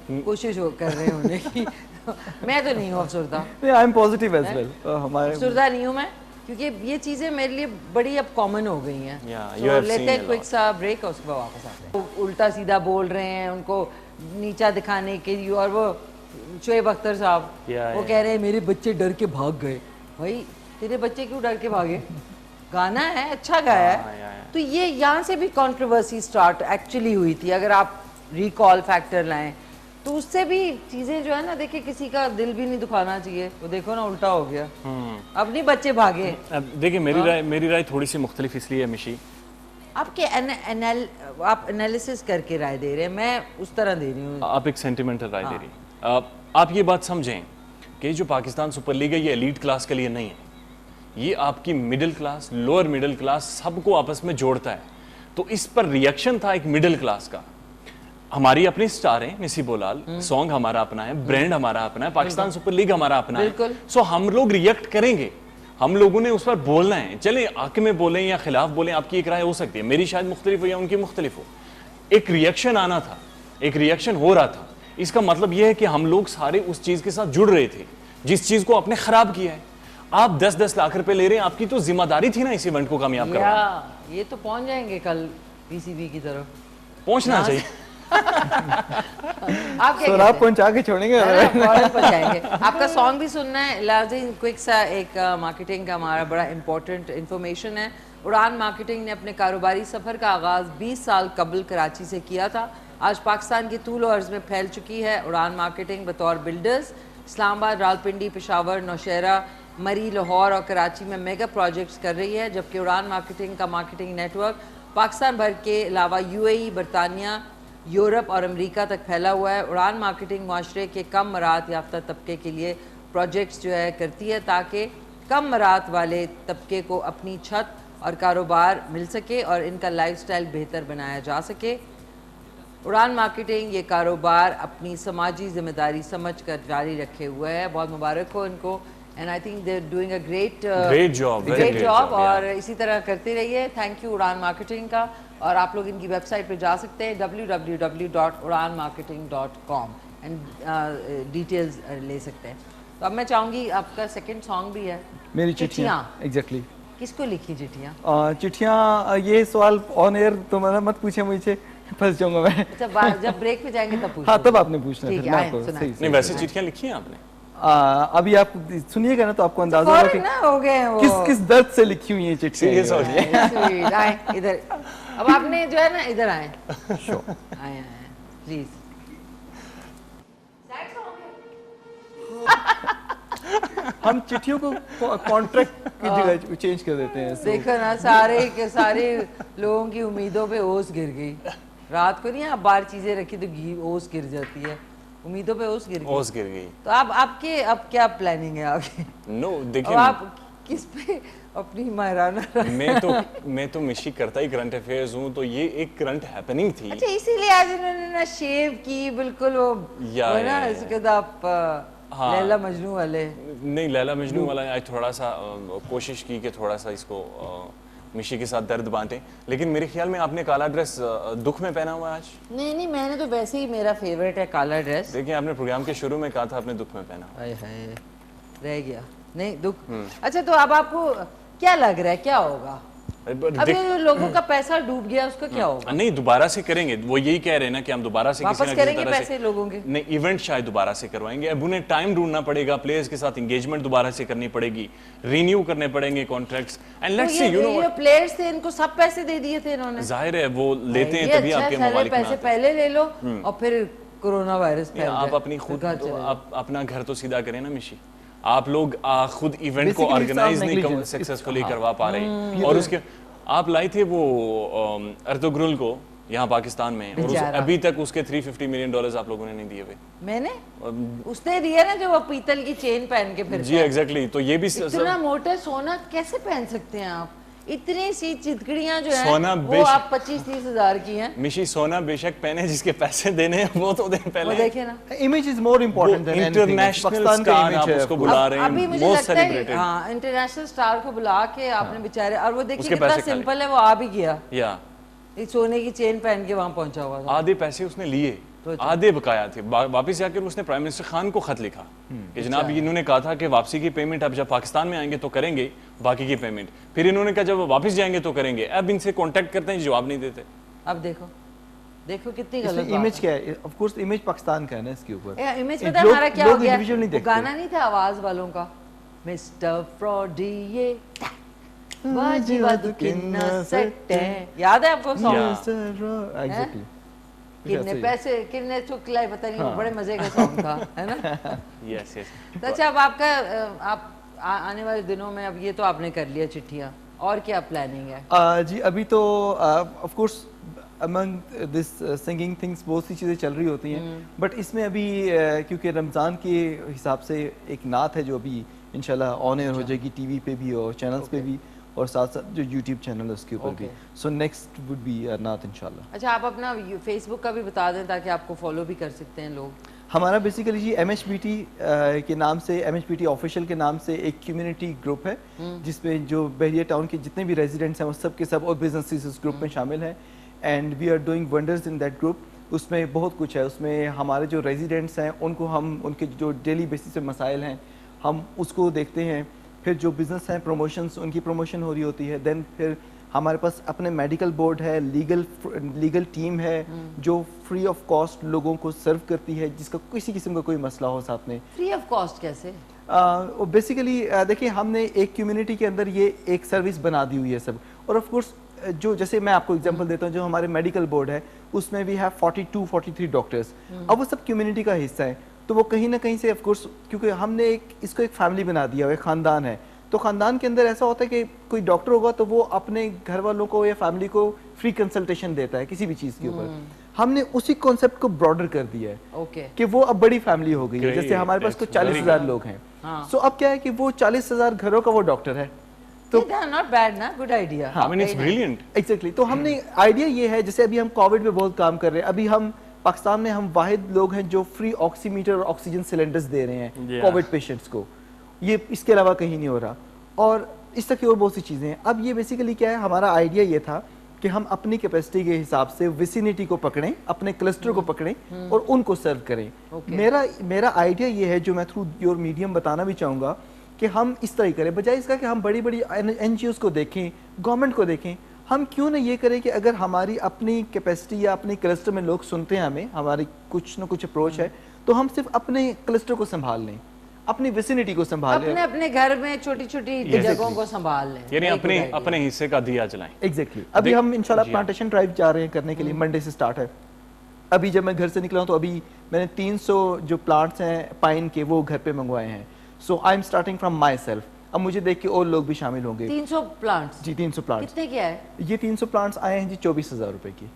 Speaker 1: कोशिश कर रहे हैं होने की। मैं तो नहीं हूँ अफसरदा,
Speaker 8: I am positive as well. हमारे
Speaker 1: अफसरदा नहीं हूँ मैं, क्योंकि ये चीज़ें मेरे लिए बड़ी अब कॉमन हो गई हैं।
Speaker 9: you have
Speaker 1: लेते
Speaker 9: seen
Speaker 1: हैं
Speaker 9: a
Speaker 1: क्विक
Speaker 9: lot.
Speaker 1: सा ब्रेक और उसके बाद वापस आते हैं। वो उल्टा सीधा बोल रहे हैं, उनको नीचा दिखाने के लिए, और वो शोएब अख्तर साहब वो कह रहे हैं मेरे बच्चे डर के भाग गए। भाई तेरे बच्चे क्यों डर के भागे? गाना है, अच्छा गाया है। तो ये यहाँ से भी कंट्रोवर्सी स्टार्ट एक्चुअली हुई थी। अगर आप रिकॉल फैक्टर लाएं तो उससे भी चीजें जो है ना, देखिए किसी का दिल भी नहीं दुखाना चाहिए। वो देखो ना उल्टा हो गया, अब नहीं बच्चे भागे।
Speaker 9: अब देखिए मेरी राय थोड़ी सी मुख्तलिफ इसलिए है मिशी।
Speaker 1: आपके आप एनालिसिस करके राय दे रहे हैं, मैं उस तरह दे रही हूँ।
Speaker 9: आप एक सेंटिमेंटल राय दे रही हैं। आप ये बात समझें कि जो पाकिस्तान सुपर लीग है ये एलीट क्लास के लिए नहीं है, ये आपकी middle class, lower middle class सबको आपस में जोड़ता है। तो इस पर रिएक्शन था एक मिडिल क्लास का। हमारी अपनी स्टार है मिसी बोलाल, सॉन्ग हमारा अपना है, ब्रांड हमारा अपना है, पाकिस्तान सुपर लीग हमारा अपना है। सो हम लोग रिएक्ट करेंगे, हम लोगों ने उस पर बोलना है। चले आके में बोलें या खिलाफ बोलें, आपकी एक राय हो सकती है, मेरी शायद मुख्तलिफ हो या उनकी मुख्तलिफ हो। एक रिएक्शन आना था, एक रिएक्शन हो रहा था। इसका मतलब यह है कि हम लोग सारे उस चीज के साथ जुड़ रहे थे जिस चीज को आपने खराब किया है। आप 10-10 लाख रुपए ले रहे हैं, आपकी तो जिम्मेदारी थी ना इस इवेंट को कामयाब करना।
Speaker 1: ये तो पहुंच जाएंगे कल पीसीबी की तरफ,
Speaker 9: पहुंचना चाहिए।
Speaker 1: आप क्या
Speaker 8: आप पहुंचा के छोड़ेंगे,
Speaker 1: पहुंचाएंगे। आपका सॉन्ग भी सुनना है। लाजिम क्विक सा एक मार्केटिंग का हमारा बड़ा इंपॉर्टेंट इंफॉर्मेशन है। उड़ान मार्केटिंग ने अपने कारोबारी सफर का आगाज 20 साल कबल कराची से किया था। आज पाकिस्तान के तूल और अर्ज में फैल चुकी है। उड़ान मार्केटिंग बतौर बिल्डर्स इस्लामाबाद, रावलपिंडी, पेशावर, नौशहरा, मरी, लाहौर और कराची में मेगा प्रोजेक्ट्स कर रही है, जबकि उड़ान मार्केटिंग का मार्केटिंग नेटवर्क पाकिस्तान भर के अलावा यूएई, बरतानिया, यूरोप और अमेरिका तक फैला हुआ है। उड़ान मार्केटिंग माशरे के कम मराहत याफ्ता तबके के लिए प्रोजेक्ट्स जो है करती है ताकि कम मराहत वाले तबके को अपनी छत और कारोबार मिल सके और इनका लाइफस्टाइल बेहतर बनाया जा सके। उड़ान मार्केटिंग ये कारोबार अपनी समाजी जिम्मेदारी समझ कर जारी रखे हुए है। बहुत मुबारक हो इनको, and I think they are doing a great job और इसी तरह करते रहिए। थैंक यू उड़ान मार्केटिंग का। और आप लोग इनकी वेबसाइट पे जा सकते हैं www.udanmarketing.com एंड डिटेल्स ले सकते हैं। तो अब मैं चाहूँगी, आपका सेकंड सॉन्ग भी है,
Speaker 8: मेरी चिट्ठियाँ। एग्जैक्टली
Speaker 1: किसको लिखी चिट्ठियाँ?
Speaker 8: चिट्ठियाँ, ये सवाल ऑन एयर तो मत पूछे, मुझे फंस जाऊंगा मैं।
Speaker 1: अच्छा, जब ब्रेक पे जाएंगे तब पूछना।
Speaker 8: हाँ, तब आपने पूछना है।
Speaker 9: नहीं, वैसे चिट्ठियाँ लिखी हैं आपने?
Speaker 8: अभी आप सुनिएगा ना तो आपको अंदाजा होगा कि
Speaker 1: हो गए
Speaker 8: किस दर्द से लिखी हुई है चिट्ठियाँ।
Speaker 1: आए इधर, अब आपने जो है ना इधर आए, आए प्लीज।
Speaker 8: हम चिट्ठियों को कॉन्ट्रैक्ट की जगह चेंज कर देते हैं।
Speaker 1: देखो ना, सारे के सारे लोगों की उम्मीदों पे ओस गिर गई। रात को नहीं आप बाहर चीजें रखी तो ओस गिर जाती है, उम्मीदों पे ओस गिर गई। तो अब क्या प्लानिंग है आगे?
Speaker 9: नो, देखिए
Speaker 1: आप किस पे अपनी मायराना
Speaker 9: मैं तो मिशी करता ही करंट अफेयर्स हूँ, तो ये एक करंट हैपनिंग थी।
Speaker 1: अच्छा, इसीलिए आज इन्होंने ना शेव की, बिल्कुल वो ना इसके बाद आप लैला मजनू वाले।
Speaker 9: नहीं, लैला मजनू वाला आज थोड़ा सा कोशिश की कि थोड़ा सा इसको मिशी के साथ दर्द बांटे, लेकिन मेरे ख्याल में आपने काला ड्रेस दुख में पहना हुआ आज।
Speaker 1: नहीं, मैंने तो वैसे ही, मेरा फेवरेट है काला ड्रेस।
Speaker 9: देखिए, आपने प्रोग्राम के शुरू में कहा था आपने दुख में पहना।
Speaker 1: रह गया नहीं दुख। अच्छा, तो अब आपको क्या लग रहा है क्या होगा? अभी लोगों का पैसा डूब गया, उसका क्या होगा?
Speaker 9: नहीं, दोबारा से करेंगे। वो यही कह रहे हैं ना कि हम दोबारा से
Speaker 1: वापस करेंगे पैसे लोगों के।
Speaker 9: नहीं, इवेंट शायद दोबारा से करवाएंगे। अब उन्हें टाइम ढूंढना पड़ेगा, प्लेयर्स के साथ एंगेजमेंट दोबारा से करनी पड़ेगी, रिन्यू करने पड़ेंगे contracts, and let's see, you know,
Speaker 1: ये प्लेयर्स थे, इनको सब पैसे दे दिए थे इन्होंने।
Speaker 9: जाहिर है वो लेते हैं तभी आपके ममालिक में
Speaker 1: पैसे पहले ले लो और फिर कोरोना वायरस फैल जाए।
Speaker 9: आप अपनी खुद अपना घर तो सीधा करें ना मिशी। आप लोग खुद इवेंट को ऑर्गेनाइज नहीं सक्सेसफुली करवा पा रहे, और उसके आप लाई थे वो अर्तुगरुल को यहाँ पाकिस्तान में, और अभी तक उसके $350 मिलियन आप लोगों ने नहीं दिए हुए।
Speaker 1: मैंने उसने दिया ना, जो वो पीतल की चेन पहन के फिर।
Speaker 9: जी एग्जैक्टली। तो ये भी
Speaker 1: इतना मोटा सोना कैसे पहन सकते हैं आप? इतनी सी चितकड़ियां जो है वो आप 25-30 हजार की हैं।
Speaker 9: मिशी, सोना बेशक पहने, जिसके पैसे देने हैं वो तो दें पहले।
Speaker 1: वो देखे ना,
Speaker 8: image is more important than
Speaker 9: international star आप उसको बुला रहे हैं।
Speaker 1: अभी मुझे लगता है हाँ, इंटरनेशनल स्टार को बुला के आपने बेचारे, और वो देखिए कितना सिंपल है, वो आ भी गया,
Speaker 9: या
Speaker 1: सोने की चेन पहन के वहां पहुंचा हुआ था।
Speaker 9: आधे पैसे उसने लिए, आधे बकाया थे। वापस जाकर उसने प्राइम मिनिस्टर खान को खत लिखा कि जनाब इन्होंने कहा था कि वापसी की पेमेंट अब जब पाकिस्तान में आएंगे तो करेंगे, बाकी की पेमेंट फिर इन्होंने कहा जब वापस जाएंगे तो करेंगे। अब इनसे कांटेक्ट करते हैं, जवाब नहीं देते।
Speaker 1: अब देखो देखो कितनी गलत
Speaker 8: इमेज क्या है, ऑफ कोर्स इमेज पाकिस्तान का है ना इसके ऊपर।
Speaker 1: इमेज पता है हमारा क्या हो गया,
Speaker 8: वो
Speaker 1: गाना नहीं था आवाज वालों का, मिस्टर फ्रॉडी ये याद है आपको सॉन्ग?
Speaker 8: एग्जैक्टली
Speaker 1: कितने पैसे कितने चुकलाए पता नहीं, बड़े मजे का सॉन्ग था, है ना?
Speaker 9: Yes yes.
Speaker 1: तो अच्छा, अब आपका आप आने वाले दिनों में, अब ये तो आपने कर लिया चिट्ठियाँ, और क्या प्लानिंग है?
Speaker 8: जी अभी तो of course among this singing things बहुत सी चीज़ें चल रही होती हैं, बट इसमें अभी क्योंकि रमज़ान के हिसाब से एक नात है जो अभी इंशाल्लाह ऑन एयर हो जाएगी टीवी पे भी और चैनल्स पे भी, और साथ साथ जो यूट्यूब चैनल है उसके ऊपर भी। सो नेक्स्ट वुड बी नात इंशाल्लाह।
Speaker 1: अच्छा, आप अपना फेसबुक का भी बता दें ताकि आपको फॉलो भी कर सकते हैं लोग।
Speaker 8: हमारा बेसिकली जी MHBT के नाम से, MHBT ऑफिशियल के नाम से एक कम्युनिटी ग्रुप है जिसमें जो बहरिया टाउन के जितने भी रेजिडेंट्स हैं वो सब के सब और बिजनेसेस इस ग्रुप में शामिल हैं, and we are doing wonders in that group. उसमें बहुत कुछ है, उसमें हमारे जो रेजिडेंट्स हैं उनको हम उनके जो डेली बेसिस पे मसाइल हैं हम उसको देखते हैं, फिर जो बिज़नेस हैं प्रमोशंस उनकी प्रमोशन हो रही होती है, देन फिर हमारे पास अपने मेडिकल बोर्ड है, लीगल टीम है जो फ्री ऑफ कॉस्ट लोगों को सर्व करती है जिसका किसी किस्म का कोई मसला हो साथ में।
Speaker 1: फ्री ऑफ कॉस्ट कैसे?
Speaker 8: बेसिकली देखिए हमने एक कम्युनिटी के अंदर ये एक सर्विस बना दी हुई है सब, और ऑफ कोर्स जो जैसे मैं आपको एग्जांपल देता हूँ, जो हमारे मेडिकल बोर्ड है उसमें भी है 42-43 डॉक्टर्स, अब वो सब कम्युनिटी का हिस्सा है, तो वो कहीं ना कहीं से ऑफ कोर्स क्योंकि हमने इसको एक फैमिली बना दिया हुआ है, खानदान है, तो खानदान के अंदर ऐसा होता है कि कोई डॉक्टर होगा तो वो अपने घर वालों को या फैमिली को फ्री कंसल्टेशन देता है किसी भी चीज के ऊपर। हमने उसी कॉन्सेप्ट को ब्रॉडर कर दिया है कि वो अब बड़ी फैमिली हो गई है, जैसे हमारे पास तो 40,000 लोग हैं, सो अब क्या है कि वो 40,000 घरों का वो डॉक्टर है, तो
Speaker 1: नॉट बैड ना, good idea.
Speaker 9: I mean it's brilliant.
Speaker 8: Exactly, तो हमने आइडिया ये है, जैसे अभी हम कोविड पे बहुत काम कर रहे हैं, अभी हम पाकिस्तान में हम वाहिद लोग हैं जो फ्री ऑक्सीमीटर और ऑक्सीजन सिलेंडर्स दे रहे हैं कोविड पेशेंट्स को, ये इसके अलावा कहीं नहीं हो रहा, और इस तरह की और बहुत सी चीज़ें हैं। अब ये बेसिकली क्या है, हमारा आइडिया ये था कि हम अपनी कैपेसिटी के हिसाब से विसिनिटी को पकड़ें, अपने क्लस्टर को पकड़ें और उनको सर्व करें। मेरा आइडिया ये है जो मैं थ्रू योर मीडियम बताना भी चाहूँगा कि हम इस तरह करें, बजाय इसका कि हम बड़ी बड़ी NGOs को देखें, गवर्नमेंट को देखें, हम क्यों ना ये करें कि अगर हमारी अपनी कैपेसिटी या अपने क्लस्टर में लोग सुनते हैं हमें, हमारी कुछ ना कुछ अप्रोच है, तो हम सिर्फ अपने क्लस्टर को संभाल लें, अपनी विसिनिटी को संभाल लें,
Speaker 1: अपने घर में छोटी छोटी जगहों को संभाल लें,
Speaker 9: यानी अपने हिस्से का दिया जलाएं।
Speaker 8: एग्जैक्टली। अभी हम इंशाल्लाह प्लांटेशन ड्राइव जा रहे हैं करने के लिए, मंडे से स्टार्ट है। अभी जब मैं घर से निकला हूँ तो अभी मैंने 300 जो प्लांट्स हैं पाइन के वो घर पे मंगवाए हैं, so I am starting from myself. अब मुझे देख के और लोग भी शामिल होंगे।
Speaker 1: 300 प्लांट्स?
Speaker 8: जी 300 प्लांट्स।
Speaker 1: कितने क्या है
Speaker 8: ये? 300 प्लांट्स आए हैं जी 24,000 रुपए की।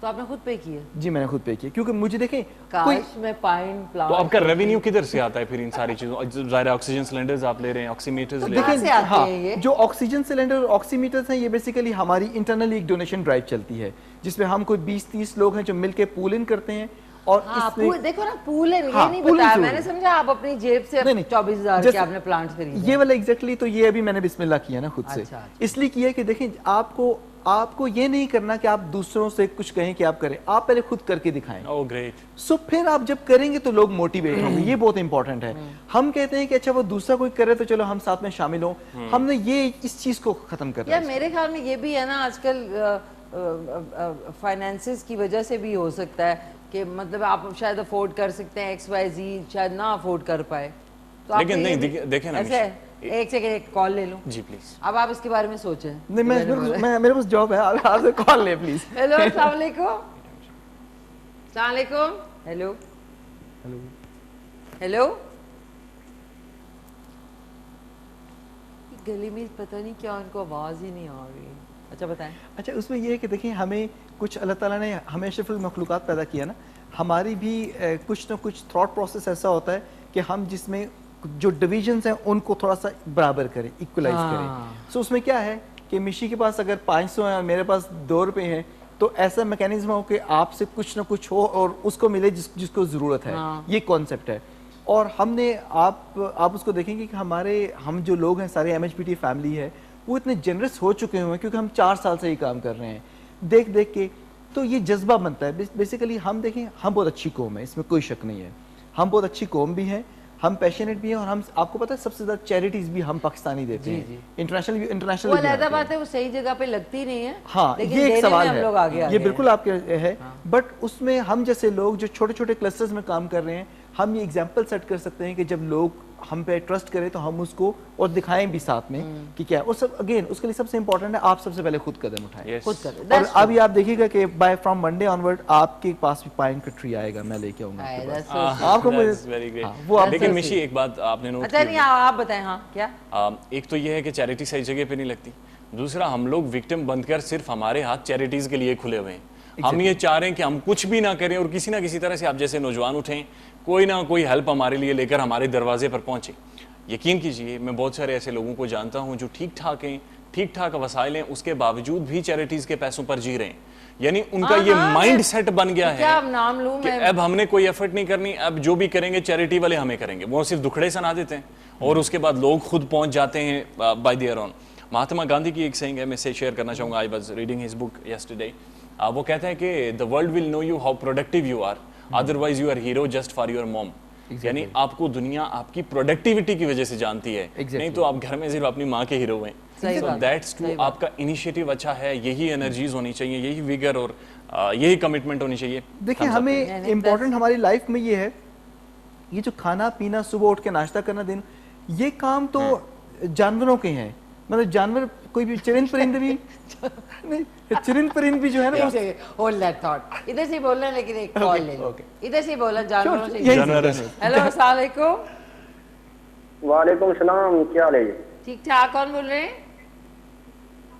Speaker 1: तो आपने खुद पे किए? जी
Speaker 8: मैंने खुद पे किए, क्योंकि मुझे देखें
Speaker 1: काश में पाइन प्लांट।
Speaker 9: तो आपका रेवेन्यू किधर से आता है फिर इन सारी चीजों? जाहिर है ऑक्सीजन सिलेंडर्स आप ले रहे हैं, ऑक्सीमीटर्स ले रहे हैं।
Speaker 8: हाँ, जो ऑक्सीजन सिलेंडर और ऑक्सीमीटर्स हैं ये बेसिकली हमारी इंटरनली एक डोनेशन ड्राइव चलती है जिसमें हम कोई 20-30 लोग हैं जो मिलके पूल इन करते हैं, और
Speaker 1: इसमें देखो ना पूल है, ये नहीं बताया मैंने, समझा आप अपनी जेब से 24,000 के आपने प्लांट खरीदे।
Speaker 8: ये वाला एग्जैक्टली, तो ये अभी मैंने बिस्मिल्लाह किया ना खुद से, इसलिए किया कि देखें आपको ये नहीं करना कि आप दूसरों से कुछ कहें कि आप करें, आप पहले खुद करके दिखाएं।
Speaker 9: Oh great.
Speaker 8: सो फिर आप जब करेंगे तो लोग मोटिवेट होंगे, ये बहुत इंपॉर्टेंट है। हम कहते हैं कि अच्छा वो दूसरा कोई करे तो चलो हम साथ में शामिल हो, हमने ये इस चीज को खत्म कर दिया।
Speaker 1: मेरे ख्याल में ये भी है ना, आजकल फाइनेंसेस की वजह से भी हो सकता है कि मतलब आप शायद अफोर्ड कर सकते हैं, XYZ शायद ना अफोर्ड कर पाए, तो
Speaker 9: लेकिन नहीं देखें ना,
Speaker 1: ऐसे एक सेकंड एक कॉल ले लूं जी प्लीज। अब आप इसके बारे में सोचें।
Speaker 8: नहीं मैं मेरे पास जॉब है, आप कॉल ले प्लीज।
Speaker 1: हेलो अस्सलाम वालेकुम। अस्सलाम वालेकुम। Hello hello hello. गली में पता नहीं क्या उनको आवाज ही नहीं आ रही। अच्छा बताएं।
Speaker 8: अच्छा उसमें ये है कि देखिए हमें कुछ अल्लाह ताला ने हमें अशरफुल मखलूक़ात पैदा किया ना, हमारी भी कुछ ना कुछ थॉट प्रोसेस ऐसा होता है कि हम जिसमें जो डिविजन्स हैं उनको थोड़ा सा बराबर करें, इक्वलाइज करें। सो उसमें क्या है कि मिशी के पास अगर 500 है और मेरे पास 2 रुपये हैं, तो ऐसा मैकेनिज्म हो कि आपसे कुछ ना कुछ हो और उसको मिले जिसको ज़रूरत है। ये कॉन्सेप्ट है। और हमने आप उसको देखेंगे कि हम जो लोग हैं सारे MHBT फैमिली है वो इतने जनरस हो चुके हुए हैं क्योंकि हम 4 साल से ही काम कर रहे हैं। देख देख के तो ये जज्बा बनता है। बेसिकली हम देखें, हम बहुत अच्छी कौम है, इसमें कोई शक नहीं है, हम बहुत अच्छी कौम भी हैं, हम पैशनेट भी हैं, और हम, आपको पता है सबसे ज्यादा चैरिटीज भी हम पाकिस्तानी देते हैं, इंटरनेशनल
Speaker 1: वो अलग बात है, वो सही जगह पे लगती नहीं है।
Speaker 8: हाँ, ये एक सवाल है, ये बिल्कुल आपके है। बट उसमें हम जैसे लोग जो छोटे छोटे क्लस्टर्स में काम कर रहे हैं, हम ये एग्जाम्पल सेट कर सकते हैं कि जब लोग हम पे ट्रस्ट करें तो हम उसको और दिखाएं भी साथ में कि क्या है। और सब अगेन उसके लिए सबसे इंपॉर्टेंट है आप सबसे पहले खुद कदम उठाएं, खुद करें। और अभी आप देखिएगा कि बाय फ्रॉम मंडे ऑनवर्ड आपके पास भी पाइन का ट्री आएगा, मैं लेके आऊंगा आपको।
Speaker 9: वो लेकिन मिशी एक बात आपने नोट
Speaker 1: अच्छा नहीं, आप बताएं। हाँ क्या?
Speaker 9: एक तो ये है कि चैरिटी सही जगह पे नहीं लगती, दूसरा हम लोग विक्टिम बनकर सिर्फ हमारे हाथ चैरिटीज के लिए खुले हुए हैं। हम ये चाह रहे हैं कि हम कुछ भी ना करें और किसी ना किसी तरह से आप जैसे नौजवान उठें, कोई ना कोई हेल्प हमारे लिए लेकर हमारे दरवाजे पर पहुंचे। यकीन कीजिए मैं बहुत सारे ऐसे लोगों को जानता हूं जो ठीक ठाक हैं, ठीक ठाक वसाइल हैं, उसके बावजूद भी चैरिटीज के पैसों पर जी रहे हैं। यानी उनका ये माइंड सेट बन गया है
Speaker 1: नाम लूं
Speaker 9: कि अब हमने कोई एफर्ट नहीं करनी, अब जो भी करेंगे चैरिटी वाले हमें करेंगे। वो सिर्फ दुखड़े सुना देते हैं और उसके बाद लोग खुद पहुंच जाते हैं by their own. Mahatma Gandhi की एक सेइंग है, मैं इसे शेयर करना चाहूंगा। I was reading his book yesterday. वो कहते हैं कि the world will know you how productive you are, otherwise you are hero just for your mom. यानी आपको दुनिया आपकी प्रोडक्टिविटी की वजह से जानती है, नहीं तो आप घर में सिर्फ अपनी माँ के हीरो हैं। सो दैट्स ट्रू, आपका इनिशिएटिव अच्छा है, यही एनर्जीज होनी चाहिए, यही विगर और यही कमिटमेंट होनी चाहिए।
Speaker 8: देखिए हमें इम्पोर्टेंट हमारी लाइफ में ये है, ये जो खाना पीना, सुबह उठ के नाश्ता करना, दिन, ये काम तो जानवरों के हैं। मतलब जानवर कोई भी चरिंद परिंद भी नहीं, चरिंद परिंद भी जो है ना,
Speaker 1: होल्ड दैट थॉट। इधर से बोलना, लेकिन एक कॉल ले लो। इधर से बोलना, जानवरों से। हेलो अस्सलाम वालेकुम।
Speaker 3: वालेकुम सलाम, क्या हाल है?
Speaker 1: ठीक ठाक। कौन बोल रहे हैं?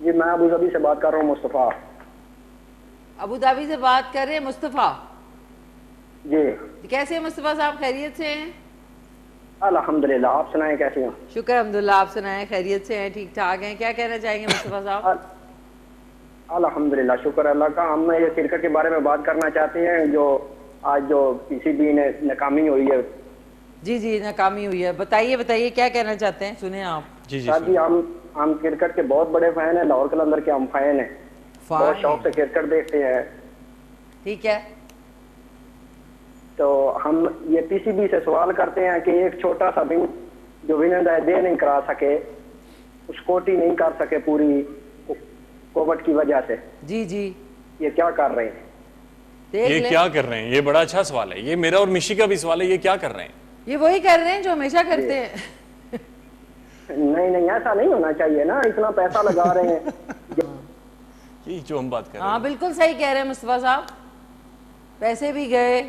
Speaker 3: जी मैं अबू धाबी से बात कर रहा हूँ, मुस्तफ़ा।
Speaker 1: अबू धाबी से बात कर रहे हैं मुस्तफ़ा
Speaker 3: जी।
Speaker 1: कैसे हैं मुस्तफ़ा साहब, खैरियत से हैं?
Speaker 3: अल्हम्दुलिल्लाह, आप सुनाएं कैसे हैं?
Speaker 1: शुक्र अल्हम्दुलिल्लाह, आप सुनाएं, खैरियत से हैं, ठीक ठाक हैं। क्या कहना चाहेंगे मुस्तफ़ा साहब?
Speaker 3: अल्हम्दुलिल्लाह, शुक्र अल्लाह का। हम ये क्रिकेट के बारे में बात करना चाहते हैं, जो आज जो पीसीबी ने नाकामी हुई है।
Speaker 1: जी जी, नाकामी हुई है। बताइए बताइए क्या कहना चाहते हैं, सुने आप।
Speaker 3: जी हम क्रिकेट के बहुत बड़े फैन हैं, लाहौर कलंदर के हम फैन हैं, बहुत शौक से क्रिकेट देखते हैं। ठीक है, तो हम ये पीसीबी से सवाल करते हैं कि एक छोटा सा विंग जो विनर दे नहीं करा सके, उस कोटी नहीं कर सके पूरी कोविड की वजह से। जी जी, ये क्या कर रहे हैं?
Speaker 9: ये क्या कर रहे हैं? ये बड़ा अच्छा सवाल है, ये मेरा और मिशी का भी सवाल है। ये क्या कर रहे हैं?
Speaker 1: ये वही कर रहे हैं जो हमेशा करते हैं।
Speaker 3: नहीं नहीं, ऐसा नहीं होना चाहिए ना, इतना पैसा लगा रहे हैं।
Speaker 9: ये जो हम बात कर रहे हैं।
Speaker 1: हाँ बिल्कुल सही कह रहे हैं मुस्तफा साहब, पैसे भी गए,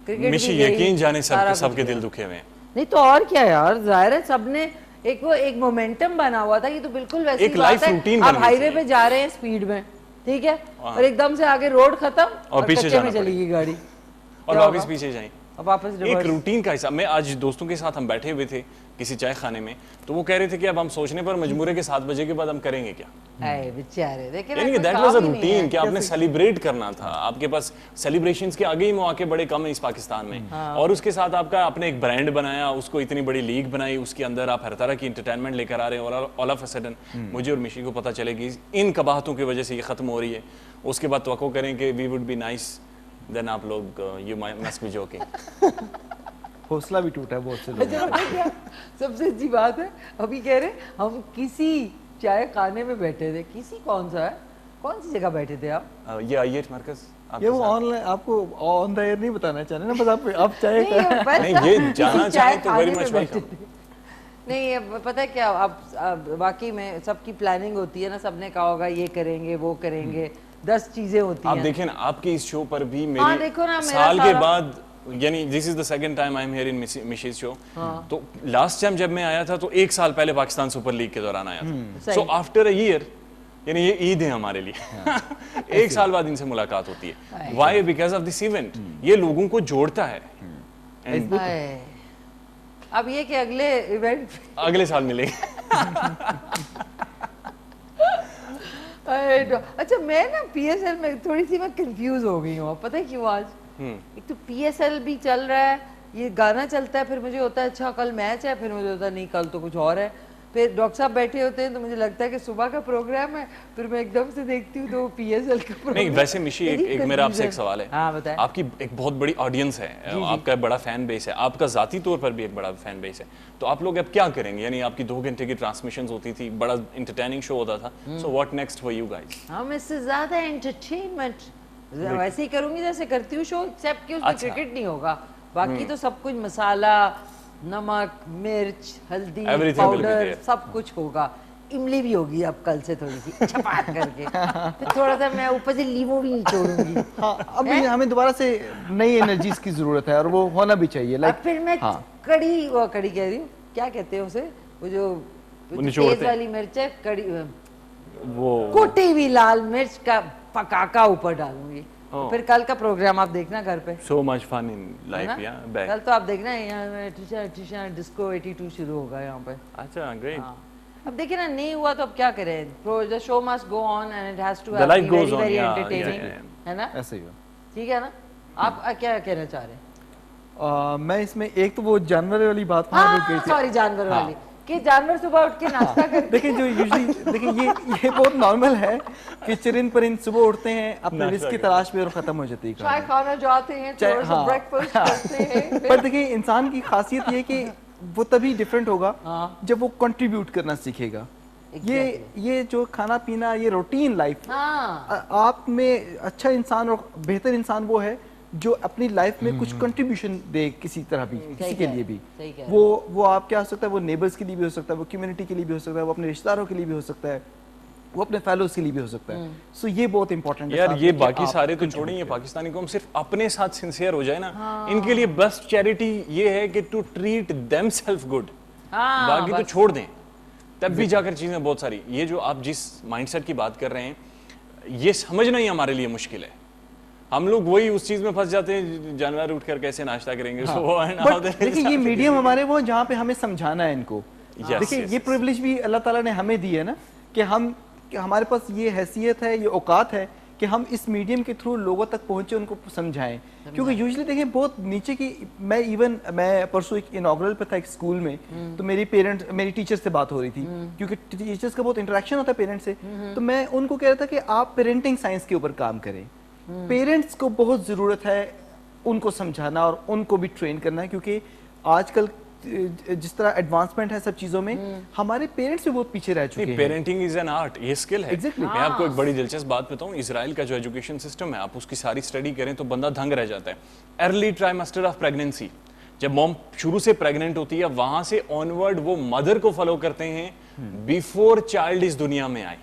Speaker 1: क्रिकेट
Speaker 9: मिशी यकीन जाने सबके दिल दुखे हुए हैं।
Speaker 1: नहीं तो और क्या यार, जाहिर है सबने एक मोमेंटम बना हुआ था। ये तो बिल्कुल वैसे ही बात है, आप हाईवे पे जा रहे हैं स्पीड में, ठीक है, और एकदम से आगे रोड खत्म और पीछे में चली गई गाड़ी
Speaker 9: और वापस पीछे जाए,
Speaker 1: वापस
Speaker 9: एक रूटीन का हिसाब। मैं आज दोस्तों के साथ हम बैठे हुए थे किसी चाय खाने में, तो वो कह रहे थे कि अब हम सोचने पर मजबूर है कि 7 बजे के बाद हम करेंगे क्या।
Speaker 1: बेचारे देखिए,
Speaker 9: यानी कि दैट वाज अ रूटीन कि आपने सेलिब्रेट करना था। आपके पास सेलिब्रेशंस के आगे ही मौके बड़े कम हैं इस पाकिस्तान में। और उसके साथ आपका आपने एक ब्रांड बनाया, उसको इतनी बड़ी लीग बनाई, उसके अंदर आप हर तरह की एंटरटेनमेंट लेकर आ रहे हैं, और ऑल ऑफ अ सडन मुझे और मिशी को पता चलेगी इन कबाहतों की वजह से ये खत्म हो रही है। उसके बाद तवक्को करें कि we would be nice, then आप लोग यू मस्ट बी जोकिंग।
Speaker 8: हौसला भी टूटा है बहुत से लोगों का।
Speaker 1: सबसे अच्छी बात है, अभी कह रहे हम किसी चाय खाने में बैठे थे, किसी कौन सी जगह बैठे थे आप?
Speaker 9: ये आईएट मरकज।
Speaker 8: ये वो ऑनलाइन आपको ऑन द एयर नहीं बताना चाहते ना, बस आप चाय
Speaker 9: नहीं ये जाना चाहे तो वेरी मच वेलकम।
Speaker 1: नहीं पता है क्या, अब वाकई में सबकी प्लानिंग होती है ना, सबने कहा होगा ये करेंगे वो करेंगे, 10 चीजें होती हैं।
Speaker 9: आप देखें ना, आपके इस शो पर भी मेरे साल के बाद, यानी this is the second time I am here in Mishi's show. तो लास्ट टाइम जब मैं आया था तो 1 साल पहले पाकिस्तान सुपर लीग के दौरान आया था। सो आफ्टर अ ईयर, यानी ये ईद है हमारे लिए। 1 साल बाद इनसे मुलाकात होती है। Why? Because of this event. ये लोगों को जोड़ता है।
Speaker 1: अब ये कि अगले इवेंट
Speaker 9: अगले साल मिलेंगे।
Speaker 1: अच्छा, मैं ना पीएसएल में थोड़ी सी मैं कंफ्यूज हो गई हूँ, पता है क्यों? आज एक तो पीएसएल भी चल रहा है, ये गाना चलता है, फिर मुझे होता है अच्छा कल मैच है, फिर मुझे होता है नहीं कल तो कुछ और है। फिर डॉक्टर साहब बैठे होते हैं तो मुझे लगता है कि सुबह का प्रोग्राम है, फिर मैं एकदम से देखती हूँ तो PSL का प्रोग्राम।
Speaker 9: नहीं वैसे मिशी एक मेरा आपसे एक सवाल है।
Speaker 1: हाँ बताएं।
Speaker 9: आपकी एक बहुत बड़ी ऑडियंस है, आपका बड़ा फैन बेस है, आपका जाती तौर पर भी एक बड़ा फैन बेस है, तो आप लोग अब क्या करेंगे? यानी आपकी 2 घंटे की ट्रांसमिशंस होती थी, बड़ा इंटरटेनिंग शो होता था, so what next for you guys?
Speaker 1: हम इससे ज्यादा एंटरटेनमेंट वैसे ही करूंगी जैसे करती हूँ शो, एक्सेप्ट कि उसमें क्रिकेट नहीं होगा, बाकी तो सब कुछ मसाला, नमक, मिर्च, हल्दी, पाउडर सब कुछ होगा। इमली भी होगी अब कल से थोड़ी सी छपाक करके, फिर थोड़ा सा मैं ऊपर से लीमू भी निचोड़ूंगी।
Speaker 8: हाँ, अभी हमें दोबारा से नई एनर्जीज की जरूरत है और वो होना भी चाहिए।
Speaker 1: लाइक फिर मैं कड़ी कह रही हूँ, क्या कहते हैं उसे, वो जो तेज वाली मिर्च है, कड़ी, वो कुटी हुई लाल मिर्च का पकाका ऊपर डालूंगी। फिर कल का प्रोग्राम आप देखना घर पे।
Speaker 9: So much fun in life, yeah, back.
Speaker 1: कल तो आप देखना यहाँ डिस्को 82 शुरू होगा यहाँ पे।
Speaker 9: अच्छा, great.
Speaker 1: अब देखिए ना, नहीं हुआ तो अब क्या करें, the show must go on and it has to be very very entertaining, है ना?
Speaker 8: ऐसे ही
Speaker 1: ठीक है ना? आप क्या कहना चाह रहे हैं?
Speaker 8: मैं इसमें एक तो वो जानवर वाली बात
Speaker 1: सॉरी जानवर वाली कि जानवर सुबह उठ के नाश्ता करते
Speaker 8: देखिए जो यूजुअली देखिए ये बहुत नॉर्मल है कि चरिंद परिंद सुबह उठते हैं अपने रिस्क की तलाश में और खत्म हो जाती है,
Speaker 1: चाय खाना जाते हैं, थोड़ा सा ब्रेकफास्ट करते हैं।
Speaker 8: पर देखिए इंसान की खासियत ये कि वो तभी डिफरेंट होगा जब वो कंट्रीब्यूट करना सीखेगा। ये जो खाना पीना, ये रूटीन लाइफ, आप में अच्छा इंसान और बेहतर इंसान वो है जो अपनी लाइफ में कुछ कंट्रीब्यूशन दे किसी तरह भी, किसी के लिए भी। वो आप क्या हो सकता है, वो नेबर्स के लिए भी हो सकता है, वो कम्युनिटी के लिए भी हो सकता है, वो अपने रिश्तेदारों के लिए भी हो सकता है, वो अपने फेलोज के लिए भी हो सकता है। सो ये बहुत इंपॉर्टेंट है
Speaker 9: यार। ये बाकी सारे तो छोड़िए, पाकिस्तानी को हम सिर्फ अपने साथ सिंसियर हो जाए ना, इनके लिए बेस्ट चैरिटी ये है कि टू ट्रीट देमसेल्फ गुड, बाकी तो छोड़ दें, तब भी जाकर चीजें बहुत सारी। ये जो आप जिस माइंडसेट की बात कर रहे हैं, ये समझना ही हमारे लिए मुश्किल है। हम लोग वही उस चीज में फंस जाते हैं, जानवर उठकर कैसे नाश्ता करेंगे।
Speaker 8: देखिए ये मीडियम हमारे वो जहाँ पे हमें समझाना है इनको। देखिए ये प्रिविलेज भी अल्लाह ताला ने हमें दी है ना, कि हमारे पास ये हैसियत है, ये औकात है कि हम इस मीडियम के थ्रू लोगों तक पहुंचे, उनको समझाएं। क्योंकि यूजुअली देखें बहुत नीचे की, मैं परसों एक इनॉग्रल पे था एक स्कूल में, तो मेरी टीचर से बात हो रही थी, क्योंकि टीचर्स का बहुत इंटरेक्शन होता है पेरेंट्स से, तो मैं उनको कह रहा था कि आप पेरेंटिंग साइंस के ऊपर काम करें। पेरेंट्स को बहुत ज़रूरत है उनको समझाना और उनको भी ट्रेन करना है, क्योंकि आजकल जिस तरह एडवांसमेंट है सब चीज़ों में, हमारे पेरेंट्स भी बहुत पीछे रह चुके हैं।
Speaker 9: पेरेंटिंग इज एन आर्ट, ये स्किल है। Exactly. मैं आपको एक बड़ी दिलचस्प बात बताऊं, इजराइल का जो एजुकेशन सिस्टम है, आप उसकी सारी स्टडी करें तो बंदा दंग रह जाता है। अर्ली ट्राइमेस्टर ऑफ प्रेगनेंसी, जब मॉम शुरू से प्रेग्नेंट होती है, वहां से ऑनवर्ड वो मदर को फॉलो करते हैं बिफोर चाइल्ड इस दुनिया में आए।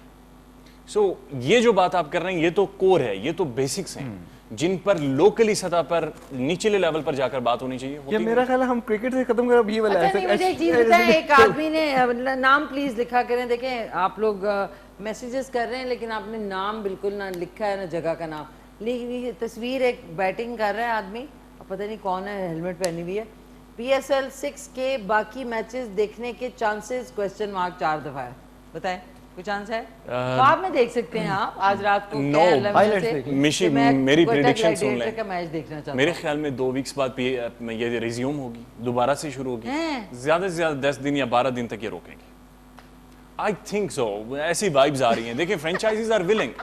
Speaker 9: ये जो बात आप कर रहे हैं, ये तो कोर है, ये तो बेसिक्स हैं, जिन पर लोकली सतह पर निचले लेवल पर जाकर बात होनी चाहिए।
Speaker 8: ये मेरा ख्याल है हम क्रिकेट से खत्म कर, ये वाला
Speaker 1: मुझे एक चीज बताएं, एक आदमी ने नाम प्लीज लिखा करें। देखें आप लोग मैसेजेस कर रहे हैं, लेकिन आपने नाम बिल्कुल ना लिखा है, ना जगह का नाम। लेकिन तस्वीर एक बैटिंग कर रहा है आदमी, पता नहीं कौन है, हेलमेट पहनी हुई है। PSL 6 के बाकी मैचेस देखने के चांसेस (?) 4 दफा है, बताएं कोई चांस है? ख्वाब में देख सकते हैं आप आज रात को।
Speaker 9: मिशी मेरी प्रेडिक्शन सुन लें,
Speaker 1: का मैच देखना चाहता हूं।
Speaker 9: मेरे ख्याल में 2 वीक्स बाद ये रिज्यूम होगी, दोबारा से शुरू होगी, ज्यादा से ज्यादा 10 दिन या 12 दिन तक ये रोकेंगे। आई थिंक सो, ऐसी वाइब्स आ रही हैं। देखिए franchisees are willing,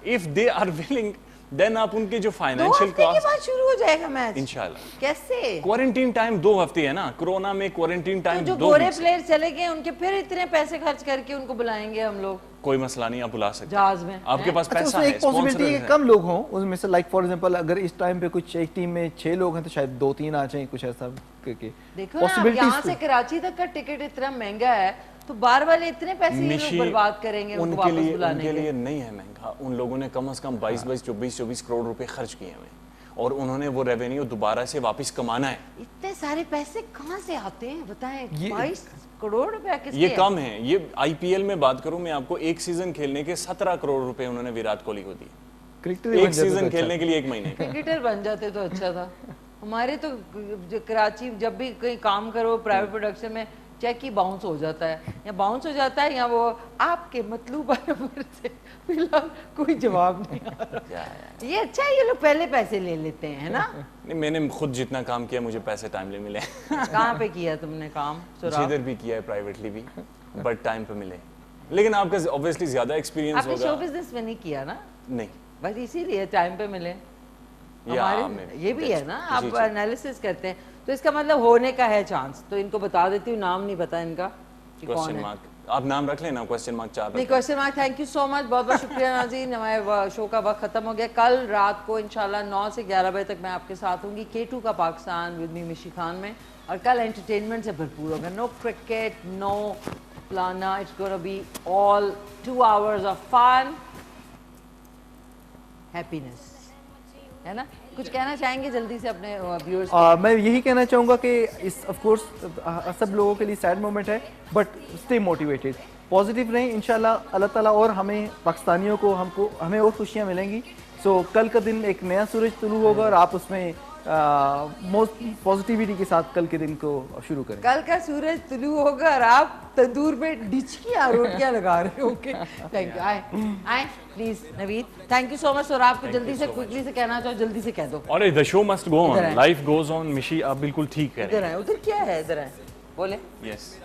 Speaker 9: if they are willing then आप उनके जो फाइनेंशियल
Speaker 1: कॉस्ट, 2 हफ्ते के बाद शुरू हो जाएगा मैच
Speaker 9: इंशाल्लाह।
Speaker 1: कैसे?
Speaker 9: क्वारंटीन टाइम 2 हफ्ते है ना, कोरोना में क्वारंटीन टाइम 2
Speaker 1: जो गोरे प्लेयर चले गए उनके फिर इतने पैसे खर्च करके उनको बुलाएंगे हम लोग।
Speaker 9: कोई मसला नहीं, आप बुला सकते
Speaker 1: जहाज में,
Speaker 9: आपके पास पैसा है।
Speaker 8: एक पॉसिबिलिटी है कि कम लोग हों उसमें से, लाइक फॉर एग्जांपल अगर इस टाइम पे कुछ एक टीम में 6 लोग हैं तो शायद 2-3 आ जाएं, कुछ ऐसा करके।
Speaker 1: देखो ना, यहाँ से कराची तक का टिकट इतना महंगा है तो बार वाले इतने पैसे ये लोग बर्बाद करेंगे उनको वापस बुलाने के लिए।
Speaker 9: नहीं है महंगा, उन लोगों ने कम से कम 22-22, 24-24 करोड़ रुपए खर्च किए हैं और उन्होंने वो रेवेन्यू दोबारा से वापस कमाना है।
Speaker 1: इतने सारे पैसे कहाँ से आते हैं बताएं? 22 करोड़ रुपया किसके?
Speaker 9: ये कम है। ये IPL में बात करूं मैं आपको, एक सीजन खेलने के 17 करोड़ रुपए उन्होंने विराट कोहली को दिए। एक सीजन खेलने के लिए 1 महीने।
Speaker 1: क्रिकेटर बन जाते तो अच्छा था। हमारे तो कराची जब भी कहीं काम करो प्राइवेट प्रोडक्शन में, चेक ही बाउंस हो जाता है, या बाउंस हो जाता है या वो आपके मतलूबा नंबर से फिलहाल कोई जवाब नहीं आ रहा। ये अच्छा है, ये लोग पहले पैसे ले लेते हैं, है ना?
Speaker 9: नहीं, मैंने खुद जितना काम किया मुझे पैसे टाइमली मिले।
Speaker 1: कहाँ पे किया तुमने काम?
Speaker 9: जिधर भी किया है, प्राइवेटली भी। बट टाइम पे मिले। लेकिन आपका ऑब्वियसली ज्यादा एक्सपीरियंस
Speaker 1: आपने शो
Speaker 9: होगा।
Speaker 1: बिजनेस में नहीं किया ना,
Speaker 9: नहीं,
Speaker 1: बस इसीलिए टाइम पे मिले।
Speaker 9: या
Speaker 1: हमारे ये भी है ना, आप एनालिसिस करते हैं तो इसका मतलब होने का है चांस। तो इनको बता देती हूँ, नाम नहीं पता इनका कि कौन
Speaker 9: क्वेश्चन
Speaker 1: है।
Speaker 9: मार्क आप नाम रख लेना, क्वेश्चन मार्क 4
Speaker 1: नहीं, question mark. Thank you so much, बहुत बहुत शुक्रिया नाज़रीन। हमारे शो का वक्त खत्म हो गया। कल रात को इंशाल्लाह 9 से 11 बजे तक मैं आपके साथ होंगी K2 का पाकिस्तान विद मी मिशी खान में। और कल एंटरटेनमेंट से भरपूर होगा। नो क्रिकेट, नो प्लाना, it's gonna be all 2 hours of fun, happiness, है ना? कुछ कहना चाहेंगे जल्दी से अपने व्यूअर्स को?
Speaker 8: मैं यही कहना चाहूँगा कि इस ऑफ कोर्स सब लोगों के लिए सैड मोमेंट है, बट स्टे मोटिवेटेड, पॉजिटिव रहें। इंशाल्लाह अल्लाह ताला और हमें पाकिस्तानियों को हमें और खुशियाँ मिलेंगी। सो कल का दिन एक नया सूरज तुलू होगा और आप उसमें पॉजिटिविटी के साथ कल के दिन को शुरू करें।
Speaker 1: कल का सूरज तुलू होगा और आप तंदूर में डिचकियां रोटियां लगा रहे हो। Okay, thank you. आए please Naveed, thank you so much. और आपको जल्दी से क्विकली से कहना चाहो, जल्दी से कह दो।
Speaker 9: और the show must go on, life goes on. मिशी आप बिल्कुल ठीक कह रहे हैं।
Speaker 1: इधर आए, उधर क्या है, इधर आए, बोले।
Speaker 9: यस